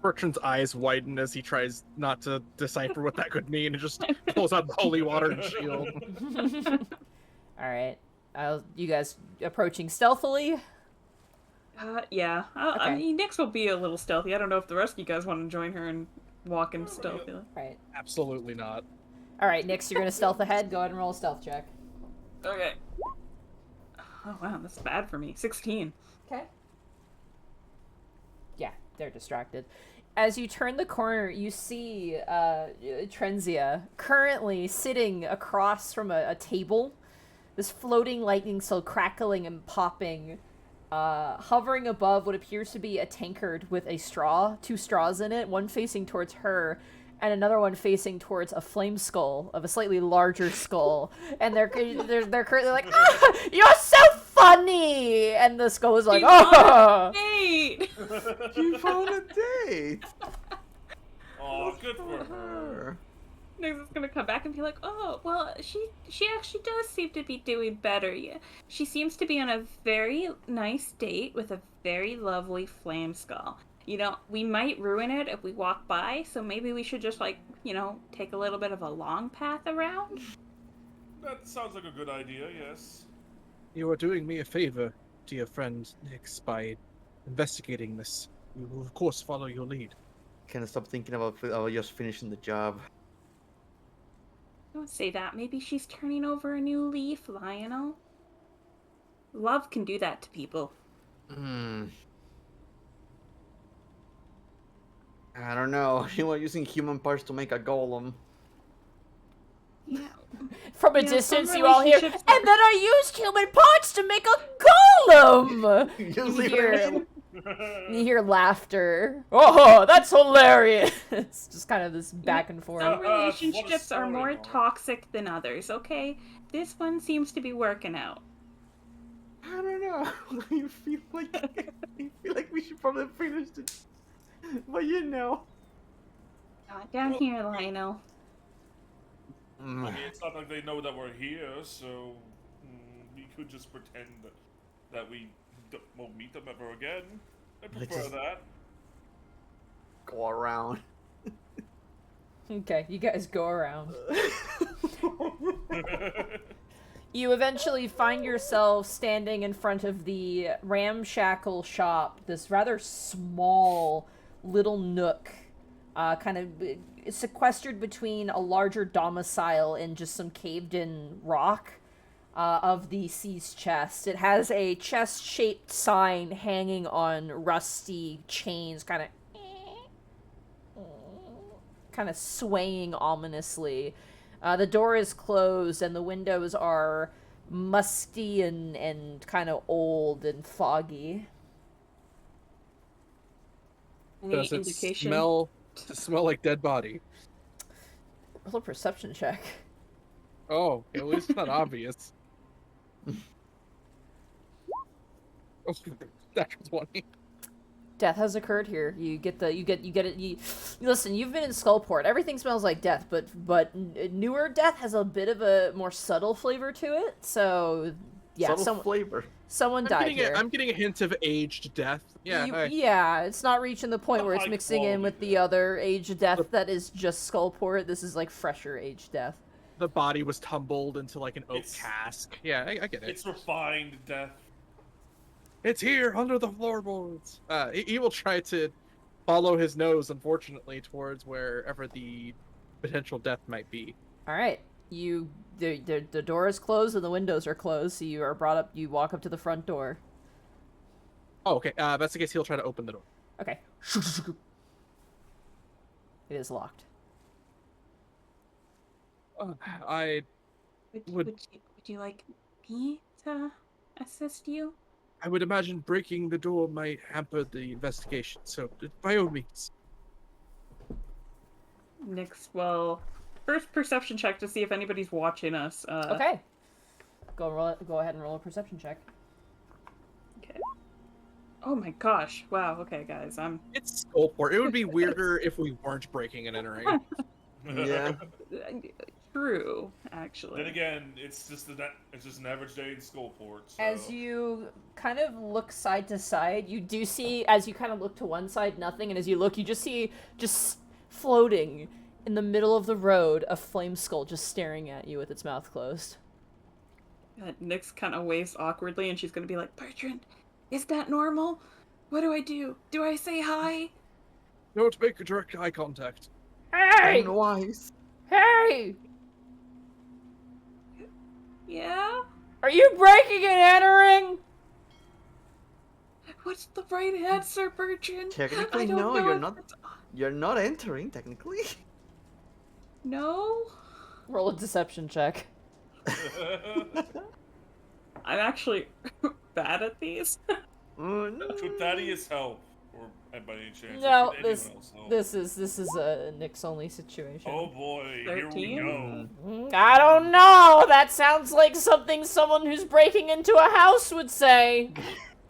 Bertrand's eyes widen as he tries not to decipher what that could mean and just pulls out the holy water and shield. Alright. You guys approaching stealthily? Yeah. I Okay. mean, Nyx will be a little stealthy. I don't know if the rest of you guys want to join her and walk in stealthily. Right. Absolutely not. Alright, Nyx, you're gonna stealth ahead. Go ahead and roll a stealth check. Okay. Oh, wow, that's bad for me. 16. Okay. Yeah, they're distracted. As you turn the corner, you see Trenzia currently sitting across from a table. This floating lightning still crackling and popping, hovering above what appears to be a tankard with a straw, 2 straws in it, one facing towards her, and another one facing towards a flame skull of a slightly larger skull. And they're currently like, "Ah, you're so funny!" And the skull is like, "Oh!" Hey! You found a date. Good for her. Nyx is gonna come back and be like, oh, well, she actually does seem to be doing better. Yeah, she seems to be on a very nice date with a very lovely flame skull. You know, we might ruin it if we walk by, so maybe we should just, like, you know, take a little bit of a long path around. That sounds like a good idea, yes. You are doing me a favor, dear friend Nix, by investigating this. We will, of course, follow your lead. Can't stop thinking about just finishing the job. Don't say that. Maybe she's turning over a new leaf, Lionel. Love can do that to people. I don't know. You were using human parts to make a golem. Yeah. From a Yeah, distance, some you all hear, and relationships then I used human parts to make a golem! You You see what I hear, mean? you hear laughter. Oh, that's hilarious! Just kind of this back and forth. Some what a relationships are story, more Mom. toxic than others, okay? This one seems to be working out. I don't know. I feel like we should probably finish it. But you know. Down here, Lionel. I mean, it's not like they know that we're here, so we could just pretend that we won't meet them ever again. I prefer just- that. Go around. Okay, you guys go around. You eventually find yourself standing in front of the ramshackle shop, this rather small little nook, kind of sequestered between a larger domicile and just some caved-in rock of the seized chest. It has a chest-shaped sign hanging on rusty chains, kind of swaying ominously. The door is closed and the windows are musty and kind of old and foggy. Any Does it indication? smell like dead body? Roll a perception check. Oh, at least it's not obvious. Oh, natural 20. Death has occurred here. You get it. Listen, you've been in Skullport. Everything smells like death, but newer death has a bit of a more subtle flavor to it. So yeah, Subtle flavor. someone died here. I'm getting a hint of aged death. Yeah, Yeah, it's not reaching the point where it's High mixing in with quality the death. other aged death that is just Skullport. This is like fresher aged death. the body was tumbled into like an oak It's- cask. Yeah, I get it. It's refined death. It's here under the floorboards. He will try to follow his nose, unfortunately, towards wherever the potential death might be. All right, the door is closed and the windows are closed, so you are brought up. You walk up to the front door. Oh, okay. That's the case. He'll try to open the door. Okay. It is locked. I Would you like me to assist you? would imagine breaking the door might hamper the investigation. So, by all means. Nyx will first perception check to see if anybody's watching us. Okay. Go ahead and roll a perception check. Okay. Oh my gosh! Wow. Okay, guys, It's Skullport. It would be weirder if we weren't breaking and entering. Yeah. true. Actually. Then again, it's just an average day in Skullport. So. As you kind of look side to side, you do see, as you kind of look to one side, nothing, and as you look, you just see, just floating in the middle of the road, a flame skull just staring at you with its mouth closed. Nyx kind of waves awkwardly, and she's gonna be like, "Bertrand, is that normal? What do I do? Do I say hi?" Don't make a direct eye contact. Hey! And wise. Hey! Yeah? Are you breaking and entering? What's the right answer, Bertrand? Technically, I don't no, know you're if not. it's- You're not entering, technically. No? Roll a deception check. I'm actually bad at these. Oh, no. Could Thaddeus help, or by any chance? No, or could anyone this else help? this is a Nyx only situation. Oh boy, here we 13? go. I don't know. That sounds like something someone who's breaking into a house would say.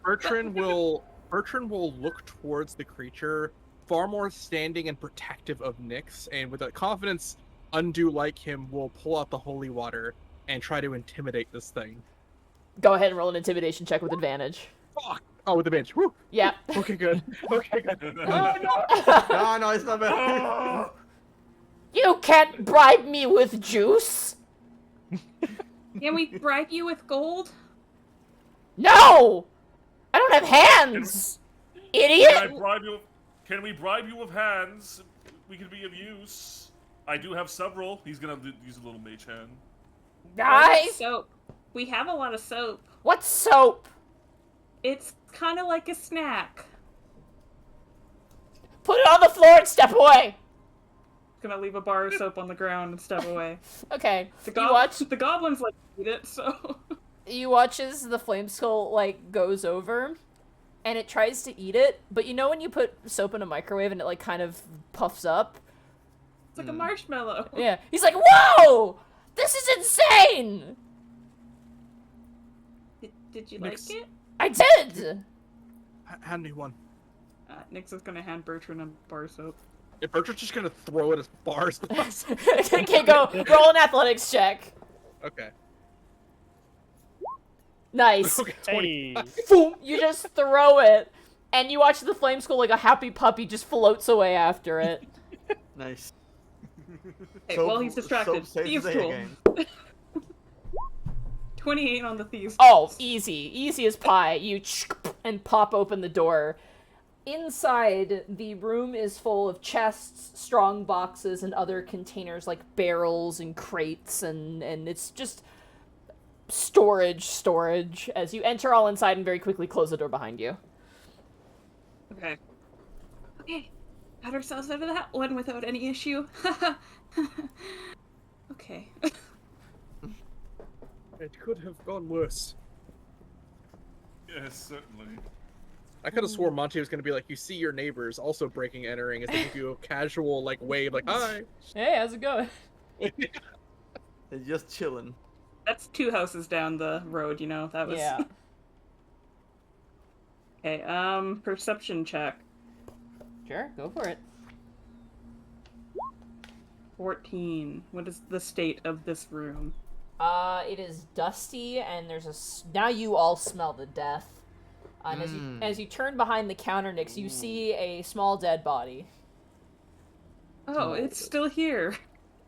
Bertrand will look towards the creature, far more standing and protective of Nyx, and with a confidence undue like him, will pull out the holy water and try to intimidate this thing. Go ahead and roll an intimidation check with advantage. Fuck! Oh, with advantage. Woo! Yeah. Okay, good. Okay, good. No, no, it's not bad. You can't bribe me with juice. Can we bribe you with gold? No! I don't have hands! Idiot! Can we bribe you with hands? We could be of use. I do have several. He's gonna use a little mage hand. Guys! Soap. We have a lot of soap. What soap? It's kind of like a snack. Put it on the floor and step away! Gonna leave a bar of soap on the ground and step away. Okay, The, you watch. the goblins like to eat it, so... You watch as the flame skull, like, goes over, and it tries to eat it, but you know when you put soap in a microwave and it, like, kind of puffs up? It's like a marshmallow. Yeah. He's like, whoa! This is insane! Did you Mix. like it? I did! Hand me one. Nyx is gonna hand Bertrand a bar of soap. If Bertrand's just gonna throw it as far as possible. Okay, go. Roll an athletics check. Okay. Nice. Okay, 20. Hey. Boom! You just throw it, and you watch the flame skull like a happy puppy just floats away after it. Nice. Hey, Soap- well, he's distracted. soap saves Thieves the tool. game. 28 on the thieves. Oh, easy as pie. You and pop open the door. Inside, the room is full of chests, strong boxes, and other containers like barrels and crates, and it's just storage. As you enter all inside and very quickly close the door behind you. Okay. Okay. Got ourselves out of that one without any issue. Okay. It could have gone worse. Yes, certainly. I could have swore Monty was gonna be like, you see your neighbors also breaking, entering, as they give you a casual like wave, like hi. Hey, how's it going? They're just chilling. That's 2 houses down the road, you know. That was... Yeah. Okay, perception check. Sure, go for it. 14. What is the state of this room? It is dusty, and there's now you all smell the death. And as you turn behind the counter, Nyx, you see a small dead body. Oh, it's still here.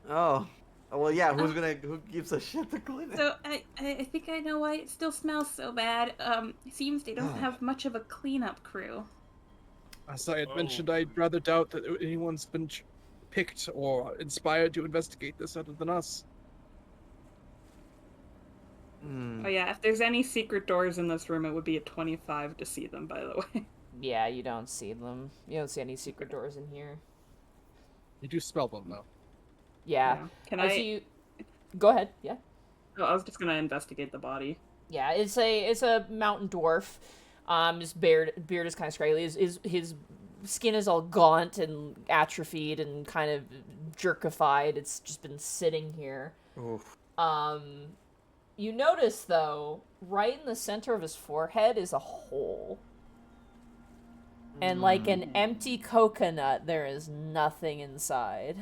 Oh. Well, yeah. Who gives a shit to clean it? So I think I know why it still smells so bad. It seems they don't have much of a cleanup crew. As I had mentioned, I'd rather doubt that anyone's been picked or inspired to investigate this other than us. Oh yeah, if there's any secret doors in this room, it would be a 25 to see them, by the way. Yeah, you don't see them. You don't see any secret doors in here. You do smell them though. Yeah. Can As I... you... Go ahead, yeah. Oh, I was just gonna investigate the body. Yeah, it's a mountain dwarf. His beard is kind of scraggly. His skin is all gaunt and atrophied and kind of jerkified. It's just been sitting here. Oof. You notice though, right in the center of his forehead is a hole. And like an empty coconut, there is nothing inside.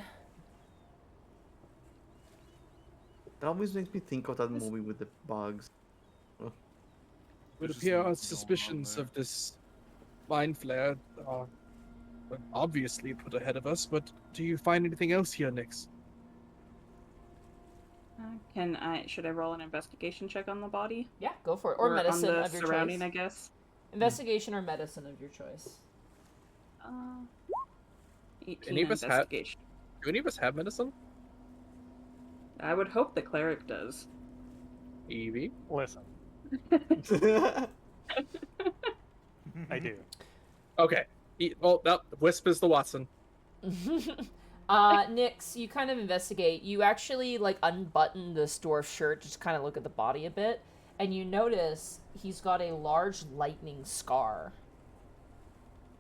That always makes me think of that movie with the bugs. It would There's just appear our nothing going on suspicions there. of this mind flare are obviously put ahead of us, but do you find anything else here, Nyx? Should I roll an investigation check on the body? Yeah, go for it. Or medicine on the of your surrounding, choice. I guess. Investigation or medicine of your choice. 18 Any of us have- investigation. Do any of us have medicine? I would hope the cleric does. Evie? Listen, I do. Okay. Well, no, Wisp is the Watson. Nyx, you kind of investigate. You actually, like, unbutton this dwarf's shirt, just kind of look at the body a bit, and you notice he's got a large lightning scar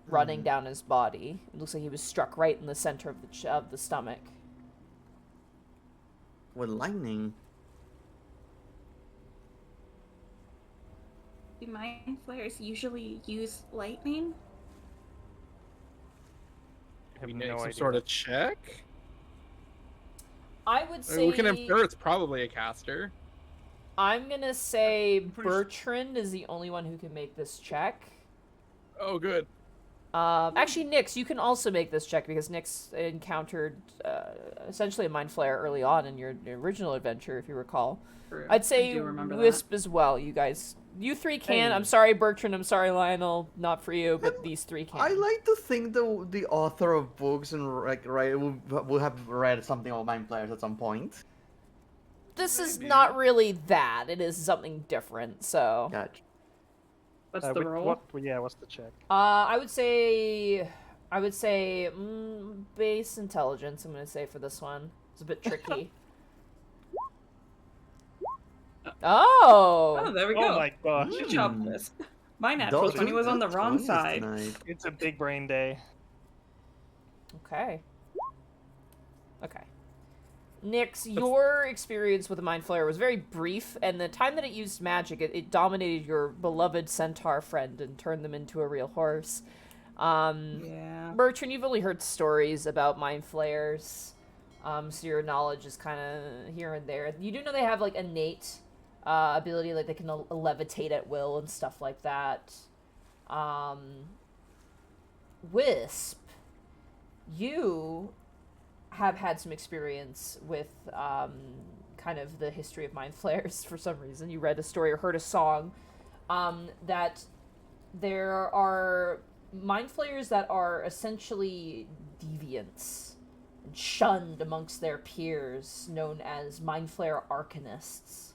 running down his body. It looks like he was struck right in the center of the stomach. With lightning. Do mind flayers usually use lightning? have We no need some idea. sort of check. I would I say mean, we can infer it's probably a caster. I'm gonna say pretty sure- Bertrand is the only one who can make this check. Oh, good. Actually, Nyx, you can also make this check because Nyx encountered essentially a mind flayer early on in your original adventure, if you recall. True. I'd I say do remember Wisp as well. You guys, you three can. Hey. I'm sorry, Bertrand. I'm sorry, Lionel. Not for you, but these three can. I like to think the author of books and will have read something about mind players at some point. This is Maybe. not really that. It is something different. So, Gotcha. What's the roll? What's the check? I would say base intelligence. I'm gonna say for this one. It's a bit tricky. Oh, there we go. Oh my gosh. Good job, Mm. Chris. My natural 20 was on the wrong 20s side. tonight. It's a big brain day. Okay. Okay. Nyx, your experience with the Mind Flayer was very brief, and the time that it used magic, it dominated your beloved centaur friend and turned them into a real horse. Yeah. Bertrand, you've only heard stories about Mind Flayers, so your knowledge is kind of here and there. You do know they have, like, innate ability, like they can levitate at will and stuff like that. Wisp, you have had some experience with kind of the history of mind flayers for some reason. You read a story or heard a song that there are mind flayers that are essentially deviants and shunned amongst their peers, known as mind flayer arcanists.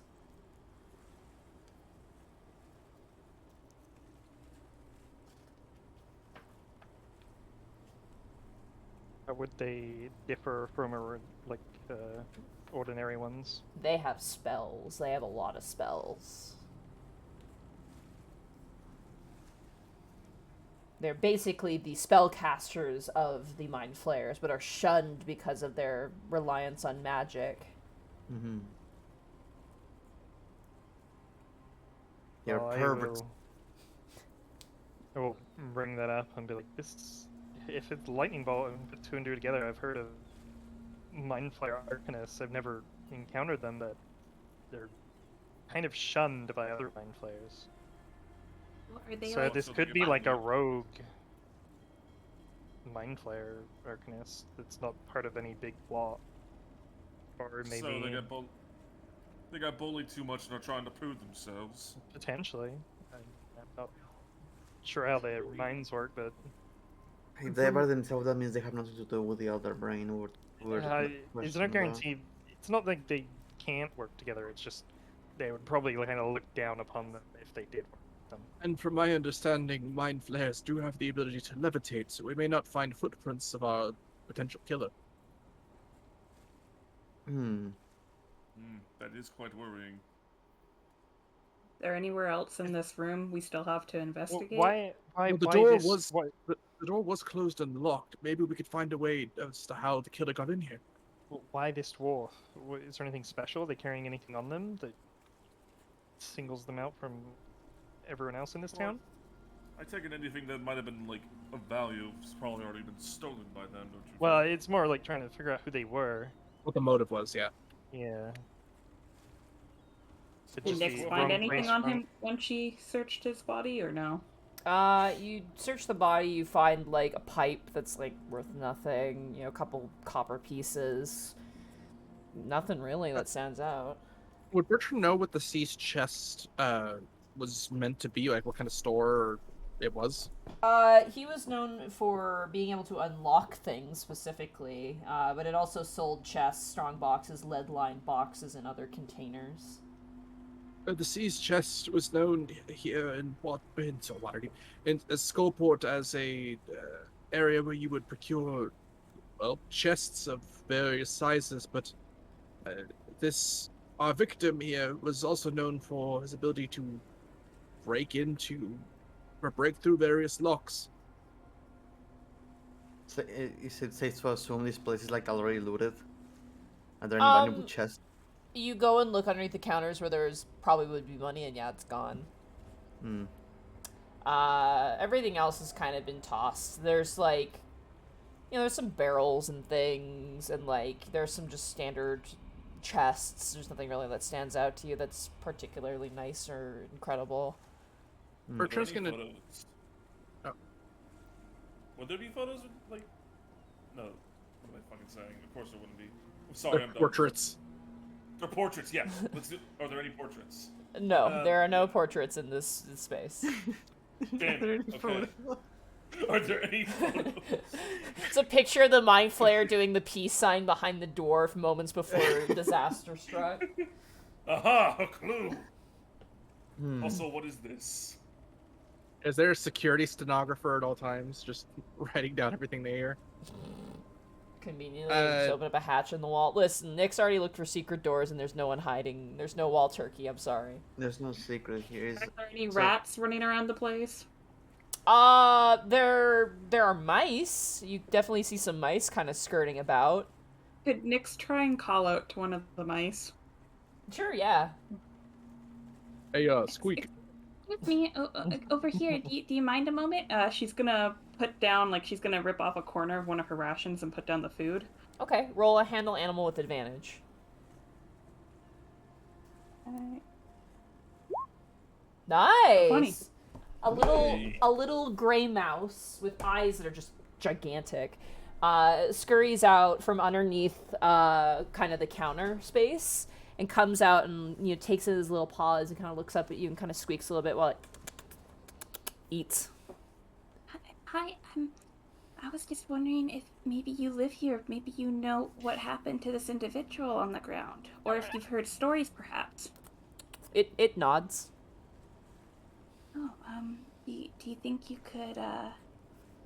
How would they differ from ordinary ones? They have spells. They have a lot of spells. They're basically the spellcasters of the Mind Flayers, but are shunned because of their reliance on magic. Mm-hmm. You're Well, perverts. I will bring that up and be like, this. If it's lightning bolt and put two and two together, I've heard of mind flayer arcanists. I've never encountered them, but they're kind of shunned by other mind flayers. Are they So like this could be like a rogue mind flayer arcanist that's not part of any big plot. Or maybe So they got bullied too much and are trying to prove themselves. potentially. I'm not sure how their minds work, but If they ever themselves, that means they have nothing to do with the other brain or it's no guarantee. It's not like they can't work together. It's just they would probably kind of look down upon them if they did work with them. And from my understanding, mind flayers do have the ability to levitate, so we may not find footprints of our potential killer. That is quite worrying. Is there anywhere else in this room we still have to investigate? Why Well, the why door this, was why, the door was closed and locked. Maybe we could find a way as to how the killer got in here. why this dwarf? Is there anything special? Are they carrying anything on them that singles them out from everyone else in this town? I take it anything that might have been like of value has probably already been stolen by them, don't you? Well, think? it's more like trying to figure out who they were. What the motive was, yeah. Yeah. Could Did just Nyx be find wrong anything place, on wrong- him when she searched his body, or no? You search the body, you find, like, a pipe that's, like, worth nothing, you know, a couple copper pieces. Nothing really that stands out. Would Bertrand know what the seized chest was meant to be? Like, what kind of store it was? He was known for being able to unlock things specifically, but it also sold chests, strong boxes, lead-lined boxes, and other containers. The seized chest was known here in Waterdeep, in Skullport, as a area where you would procure, well, chests of various sizes. But our victim here was also known for his ability to break through various locks. So, is it safe to assume this place is like already looted? Are there any valuable chests? You go and look underneath the counters where there's probably would be money, and yeah, it's gone. Everything else has kind of been tossed. There's, like, You know, there's some barrels and things, and like there's some just standard chests. There's nothing really that stands out to you that's particularly nice or incredible. Bertrand's Were there gonna. any photos? Oh. Would there be photos of, like... No. What am I fucking saying? Of course there wouldn't be. I'm They're sorry, I'm dumb. portraits. They're portraits, yeah. Let's do... Are there any portraits? No, there are no portraits in this space. Damn it. Okay. Are there any photos? It's a picture of the Mind Flayer doing the peace sign behind the dwarf moments before disaster struck. Aha! A clue! Hmm. Also, what is this? Is there a security stenographer at all times, just writing down everything they hear? Conveniently, just open up a hatch in the wall. Listen, Nick's already looked for secret doors, and there's no one hiding. There's no wall turkey. I'm sorry. There's no secret here. Are there any So- rats running around the place? There are mice. You definitely see some mice kind of skirting about. Could Nyx try and call out to one of the mice? Sure, yeah. Hey, Squeak. Excuse me, over here. Do you mind a moment? She's gonna put down, like, she's gonna rip off a corner of one of her rations and put down the food. Okay, roll a handle animal with advantage. Nice. Funny. A little gray mouse with eyes that are just gigantic. Scurries out from underneath kind of the counter space and comes out and takes in his little paws and kind of looks up at you and kind of squeaks a little bit while it eats. Hi, I was just wondering if maybe you live here, if maybe you know what happened to this individual on the ground, or if you've heard stories, perhaps. It nods. Oh, do you think you could,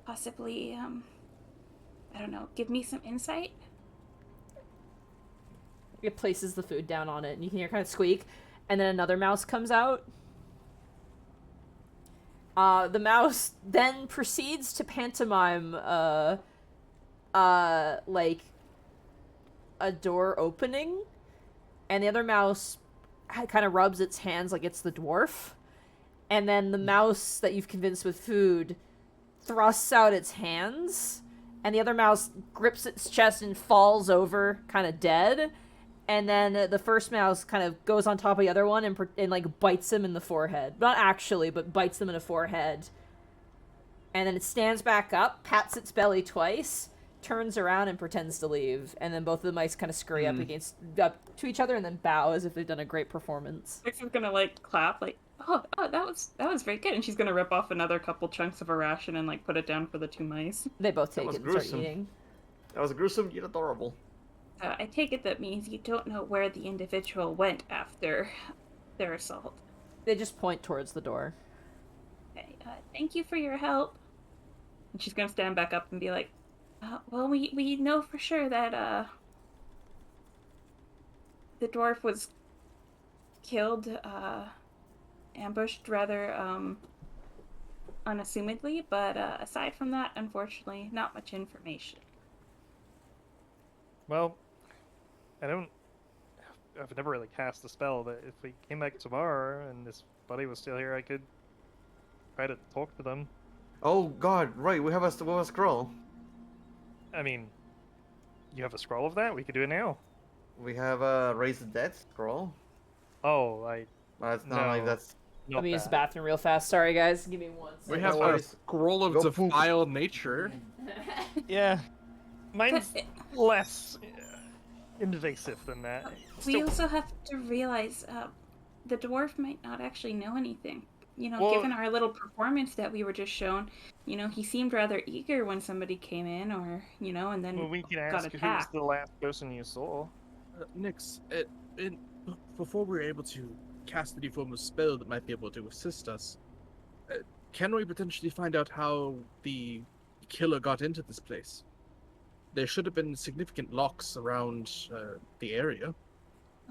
possibly, I don't know, give me some insight? It places the food down on it, and you can hear kind of squeak, and then another mouse comes out. The mouse then proceeds to pantomime, like, a door opening, and the other mouse kind of rubs its hands like it's the dwarf, and then the mouse that you've convinced with food thrusts out its hands, and the other mouse grips its chest and falls over, kind of dead. And then the first mouse kind of goes on top of the other one and like bites him in the forehead. Not actually, but bites them in the forehead. And then it stands back up, pats its belly twice, turns around and pretends to leave. And then both of the mice kind of scurry up to each other and then bow as if they've done a great performance. Nyx is gonna, like, clap, like, oh, that was very good. And she's gonna rip off another couple chunks of a ration and, like, put it down for the two mice. They both take was it and start gruesome. eating. That was gruesome yet adorable. I take it that means you don't know where the individual went after their assault. They just point towards the door. Okay, thank you for your help. And she's gonna stand back up and be like, Well, we know for sure that, the dwarf was killed, ambushed rather, unassumedly, but, aside from that, unfortunately, not much information. Well, I've never really cast a spell, but if we came back tomorrow and this buddy was still here, I could try to talk to them. Oh God, right? We have a scroll. I mean, you have a scroll of that? We could do it now. We have a raise the dead scroll. Oh, It's not like No. that's. Let me use the that. bathroom real fast. Sorry, guys. Give me 1 We second. have No a worries. scroll of Go poop. defile nature. Yeah, mine's less invasive than that. We Still, also have to realize the dwarf might not actually know anything. Well- Given our little performance that we were just shown, he seemed rather eager when somebody came in, or and then well, we can got ask who's attacked. the last person you saw. Nyx, before we're able to cast any form of spell that might be able to assist us, can we potentially find out how the killer got into this place? There should have been significant locks around the area.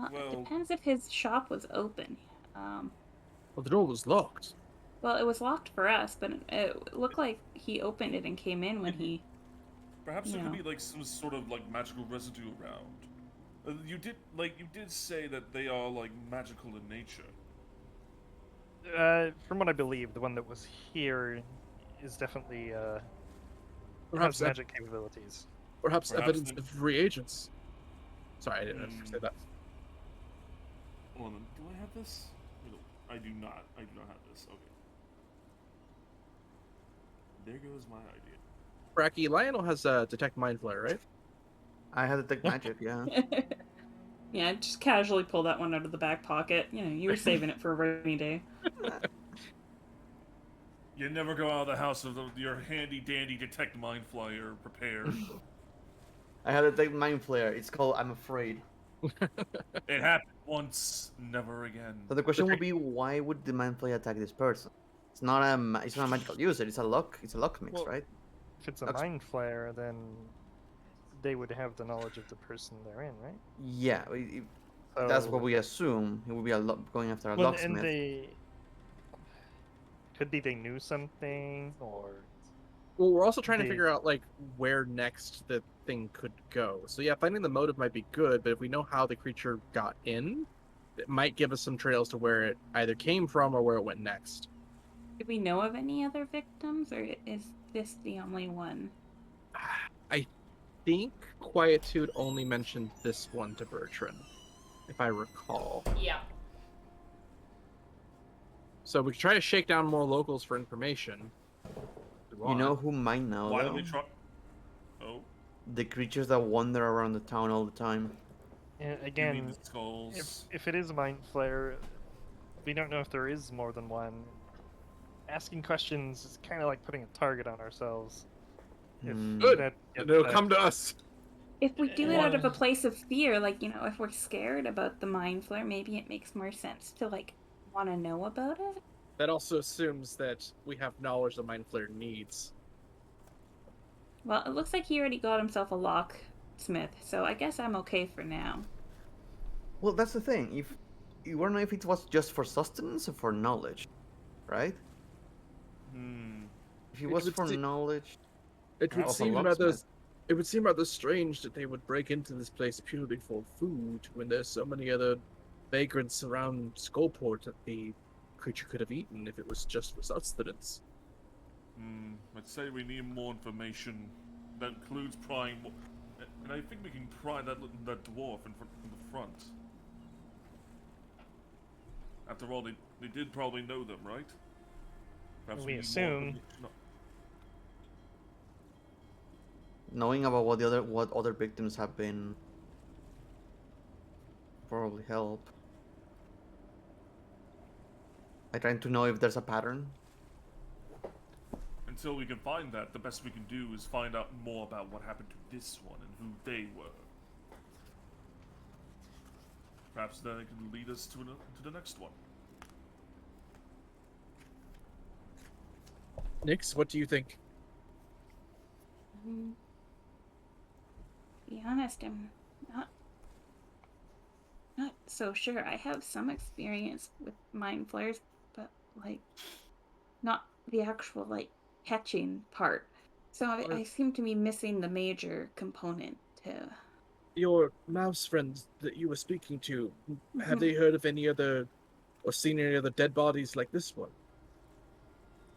It Well- depends if his shop was open. Well, the door was locked. Well, it was locked for us, but it looked like he opened it and came in when he. Perhaps there Yeah. could be like some sort of like magical residue around. You did say that they are like magical in nature. From what I believe, the one that was here is definitely Perhaps, magic capabilities. perhaps Perhaps evidence then- of reagents. Sorry, I didn't mean to say that. Hold on, do I have this? No, I do not. I do not have this. Okay. There goes my idea. Bracky, Lionel has detect mind flare, right? I had to take magic, yeah. Yeah, just casually pull that one out of the back pocket. You know, you were saving it for a rainy day. You never go out of the house with your handy dandy detect mind flyer prepared. I had to take mind flare. It's called I'm afraid. It happened once, never again. So the question would be, why would the mind flare attack this person? It's not a it's not a magical user. It's a lock mix, Well, right? If it's a Looks- mind flare, then they would have the knowledge of the person they're in, right? Yeah, that's what So- we assume. It would be going after a Well, locksmith. and they could be they knew something, or Well, we're also trying to They- figure out like where next the thing could go. So yeah, finding the motive might be good, but if we know how the creature got in, it might give us some trails to where it either came from or where it went next. Do we know of any other victims, or is this the only one? I think Quietude only mentioned this one to Bertrand, if I recall. Yeah. So we could try to shake down more locals for information. if we You know want. who might know, Why though? don't we try? Oh, The creatures that wander around the town all the time. and you mean again, the skulls? if it is a mind flare, we don't know if there is more than one. Asking questions is kind of like putting a target on ourselves. If Hmm. Good. that gets It'll that- come to us. If we do it out of a One- place of fear, like, you know, if we're scared about the mind flare, maybe it makes more sense to, like, want to know about it. That also assumes that we have knowledge the Mind Flayer needs. Well, it looks like he already got himself a locksmith, so I guess I'm okay for now. Well, that's the thing. If you want to know if it was just for sustenance or for knowledge, right? If it It was would for se- knowledge, It would of a seem rather locksmith. it would seem rather strange that they would break into this place purely for food when there's so many other vagrants around Skullport that the creature could have eaten if it was just for sustenance. I'd say we need more information. That includes prying more. And I think we can pry that dwarf in the front. After all, they did probably know them, right? Perhaps We need more assume. information. No. knowing about what other victims have been, probably help. I'm trying to know if there's a pattern. Until we can find that, the best we can do is find out more about what happened to this one and who they were. Perhaps then it can lead us to the next one. Nix, what do you think? To be honest, I'm not so sure. I have some experience with mind flares, but like not the actual like catching part. So I seem to be missing the major component to. Your mouse friends that you were speaking to, have Mhm. they heard of any other or seen any other dead bodies like this one?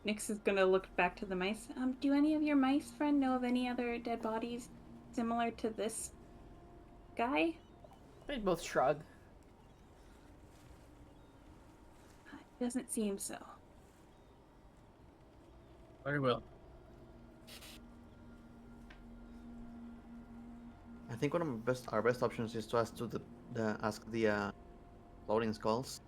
Nyx is gonna look back to the mice. Do any of your mice friend know of any other dead bodies similar to this guy? They both shrug. It doesn't seem so. Very well. I think one of our best options is to ask the floating skulls.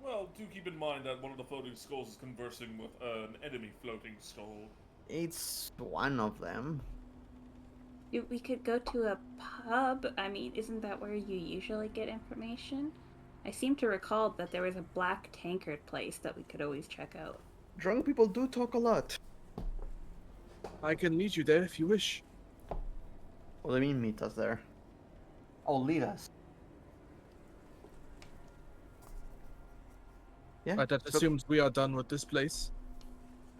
Well, do keep in mind that one of the floating skulls is conversing with an enemy floating skull. It's one of them. We could go to a pub. I mean, isn't that where you usually get information? I seem to recall that there was a black tankard place that we could always check out. Drunk people do talk a lot. I can meet you there if you wish. What do you mean meet us there? Oh, lead us. Yeah, But that so- assumes we are done with this place.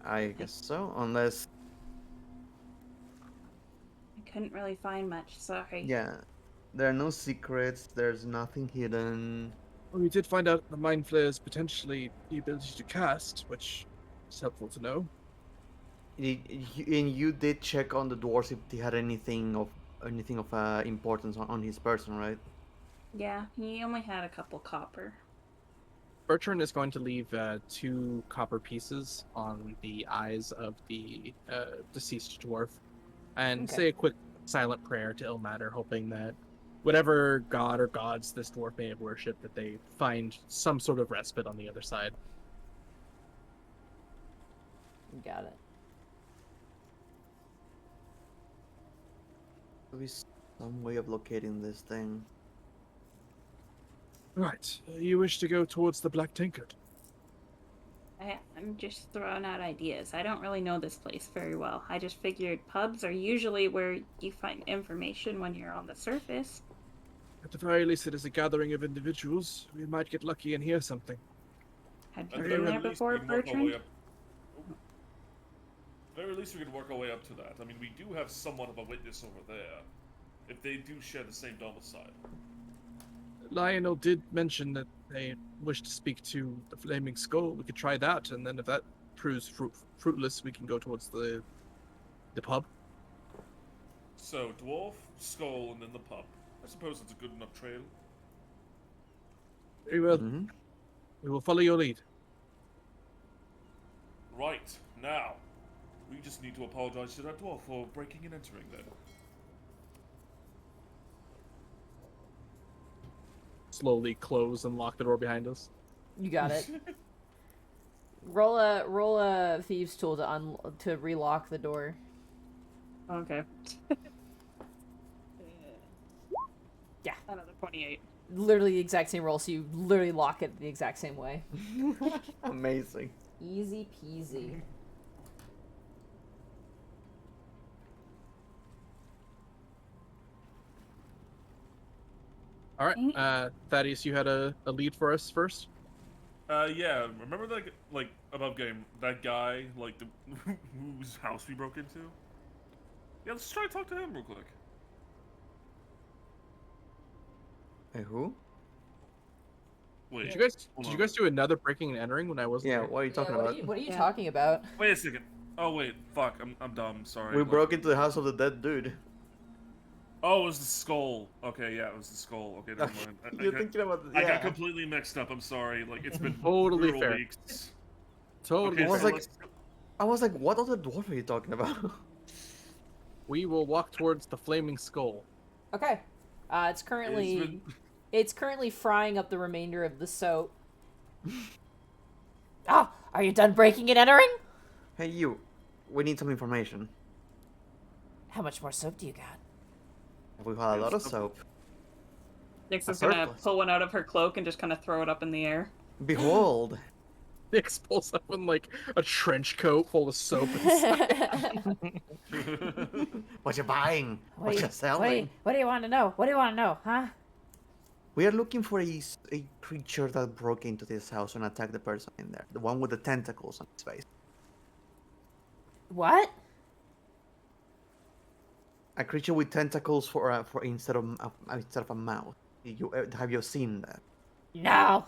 I guess so, unless I couldn't really find much, sorry. yeah, there are no secrets. There's nothing hidden. Well, we did find out the mind flayers potentially the ability to cast, which is helpful to know. And you did check on the dwarves if he had anything of importance on his person, right? Yeah, he only had a couple copper. Bertrand is going to leave 2 copper pieces on the eyes of the deceased dwarf, and Okay. say a quick silent prayer to Ilmater, hoping that whatever god or gods this dwarf may have worshipped, that they find some sort of respite on the other side. Got it. There is some way of locating this thing. Right, you wish to go towards the Black Tankard? I'm just throwing out ideas. I don't really know this place very well. I just figured pubs are usually where you find information when you're on the surface. At the very least, it is a gathering of individuals. We might get lucky and hear something. Have At you the been very there least, before, we can work our way Bertrand? up. At the very least, we can work our way up to that. I mean, we do have somewhat of a witness over there. If they do share the same domicile. Lionel did mention that they wish to speak to the Flaming Skull. We could try that, and then if that proves fruitless, we can go towards the pub. So, dwarf, skull, and then the pub. I suppose it's a good enough trail. Very well. Mm-hmm. We will follow your lead. Right, now, we just need to apologize to that dwarf for breaking and entering then. Slowly close and lock the door behind us. You got it. roll a thieves tool to relock the door. Okay. Yeah. Another 28. Literally the exact same roll, so you literally lock it the exact same way. Amazing. Easy peasy. All right, Thaddeus, you had a lead for us first. Yeah, remember that, like, above game, that guy, like, whose house we broke into? Yeah, let's try to talk to him real quick. Hey, who? Wait, Did hold you on. guys do another breaking and entering when I wasn't Yeah, there? what are you talking what about? What are you Yeah. talking about? Wait a second. Oh, wait, fuck, I'm dumb, sorry. We Like- broke into the house of the dead dude. Oh, it was the skull. Okay, yeah, it was the skull. Okay, never mind. You're thinking about I yeah. got completely mixed up, I'm sorry. Like, it's been Totally brutal fair. weeks. Totally. Okay, I was so like- let's- I was like, what other dwarf are you talking about? We will walk towards the Flaming Skull. Okay. It's currently it's currently frying up the remainder of the soap. Ah, are you done breaking and entering? Hey, you. We need some information. How much more soap do you got? We've had a lot of soap. Nyx A is gonna surplus. pull one out of her cloak and just kind of throw it up in the air. Behold. Nyx pulls up in like a trench coat full of soap. And What you buying? What you selling? What do you want to know? What do you want to know, huh? We are looking for a creature that broke into this house and attacked the person in there. The one with the tentacles on his face. What? A creature with tentacles for instead of a mouth. Have you seen that? No.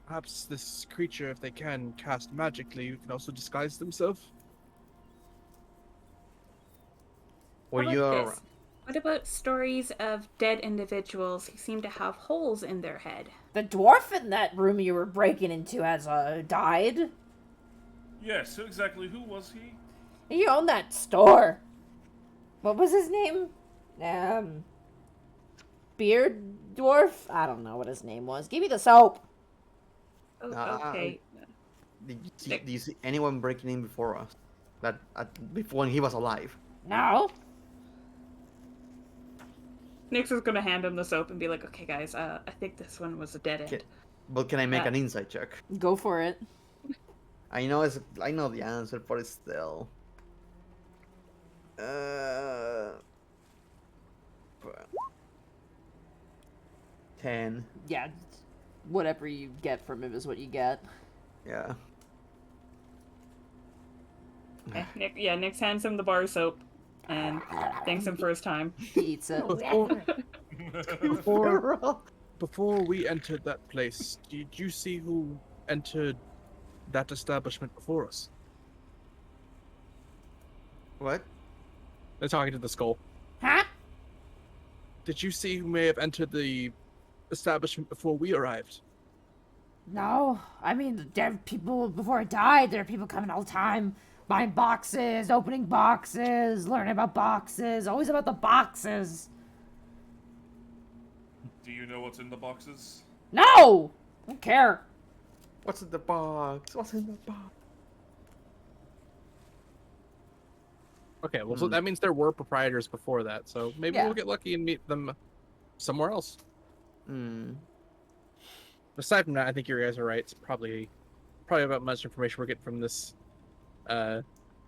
Perhaps this creature, if they can cast magically, can also disguise themselves. Were How you about around? this? What about stories of dead individuals who seem to have holes in their head? The dwarf in that room you were breaking into has died. Yes, so exactly who was he? He owned that store. What was his name? Beard dwarf? I don't know what his name was. Give me the soap. Oh, Ah, okay. Do you see anyone breaking in before us? Before when he was alive? No. Nyx is gonna hand him the soap and be like, "Okay, guys, I think this one was a dead end." Okay. But can I make Uh, an insight check? Go for it. I know the answer, but it's still. 10. Yeah. Whatever you get from him is what you get. Yeah. Nyx hands him the bar of soap and thanks him for his time. He eats it. Before before we entered that place, did you see who entered that establishment before us? What? They're talking to the skull. Huh? Did you see who may have entered the establishment before we arrived? No, I mean, there are people before I died. There are people coming all the time, buying boxes, opening boxes, learning about boxes. Always about the boxes. Do you know what's in the boxes? No, I don't care. What's in the box? What's in the box? Okay, well, so that means there were proprietors before that, so maybe Yeah. we'll get lucky and meet them somewhere else. Hmm. Aside from that, I think you guys are right. It's probably about much information we're getting from this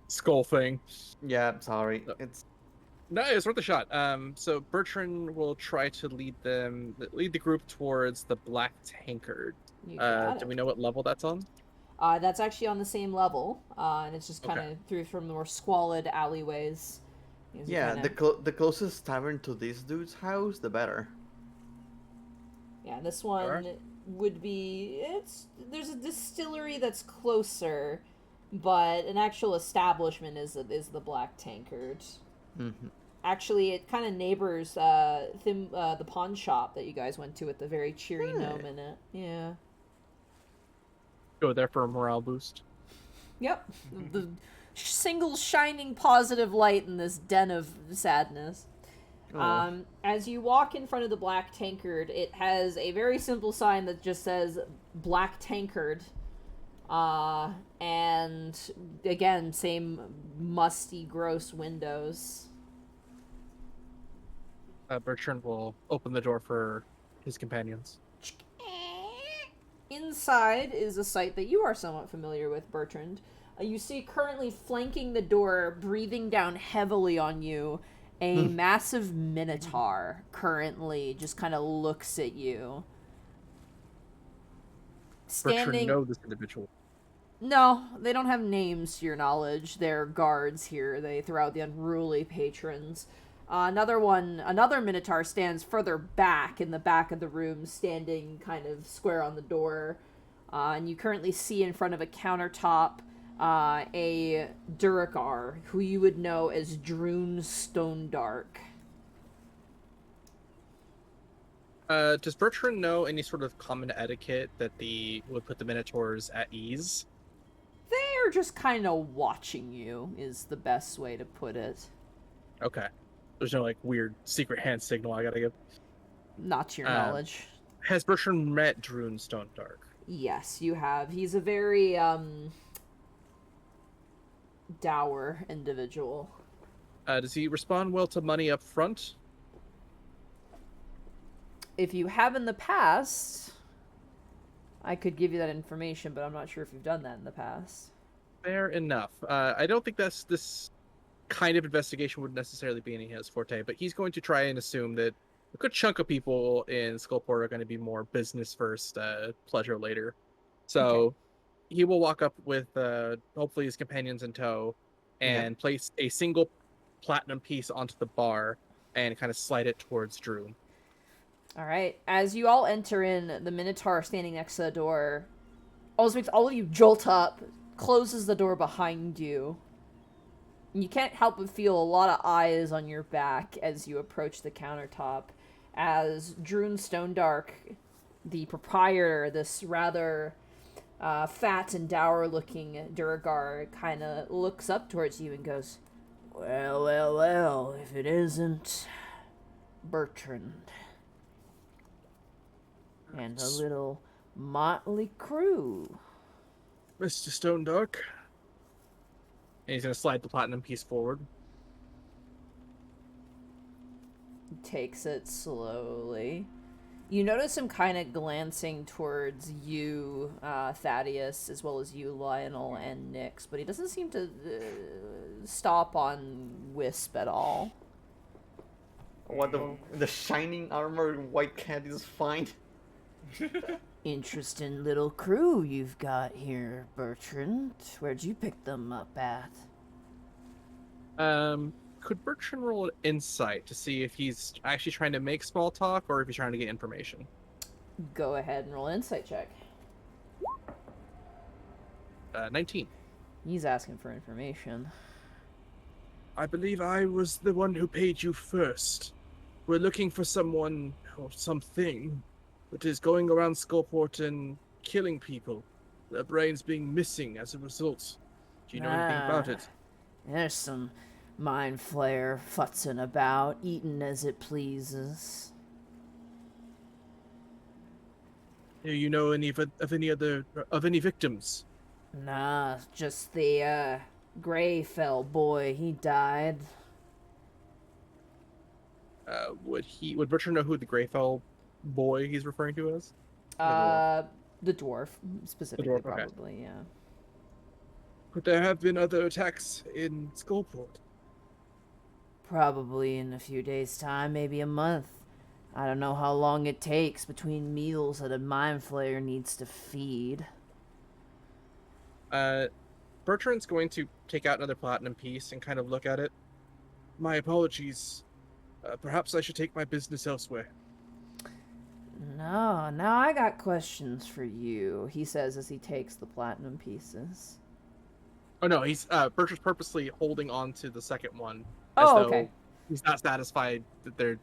skull thing. Yeah, sorry. It's No, it's worth a shot. So Bertrand will try to lead the group towards the Black Tankard. You got Do it. we know what level that's on? That's actually on the same level, and it's just kind of Okay. through from the more squalid alleyways. As you yeah. kinda- The closest tavern to this dude's house, the better. Yeah, this one Alright. would be there's a distillery that's closer, but an actual establishment is the Black Tankard. Mm-hmm. Actually, it kind of neighbors the pawn shop that you guys went to with the very cheery gnome in it. Yeah. Go there for a morale boost. Yep. The single shining positive light in this den of sadness. As you walk in front of the Black Tankard, it has a very simple sign that just says Black Tankard. And again, same musty, gross windows. Bertrand will open the door for his companions. Inside is a sight that you are somewhat familiar with, Bertrand. You see currently flanking the door, breathing down heavily on you, a massive minotaur currently just kind of looks at you. Bertrand know this individual. No, they don't have names to your knowledge. They're guards here. They throw out the unruly patrons. Another minotaur stands further back in the back of the room, standing kind of square on the door. And you currently see in front of a countertop a Duergar, who you would know as Droon Stonedark. Does Bertrand know any sort of common etiquette that would put the Minotaurs at ease? They're just kind of watching you, is the best way to put it. Okay. There's no, like, weird secret hand signal I gotta give. Not to your knowledge. Has Bertrand met Droon Stonedark? Yes, you have. He's a very, dour individual. Does he respond well to money up front? If you have in the past, I could give you that information, but I'm not sure if you've done that in the past. Fair enough. I don't think this kind of investigation would necessarily be any his forte, but he's going to try and assume that a good chunk of people in Skullport are going to be more business first, pleasure later. So he will walk up with hopefully his companions in tow and place a single platinum piece onto the bar and kind of slide it towards Drew. All right. As you all enter in, the Minotaur standing next to the door always makes all of you jolt up, closes the door behind you. You can't help but feel a lot of eyes on your back as you approach the countertop. As Droon Stonedark, the proprietor, this rather fat and dour-looking Duergar, kind of looks up towards you and goes, "Well, well, well, if it isn't Bertrand. And a little motley crew." Mr. Stonedark. And he's going to slide the platinum piece forward. He takes it slowly. You notice him kind of glancing towards you, Thaddeus, as well as you, Lionel, and Nyx, but he doesn't seem to stop on Wisp at all. What the shining armor white cat is fine. Interesting little crew you've got here, Bertrand. Where'd you pick them up at? Could Bertrand roll an insight to see if he's actually trying to make small talk or if he's trying to get information? Go ahead and roll an insight check. 19. He's asking for information. I believe I was the one who paid you first. We're looking for someone or something that is going around Skullport and killing people. Their brains being missing as a result. Do you know anything about it? There's some mind flayer futzing about, eating as it pleases. Do you know any of any victims? Nah, just the Greyfell boy. He died. Would Butcher know who the Greyfell boy he's referring to is? The dwarf specifically, okay. probably. Yeah. Could there have been other attacks in Skullport? Probably in a few days' time, maybe a month. I don't know how long it takes between meals that a mind flayer needs to feed. Bertrand's going to take out another platinum piece and kind of look at it. My apologies. Perhaps I should take my business elsewhere. No, now I got questions for you, he says as he takes the platinum pieces. Oh no, he's Bertrand's purposely holding on to the second one. Oh, okay. He's not satisfied that they're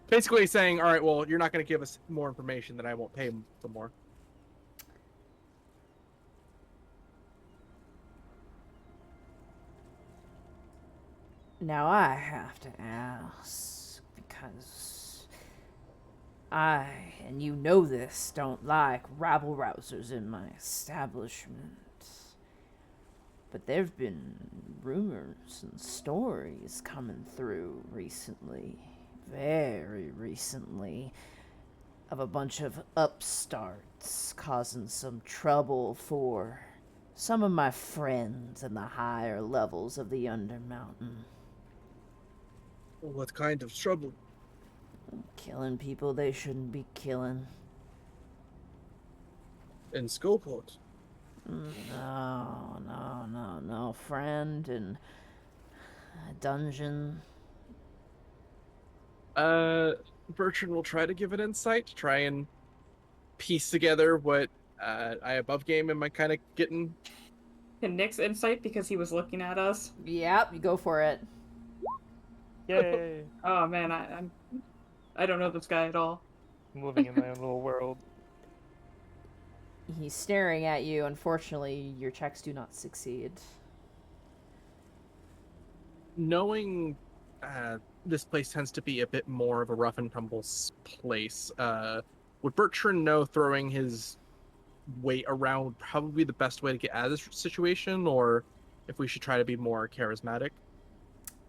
basically saying, all right, well, you're not going to give us more information, then I won't pay him for more. Now I have to ask, because I, and you know this, don't like rabble-rousers in my establishment. But there've been rumors and stories coming through recently, very recently, of a bunch of upstarts causing some trouble for some of my friends in the higher levels of the Undermountain. What kind of trouble? Killing people they shouldn't be killing. In Skullport? No, friend, in a dungeon. Bertrand will try to give an insight to try and piece together what I above game am I kind of getting. Can Nick's insight because he was looking at us? Yep, you go for it. Yay! Oh man, I don't know this guy at all. I'm living in my own little world. He's staring at you. Unfortunately, your checks do not succeed. Knowing this place tends to be a bit more of a rough and tumble place, would Bertrand know throwing his weight around would probably be the best way to get out of this situation, or if we should try to be more charismatic?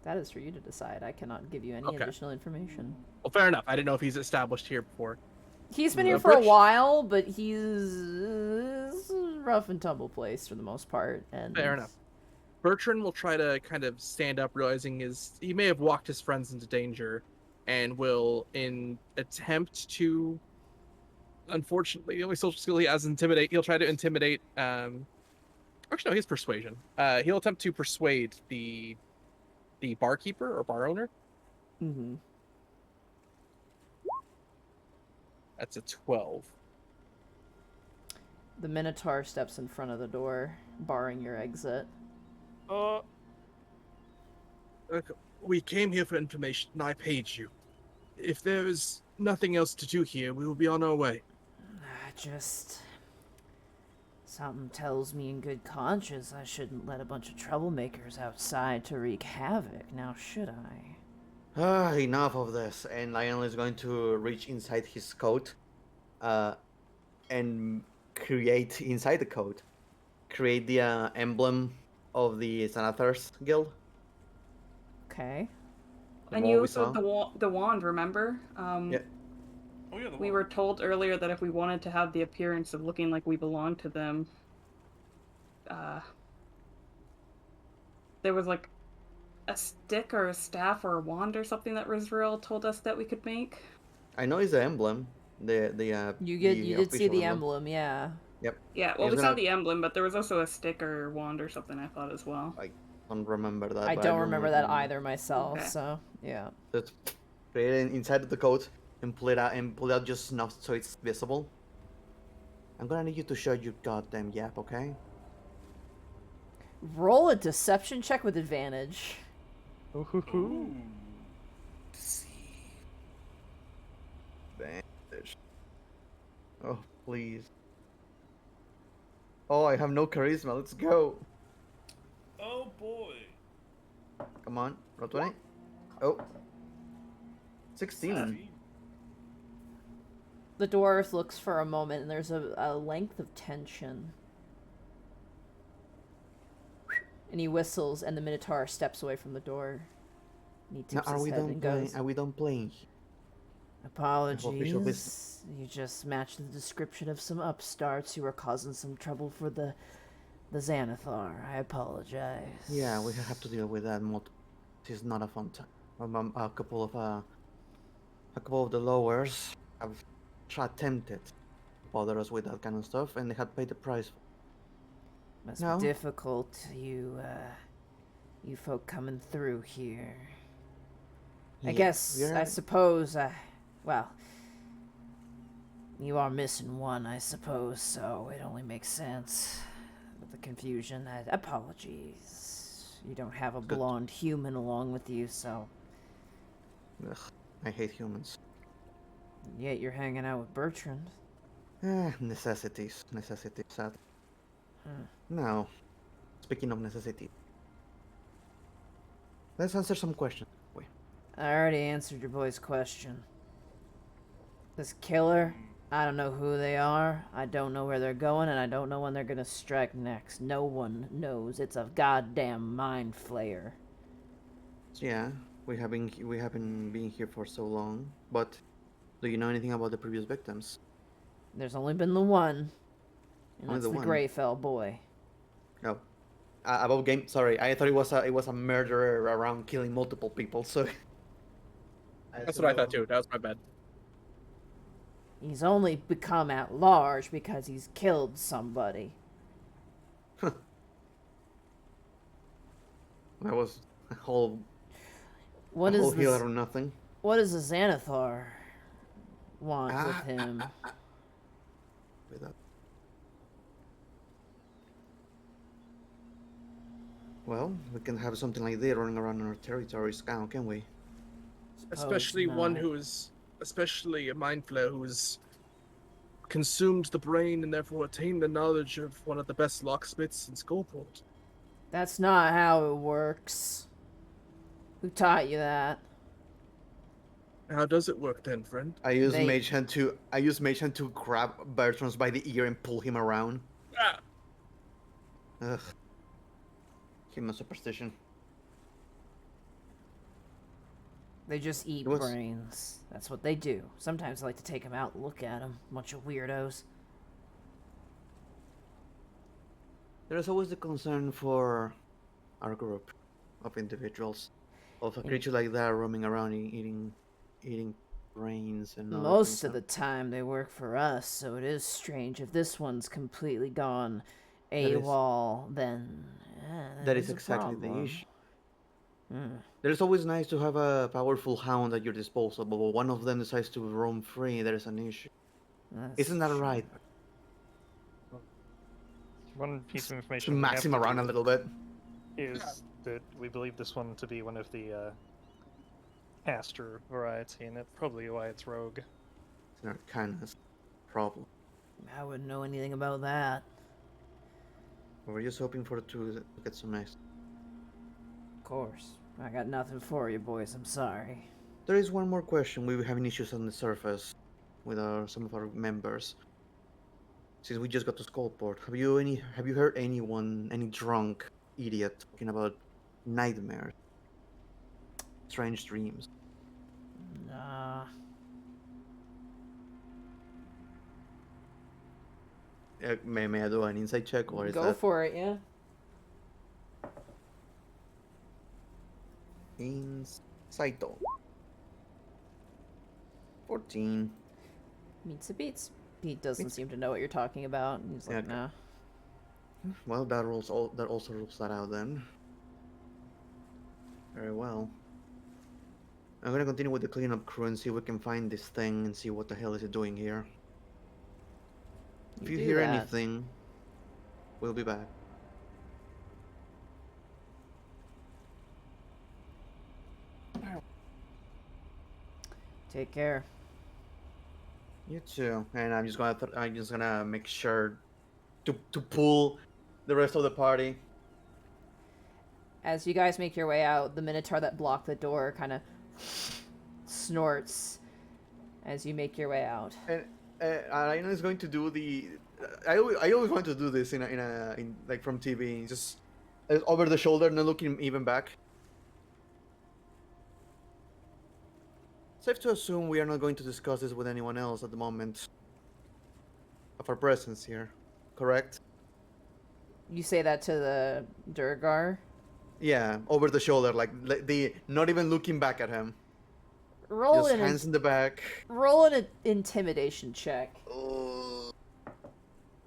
That is for you to decide. I cannot give you any Okay. additional information. Well, fair enough. I didn't know if he's established here before. He's been here for a while, but he's a rough and tumble place for the most part. And Fair enough. Bertrand will try to kind of stand up, realizing he may have walked his friends into danger, and will, in attempt to, unfortunately, the only social skill he has is intimidate. He'll try to intimidate. Actually, no, he's persuasion. He'll attempt to persuade the barkeeper or bar owner. Mm-hmm. That's a 12. The Minotaur steps in front of the door, barring your exit. Look, we came here for information, and I paid you. If there is nothing else to do here, we will be on our way. Something tells me in good conscience I shouldn't let a bunch of troublemakers outside to wreak havoc, now should I? Enough of this. And Lionel is going to reach inside his coat and create inside the coat, create the emblem of the Sanathars Guild. Okay. And you also the wand, remember? Yeah. Oh yeah, the We one. were told earlier that if we wanted to have the appearance of looking like we belonged to them, there was like a stick or a staff or a wand or something that Rizrael told us that we could make. I know it's the emblem. You did see the emblem, yeah. Yep. Yeah, well, He we was saw gonna- the emblem, but there was also a stick or wand or something, I thought, as well. I don't remember that. I but don't remember that either remember. myself, Okay. so, yeah. That's created inside of the coat. and pull it out just enough so it's visible. I'm gonna need you to show your goddamn yap, okay? Roll a deception check with advantage. Ooh. Advantage. Oh, please. Oh, I have no charisma. Let's go. Oh boy. Come on, roll 20. Oh. 16. The dwarf looks for a moment, and there's a length of tension. And he whistles, and the Minotaur steps away from the door. And he Now, tips his head and goes, Are we done playing? "Apologies. You just matched the description of some upstarts who were causing some trouble for the Xanathar. I apologize." Yeah, we have to deal with that. It's not a fun time. A couple of the lowers have attempted to bother us with that kind of stuff, and they had paid the price. Must No. be difficult, you folk coming through here. I guess, I suppose, well, you are missing one, I suppose, so it only makes sense. With the confusion, apologies. You don't have a blonde human along with you, so... Ugh, I hate humans. Yet you're hanging out with Bertrand. Necessities. Sad. Now, speaking of necessity, let's answer some questions. Wait. I already answered your boy's question. This killer, I don't know who they are, I don't know where they're going, and I don't know when they're gonna strike next. No one knows. It's a goddamn mind flayer. Yeah, we have been being here for so long, but do you know anything about the previous victims? There's only been the one, and Only that's the the one. Greyfell boy. No. About game. Sorry, I thought it was a murderer around killing multiple people. So. That's what I thought too. That was my bad. He's only become at large because he's killed somebody. That was a whole. What a is whole hill this? out of nothing. What does the Xanathar want with him? Without. Well, we can have something like that running around in our territories now, can we? Especially one not. who is, especially a mind flayer who has consumed the brain and therefore attained the knowledge of one of the best locksmiths in Skullport. That's not how it works. Who taught you that? How does it work then, friend? I use Mage Hand to grab Bertrand by the ear and pull him around. Ah! Ugh. Human superstition. They just eat brains. That's what they do. Sometimes I like to take them out and look at them. Bunch of weirdos. There is always the concern for our group of individuals, of a creature like that roaming around eating brains and all Most of the time they work for us, so it is strange. If this one's completely gone AWOL, then that is exactly the issue. There's always nice to have a powerful hound at your disposal, but when one of them decides to roam free, there is an issue. Isn't that right? One piece of information To max him around a little bit is that we believe this one to be one of the caster variety, and that's probably why it's rogue. It's an arcanist problem. I wouldn't know anything about that. We're just hoping for to get some nice. Of course. I got nothing for you, boys. I'm sorry. There is one more question. We were having issues on the surface with some of our members. Since we just got to Skullport, have you heard any drunk idiot talking about nightmares, strange dreams? Nah. May I do an insight check, or is Go that... for it, yeah. Insight. 14. Meets the beats. He doesn't seem to know what you're talking about. He's like, nah. Well, that also rules that out then. Very well. I'm gonna continue with the cleanup crew and see if we can find this thing and see what the hell is it doing here. If you do hear that. anything, we'll be back. Take care. You too. And I'm just gonna make sure to pull the rest of the party. As you guys make your way out, the Minotaur that blocked the door kind of snorts as you make your way out. And Arena is going to do the. I always want to do this in like from TV, just over the shoulder, not looking even back. Safe to assume we are not going to discuss this with anyone else at the moment of our presence here, correct? You say that to the Durgar. Yeah, over the shoulder, like the not even looking back at him. Roll Just an hands in the back. roll an intimidation check. Oh,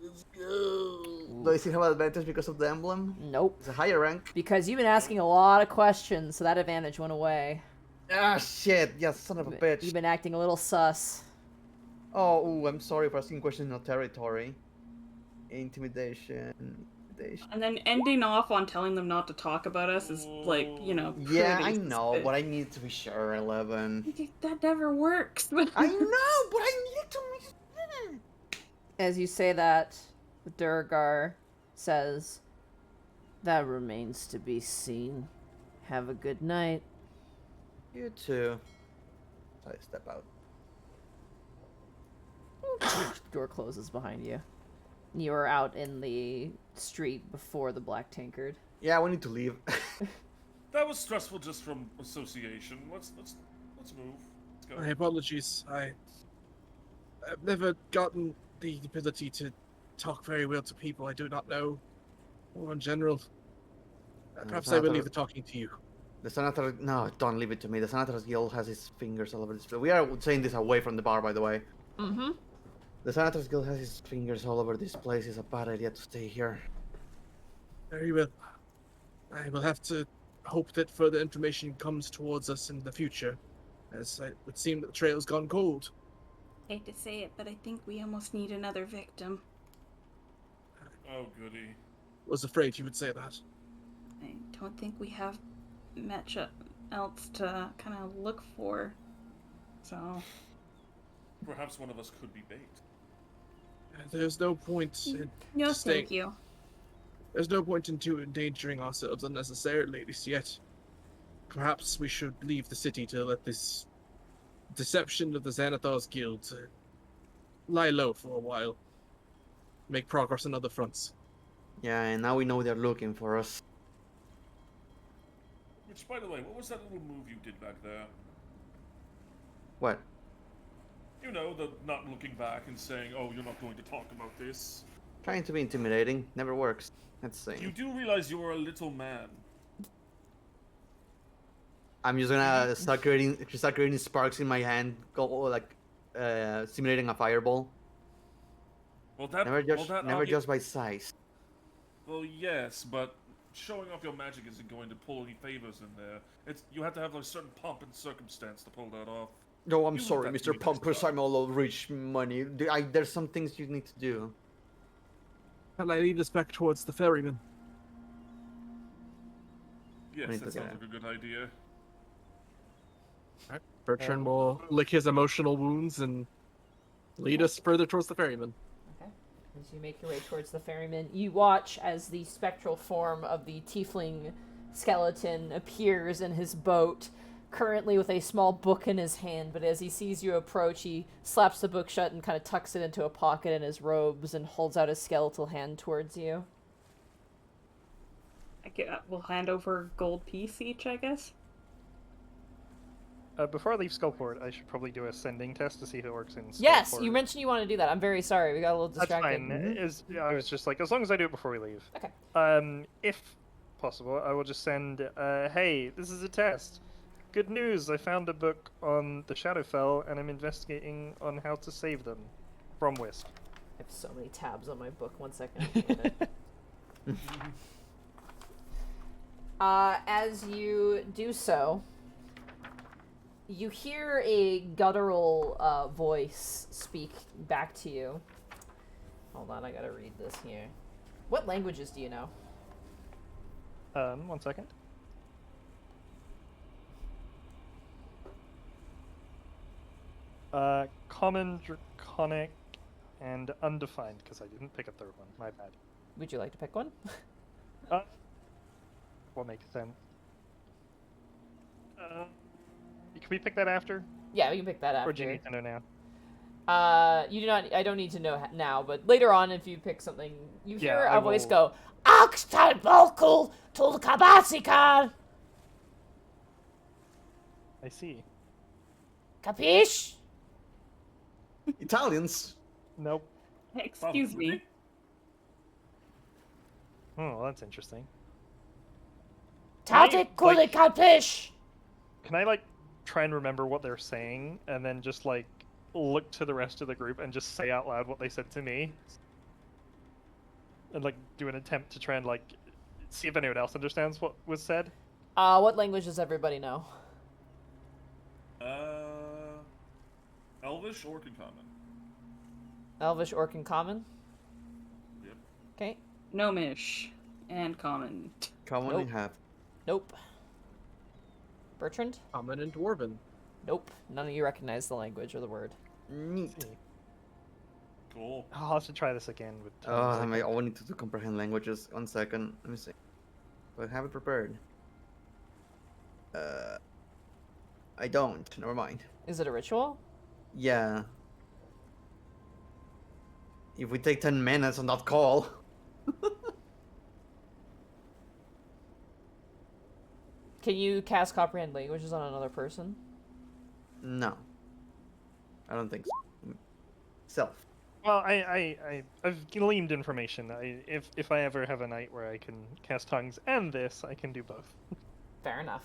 let's go. Do I still have advantage because of the emblem? Nope. It's a higher rank. Because you've been asking a lot of questions, so that advantage went away. Ah, shit. Yeah, son of a bitch. You've been acting a little sus. Oh, ooh, I'm sorry for asking questions in our territory. Intimidation. And then ending off on telling them not to talk about us is like, you know. Yeah, pretty I know, suspicious. but I need to be sure, 11. That never works. I know, but I need to be sure. As you say that, the Durgar says, "That remains to be seen. Have a good night." You too. So I step out. Door closes behind you. You are out in the street before the Black Tankard. Yeah, we need to leave. That was stressful just from association. Let's move. Let's go. My apologies. I've never gotten the ability to talk very well to people I do not know, or in general. Perhaps I will leave the talking to you. The Senator... No, don't leave it to me. The Senator's Guild has his fingers all over this place. We are saying this away from the bar, by the way. Mm-hmm. The Senator's Guild has his fingers all over this place. It's a bad idea to stay here. Very well. I will have to hope that further information comes towards us in the future, as it would seem that the trail's gone cold. Hate to say it, but I think we almost need another victim. Oh, goody. Was afraid you would say that. I don't think we have much else to kind of look for. So, Perhaps one of us could be bait. There's no point in no, staying. thank you. There's no point in endangering ourselves unnecessarily, at least yet. Perhaps we should leave the city to let this deception of the Xanathar's Guild lie low for a while. Make progress on other fronts. Yeah, and now we know they're looking for us. Which, by the way, what was that little move you did back there? What? You know, the not looking back and saying, oh, you're not going to talk about this. Trying to be intimidating. Never works. Let's see. You do realize you're a little man. I'm just gonna start creating sparks in my hand, go like simulating a fireball. Well, that Never just by size. Well, yes, but showing off your magic isn't going to pull any favors in there. You have to have like a certain pomp and circumstance to pull that off. No, I'm You sorry, want that Mr. to be Pumpers. done. I'm all rich money. There's some things you need to do. Can I lead us back towards the ferryman? Yes, need that to sounds get like a good idea. Bertrand will lick his emotional wounds and lead us further towards the ferryman. Okay. As you make your way towards the ferryman, you watch as the spectral form of the tiefling skeleton appears in his boat, currently with a small book in his hand, but as he sees you approach, he slaps the book shut and kind of tucks it into a pocket in his robes and holds out his skeletal hand towards you. We'll hand over a gold piece each, I guess. Before I leave Skullport, I should probably do a sending test to see if it works in Skullport. Yes, you mentioned you want to do that. I'm very sorry. We got a little That's distracted. fine. I was just like, as long as I do it before we leave. Okay. If possible, I will just send, hey, this is a test. Good news, I found a book on the Shadowfell, and I'm investigating on how to save them from Wisp. I have so many tabs on my book. 1 second. As you do so, You hear a guttural voice speak back to you. Hold on, I gotta read this here. What languages do you know? 1 second. Common, Draconic, and Undefined, because I didn't pick a third one. My bad. Would you like to pick one? What makes sense? Can we pick that after? Yeah, we can pick that Or do you after. need to know now? You do not. I don't need to know now, but later on, if you pick something, you Yeah, hear I a voice will- go, Oxtal vocal to the kabasikan. I see. Capiche? Italians. Nope. Excuse me. Oh, well, that's interesting. Tate like- kule capiche? Can I, like, try and remember what they're saying, and then just, like, look to the rest of the group and just say out loud what they said to me? And, like, do an attempt to try and, like, see if anyone else understands what was said? what language does everybody know? Elvish or Common? Elvish, Orc, and Common? Yep. Okay. Gnomish and common. Common Nope. and half. Nope. Bertrand? Common and Dwarven. Nope. None of you recognize the language or the word. Neat. See. Cool. I'll have to try this again with Oh, tongues, I only need to comprehend languages. 1 second. Let me see. But have it prepared. I don't. Never mind. Is it a ritual? Yeah. If we take 10 minutes on that call. Can you cast comprehend languages on another person? No. I don't think so. Self. Well, I've gleaned information. If I ever have a night where I can cast tongues and this, I can do both. Fair enough.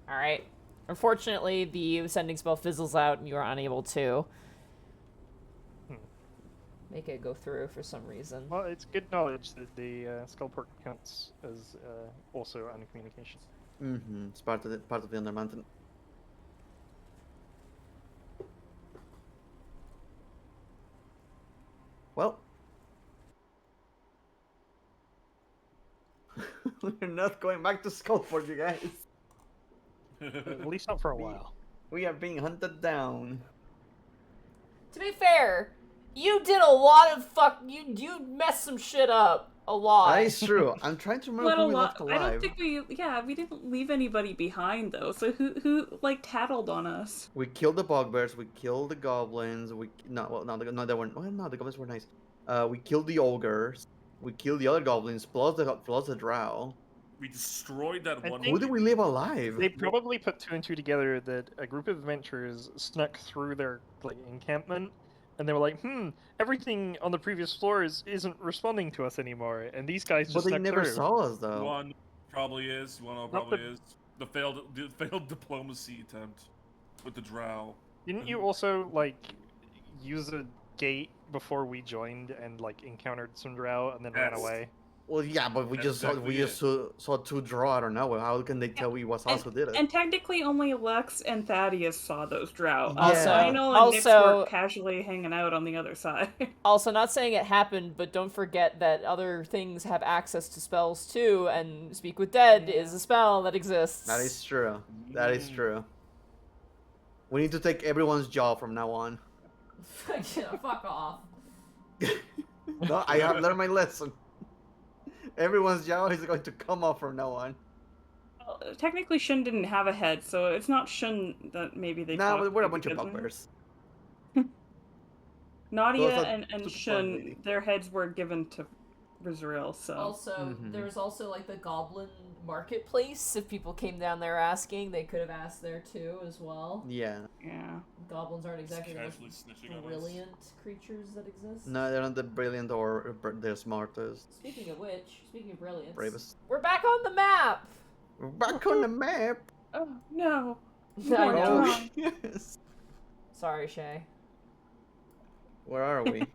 Alright. Unfortunately, the sending spell fizzles out and you are unable to make it go through for some reason. Well, it's good knowledge that the Skullport counts as also on communication. Mm-hmm. It's part of the Undermountain. Well. We're not going back to Skullport, you guys. At least not for a while. We are being hunted down. To be fair, you did a lot of you messed some shit up. A lot. That is true. I'm trying to remember Not who a we lot. left I alive. don't think we didn't leave anybody behind though. So who like tattled on us? We killed the bugbears. We killed the goblins. The goblins were nice. We killed the ogres. We killed the other goblins plus the drow. We destroyed that I one. think- Who did we leave alive? They probably put 2 and 2 together that a group of adventurers snuck through their encampment, and they were like, everything on the previous floors isn't responding to us anymore, and these guys just But they snuck never through. saw us though. One probably is. One Not probably the- is. The failed diplomacy attempt with the drow. Didn't you also use a gate before we joined and encountered some drow and then ran Yes. away? Well, yeah, but we That's just exactly saw 2 drow out of nowhere. How can they tell it was us who did it? And technically, only Lex and Thaddeus saw those drow. Also- Lionel and Nix also- were casually hanging out on the other side. Also, not saying it happened, but don't forget that other things have access to spells too, and Speak with Dead is a spell that exists. That is true. That is true. We need to take everyone's jaw from now on. Fuck off. No, I have learned my lesson. Everyone's jaw is going to come off from now on. Well, technically, Shun didn't have a head, so it's not Shun that maybe they. No, talked but we're a to bunch of because- bugbears. Nadia Those are and super fun Shun, lady. their heads were given to Rizrael, so. Also, Mhm. there's also the Goblin Marketplace. If people came down there asking, they could have asked there too as well. Yeah. Yeah. Goblins aren't exactly the Casually most snitching on us. brilliant creatures that exist. No, they're not the brilliant or they're smartest, Speaking of which, speaking of brilliance, bravest. we're back on the map. We're back on the map. Oh, no. I know. wrong. Yes. Sorry, Shay. Where are we?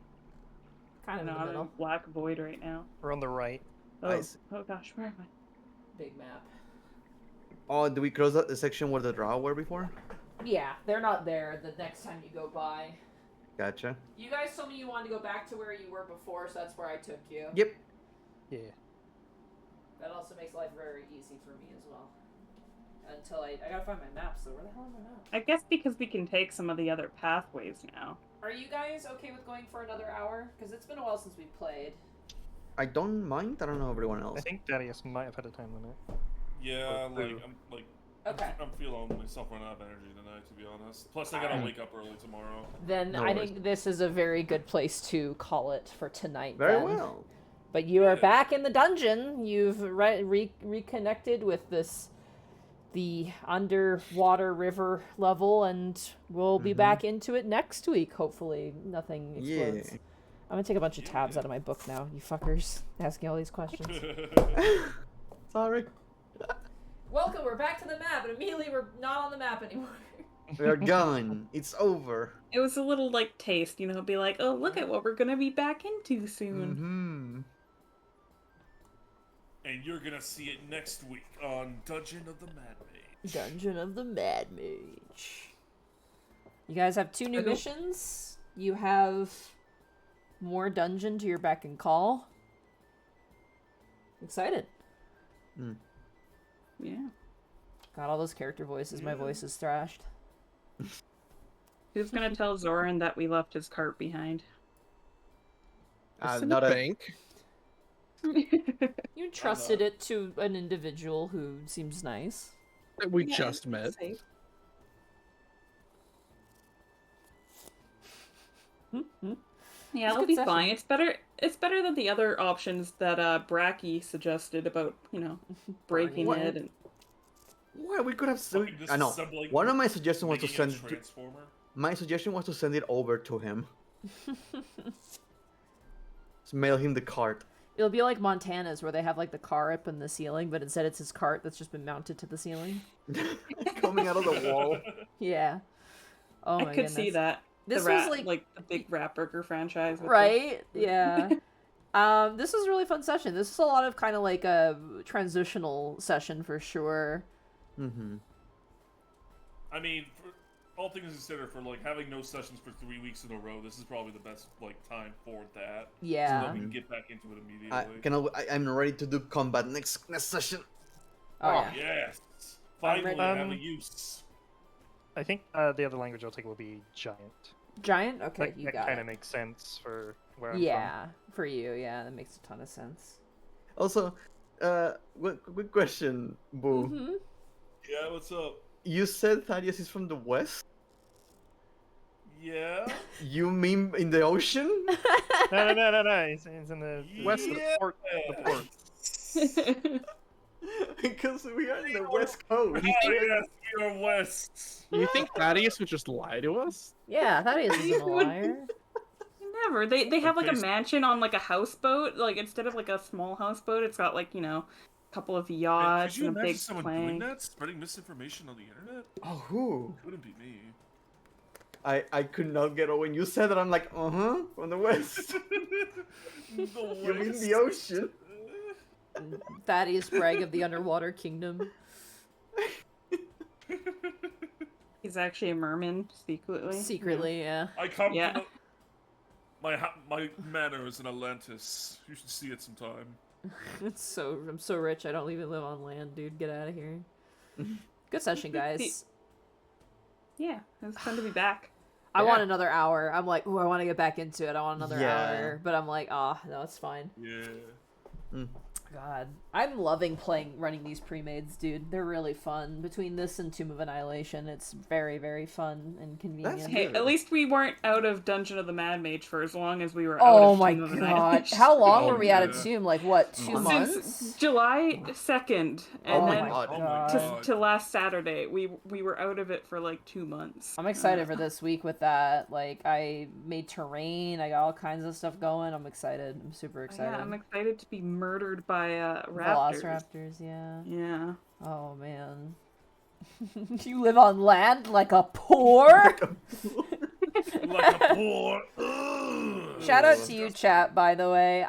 Kind of No, in the I'm in a middle. black void right now. We're on the right. Oh, I see. oh gosh, where am I? Big map. Oh, did we cross the section where the drow were before? Yeah, they're not there the next time you go by. Gotcha. You guys told me you wanted to go back to where you were before, so that's where I took you. Yep. Yeah. That also makes life very easy for me as well. Until I gotta find my maps, so where the hell are my maps? I guess because we can take some of the other pathways now. Are you guys okay with going for another hour? Because it's been a while since we played. I don't mind. I don't know everyone else. I think Darius might have had a time limit. Yeah, Or like two. Okay. I'm feeling myself run out of energy tonight, to be honest. Plus, I gotta wake up early tomorrow. Then No I worries. think this is a very good place to call it for tonight. Very then. well. But you are Yeah. back in the dungeon. You've reconnected with the underwater river level, and we'll be back into it next week. Hopefully, nothing explodes. Yeah. I'm gonna take a bunch of tabs out of my book now. You fuckers asking all these questions. Sorry. Welcome. We're back to the map, and immediately we're not on the map anymore. We're gone. It's over. It was a little like taste, you know, be like, oh, look at what we're gonna be back into soon. Mm-hmm. And you're gonna see it next week on Dungeon of the Mad Mage. Dungeon of the Mad Mage. You guys have 2 new missions. You have more dungeon to your beck and call. Excited. Yeah. Got all those character voices. My voice is thrashed. Who's gonna tell Zoran that we left his cart behind? It's in Not the a bank. You entrusted it to an individual who seems nice. That we Yeah, just met. safe. Yeah, it'll good be session. fine. It's better than the other options that Bracky suggested about, you know, breaking What? it and Well, we could have. Fucking I know. disassembling- One of my suggestions was to making a send. transformer. My suggestion was to send it over to him. Just mail him the cart. It'll be like Montana's, where they have like the car up in the ceiling, but instead it's his cart that's just been mounted to the ceiling. Coming out of the wall. Yeah. Oh I my could see goodness. that. This the was rat, like the big rat burger franchise, with right? Yeah. This was a really fun session. This is a lot of kind of like a transitional session for sure. Mm-hmm. I mean, for all things considered, for like having no sessions for 3 weeks in a row, this is probably the best like time for that. So Yeah. that we can get back into it immediately. I'm ready to do combat next session. Oh yeah. Yes. I'm Finally, ready. have a use. I think the other language I'll take will be Giant. Giant? Okay, That, you that got kind it. of makes sense for where I'm Yeah, for you, yeah, that makes a ton of sense. Also, quick question, Boo. Mm-hmm. Yeah, what's up? You said Thaddeus is from the west? Yeah. You mean in the ocean? from. No. It's in the West of the port. The port. Because we are in the west coast. Yes, we are west. You think Thaddeus would just lie to us? Yeah, that isn't a You would- liar. Never. They have like a Okay, so- mansion on like a houseboat. Like instead of like a small houseboat, it's got like, you know, a couple of Could yachts you and a imagine big someone doing plank. that? Spreading misinformation on the internet? Oh, who? Couldn't be me. I could not get over when you said that. I'm like, from the west. You mean the ocean? Thaddeus Bragg of the Underwater Kingdom. He's actually a merman secretly. Secretly, yeah. I come Yeah. to my manor is in Atlantis. You should see it sometime. I'm so rich, I don't even live on land, dude. Get out of here. Good session, guys. Yeah, it was fun to be back. I want Yeah. another hour. I'm like, ooh, I want to get back into it. I want another Yeah. hour. But I'm like, no, it's fine. Yeah. God, I'm loving running these pre-mades, dude. They're really fun. Between this and Tomb of Annihilation, it's very, very fun and convenient. Hey, Good. at least we weren't out of Dungeon of the Mad Mage for as long as we were out Oh of my Tomb of the god. Annihilation. How long Oh, were we out of yeah. Tomb? Like, what, 2 Since months? Since July 2nd, and Oh then my God. Oh my God. god. to last Saturday, we were out of it for like 2 months. I'm excited for this week with that. Like, I made terrain. I got all kinds of stuff going. I'm excited. I'm super excited. Yeah, I'm excited to be murdered by raptors. Velociraptors, yeah. Yeah. Oh, man. You live on land like a poor? Like a poor. Ugh. Shout out to you, chat, by the way.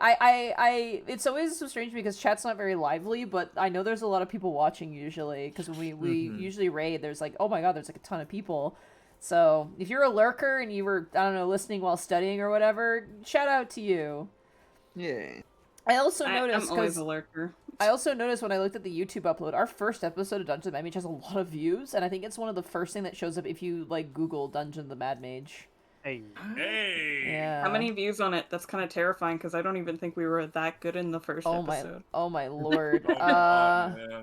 It's always so strange because chat's not very lively, but I know there's a lot of people watching usually, because when we usually raid, there's like, oh my god, there's like a ton of people. So, if you're a lurker and you were, I don't know, listening while studying or whatever, shout out to you. Yeah. I also noticed, I'm always a lurker. I also noticed when I looked at the YouTube upload, our first episode of Dungeon the Mad Mage has a lot of views, and I think it's one of the first thing that shows up if you, like, Google Dungeon the Mad Mage. Hey. Hey. Yeah. How many views on it? That's kind of terrifying because I don't even think we were that good in the first episode. Oh my lord. Oh, God, yeah.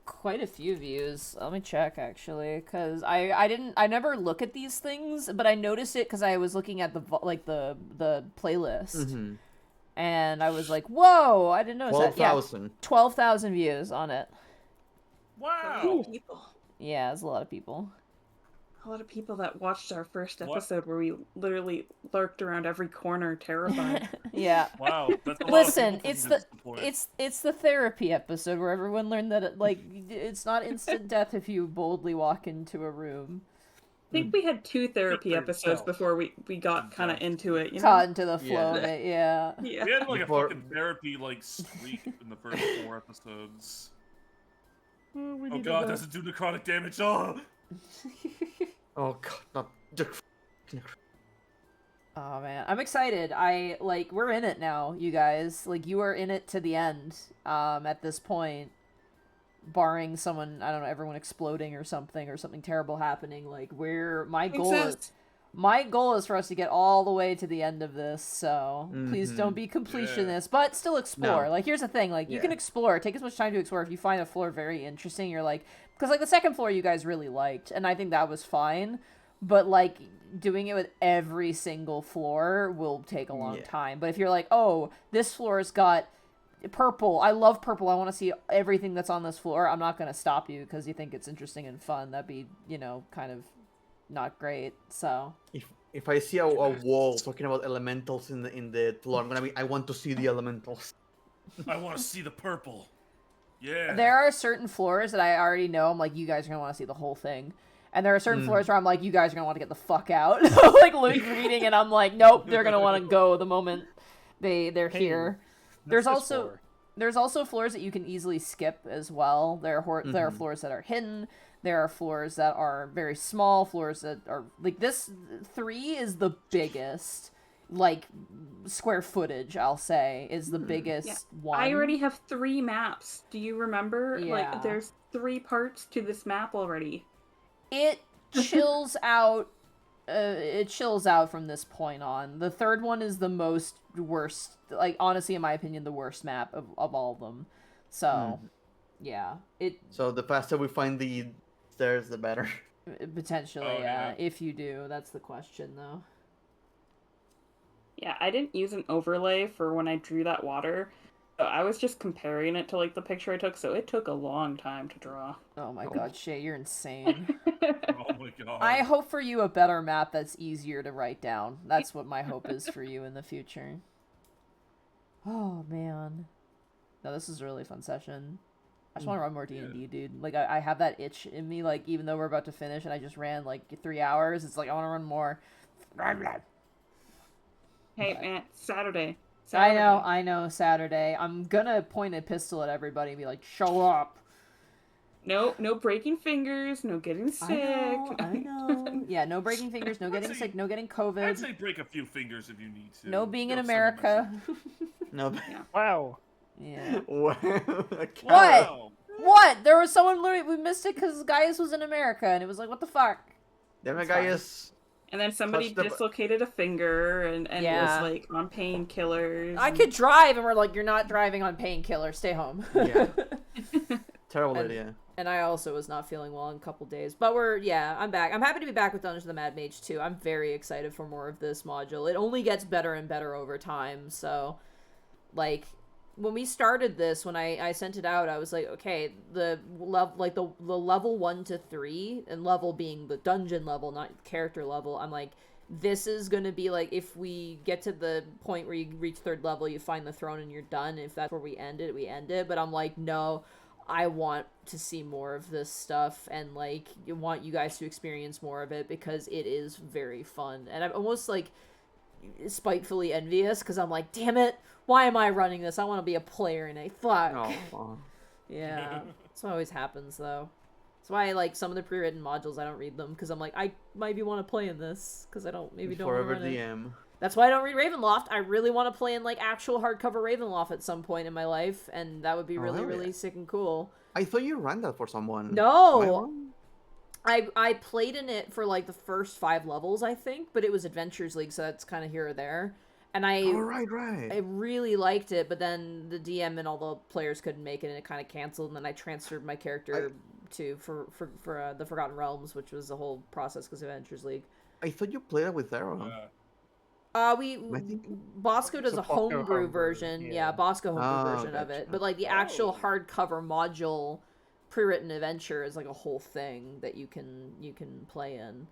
Quite a few views. Let me check actually, because I never look at these things, but I noticed it because I was looking at the playlist, and I was like, whoa, I didn't notice that. 12,000. Yeah, 12,000 views on it. Wow. People. Yeah, it's a lot of people. A lot of people that watched our first episode where we literally lurked around every corner, terrified. Yeah. Wow. That's a lot of Listen, people it's from the this point. it's the therapy episode where everyone learned that it's not instant death if you boldly walk into a room. I think we had 2 therapy for episodes yourself. before we got kind of into it. You know? Caught into the flow Yeah. of it, yeah. Yeah. We had like Before- a fucking therapy like streak in the first 4 episodes. Oh god, doesn't do necrotic damage. Oh. Oh god, not. Oh man, I'm excited. We're in it now, you guys. Like, you are in it to the end. At this point, barring someone, I don't know, everyone exploding or something terrible happening. Like, my goal is for us to get all the way to the end of this. So please don't be completionist, but still explore. No. Like, here's the thing. Like, you Yeah. can explore. Take as much time to explore. If you find a floor very interesting, you're like, because like the second floor you guys really liked, and I think that was fine. But like, doing it with every single floor will take a long time. But if you're like, oh, this floor's got purple, I love purple, I want to see everything that's on this floor, I'm not going to stop you because you think it's interesting and fun. That'd be, kind of not great. So If I see a wall talking about elementals in the floor, I want to see the elementals. I want to see the purple. Yeah. there are certain floors that I already know, I'm like, you guys are going to want to see the whole thing. And there are certain floors where I'm like, you guys are going to want to get the fuck out. Like, Luke reading, and I'm like, nope, they're going to want to go the moment they're here. There's also floors that you can easily skip as well. There are floors that are hidden. There are floors that are very small. Floors that are like this. 3 is the biggest, like, square footage. I'll say is the biggest one. I already have 3 maps. Do you remember? Yeah. Like, there's 3 parts to this map already. It chills out. It chills out from this point on. The 3rd one is the worst. Like, honestly, in my opinion, the worst map of all of them. So, yeah, So the faster we find the stairs, the better. Potentially, Oh, yeah. yeah. If you do, that's the question, though. Yeah, I didn't use an overlay for when I drew that water. So I was just comparing it to, like, the picture I took, so it took a long time to draw. Oh my god, Shay, you're insane. Oh my god. I hope for you a better map that's easier to write down. That's what my hope is for you in the future. Oh, man. No, this is a really fun session. I just want to run more D&D, dude. Like, I have that itch in me, like, even though we're about to finish and I just ran, like, 3 hours, it's like, I want to run more. Hey, man, Saturday. I know, Saturday. I'm gonna point a pistol at everybody and be like, show up. No breaking fingers, no getting sick. I know. Yeah, no breaking fingers, no getting sick, no getting COVID. I'd say break a few fingers if you need to. No being in Send a America. No. Wow. Yeah. What? What? Wow. What? There was someone literally, we missed it because Gaius was in America, and it was like, what the fuck? Then my It's guy fine. is. And then somebody Touch the bu- dislocated a finger and Yeah. was, like, on painkillers. I could drive, and we're like, you're not driving on painkiller, stay home. Yeah. Terrible And- idea. And I also was not feeling well in a couple days. But I'm back. I'm happy to be back with Dungeons of the Mad Mage, too. I'm very excited for more of this module. It only gets better and better over time, so, like, when we started this, when I sent it out, I was like, okay, the level 1 to 3, and level being the dungeon level, not character level, I'm like, this is gonna be like, if we get to the point where you reach 3rd level, you find the throne and you're done. If that's where we end it, we end it. But I'm like, no, I want to see more of this stuff, and like, I want you guys to experience more of it because it is very fun. And I'm almost like, spitefully envious because I'm like, damn it, why am I running this? I want to be a player in a fuck. Oh, Yeah, that's what always happens though. That's why like some of the pre-written modules I don't read them because I'm like I might be want to play in this because I don't want to forever run it. DM. That's why I don't read Ravenloft. I really want to play in like actual hardcover Ravenloft at some point in my life, and that would be really hell yeah. really sick and cool. I thought you ran that for someone. Am I No, wrong? I played in it for like the first 5 levels I think, but it was Adventures League, so that's kind of here or there. And I Oh, right. I really liked it, but then the DM and all the players couldn't make it, and it kind of canceled. And then I transferred my character to for the Forgotten Realms, which was the whole process because of Adventures League. I thought you played it with Zara. Yeah. I think Bosco does So a Bosco homebrew homebrew, version. yeah. Yeah, Bosco homebrew Oh, version of it. gotcha. But like the actual Oh. hardcover module pre-written adventure is like a whole thing that you can play in.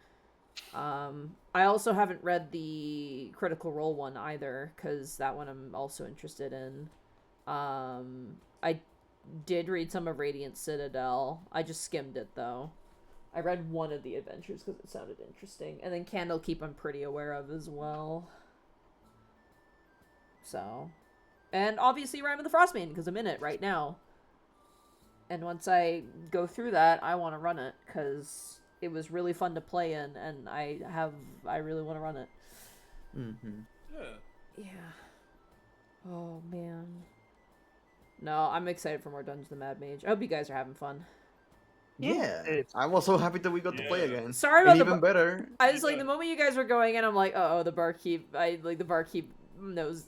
I also haven't read the Critical Role one either, because that one I'm also interested in. I did read some of Radiant Citadel. I just skimmed it though. I read one of the adventures because it sounded interesting, and then Candlekeep I'm pretty aware of as well. So, and obviously Rime of the Frostmaiden because I'm in it right now. And once I go through that, I want to run it because it was really fun to play in, and I really want to run it. Mm-hmm. Yeah. Yeah. Oh man. No, I'm excited for more Dungeons the Mad Mage. I hope you guys are having fun. Yeah. It's- I'm also happy that we got to play Yeah. again. Sorry about And the even better. I was like, Yeah. the moment you guys were going in, I'm like, oh, the barkeep. The barkeep knows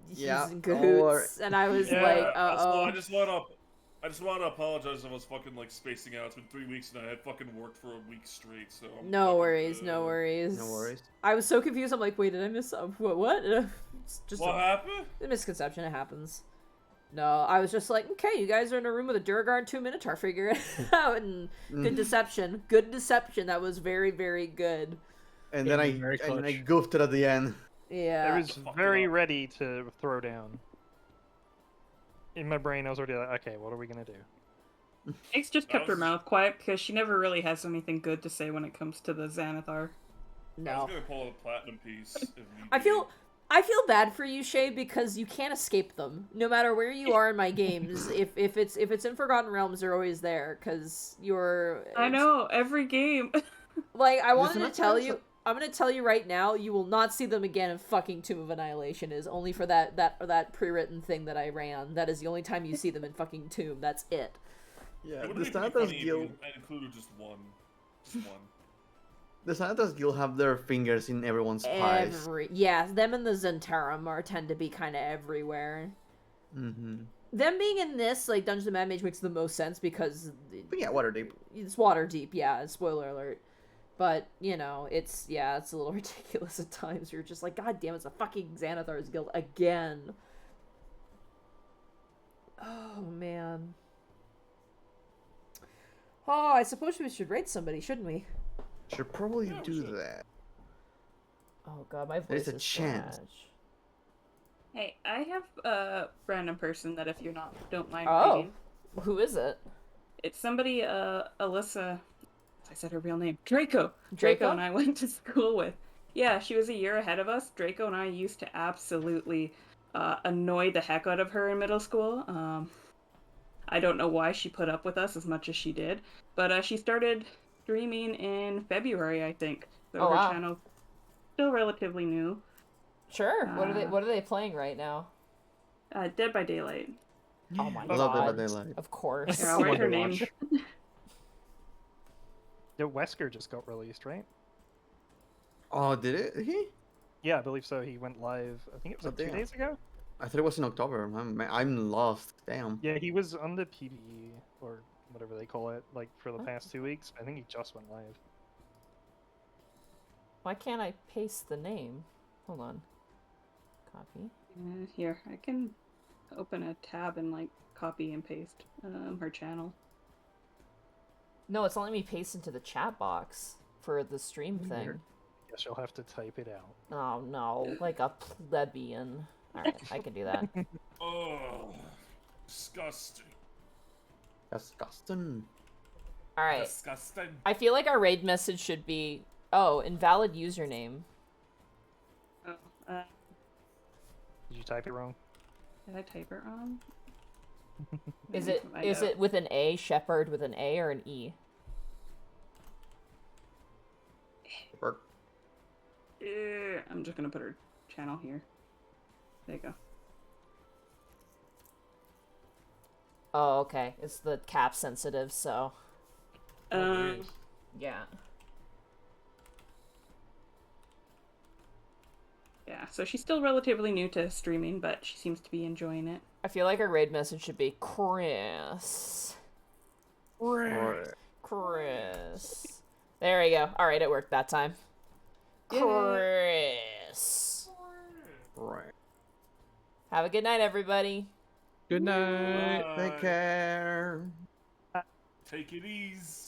he's Yeah, in don't worry. cahoots, and I was Yeah, like, also, I oh. just want to apologize if I was fucking like spacing out. It's been 3 weeks and I had fucking worked for a week straight. So I'm No fucking, worries, no worries. No worries. I was so confused. I'm like, wait, did I miss what? It's just What happened? a misconception. It happens. No, I was just like, okay, you guys are in a room with a Durgar and 2 Minotaur. Figure it out. And good deception. Good deception. That was very, very good. And then I Very goofed it at the end. Yeah. I was Fuck it very up. ready to throw down. In my brain, I was already like, okay, what are we gonna do? X just kept her was- mouth quiet because she never really has anything good to say when it comes to the Xanathar. I No. was gonna pull out a platinum piece. If need I be. feel bad for you, Shay, because you can't escape them. No matter where you are in my games, if it's in Forgotten Realms, they're always there because you're. I know, every game. Like I Listen, wanted to that's tell nice. you, I'm gonna tell you right now, you will not see them again in fucking Tomb of Annihilation. Is only for that pre-written thing that I ran. That is the only time you see them in fucking Tomb. That's it. Yeah, It the would have been Sanatas funny if Guild. I included just one. Just one. The Sanatas Guild have their fingers in everyone's pies. Them and the Zentarum tend to be kind of everywhere. Mm-hmm. Them being in this, like, Dungeons and Mad Mage makes the most sense because But yeah, Waterdeep. it's Waterdeep, yeah, spoiler alert. But, you know, it's a little ridiculous at times. You're just like, God damn, it's a fucking Xanathar's Guild again. Oh, man. Oh, I suppose we should rate somebody, shouldn't we? Should probably Yeah, we do should. that. Oh, God, my voice There's a is chance. trash. Hey, I have a random person that if you're don't mind Oh, reading. who is it? It's somebody, Alyssa, I said her real name, Draco. Draco? And I went to school with. Yeah, she was a year ahead of us. Draco and I used to absolutely annoy the heck out of her in middle school. I don't know why she put up with us as much as she did, but she started streaming in February, I think. So Oh, her wow. channel's still relatively new. Sure. What Uh, are they playing right now? Dead by Daylight. Oh my I love God. Dead by Daylight. Of course. Yeah, I'll write her Wonder name. Watch. Yeah, Wesker just got released, right? Oh, did it? He? Yeah, I believe so. He went live, I think it was Oh, like 2 damn. days ago? I thought it was in October. I'm lost. Damn. Yeah, he was on the PBE, or whatever they call it, like for the past 2 weeks. I think he just went live. Why can't I paste the name? Hold on. Copy. Here, I can open a tab and like copy and paste her channel. No, it's not letting me paste into the chat box for the stream thing. Weird. Guess you'll have to type it out. Oh no, like a plebeian. Alright, I can do that. Oh, disgusting. Disgusting. Alright. Disgusting. I feel like our raid message should be, oh, invalid username. Oh, Did you type it wrong? Did I type it wrong? Is Maybe it find is out. it with an A, shepherd with an A or an E? I'm just gonna put her channel here. There you go. Oh, okay. It's the cap sensitive, so Um, yeah. yeah, so she's still relatively new to streaming, but she seems to be enjoying it. I feel like our raid message should be Chris. Chris. There we go. Alright, it worked that time. Chris. Right. Have a good night, everybody. Good night. Take care. Take it easy.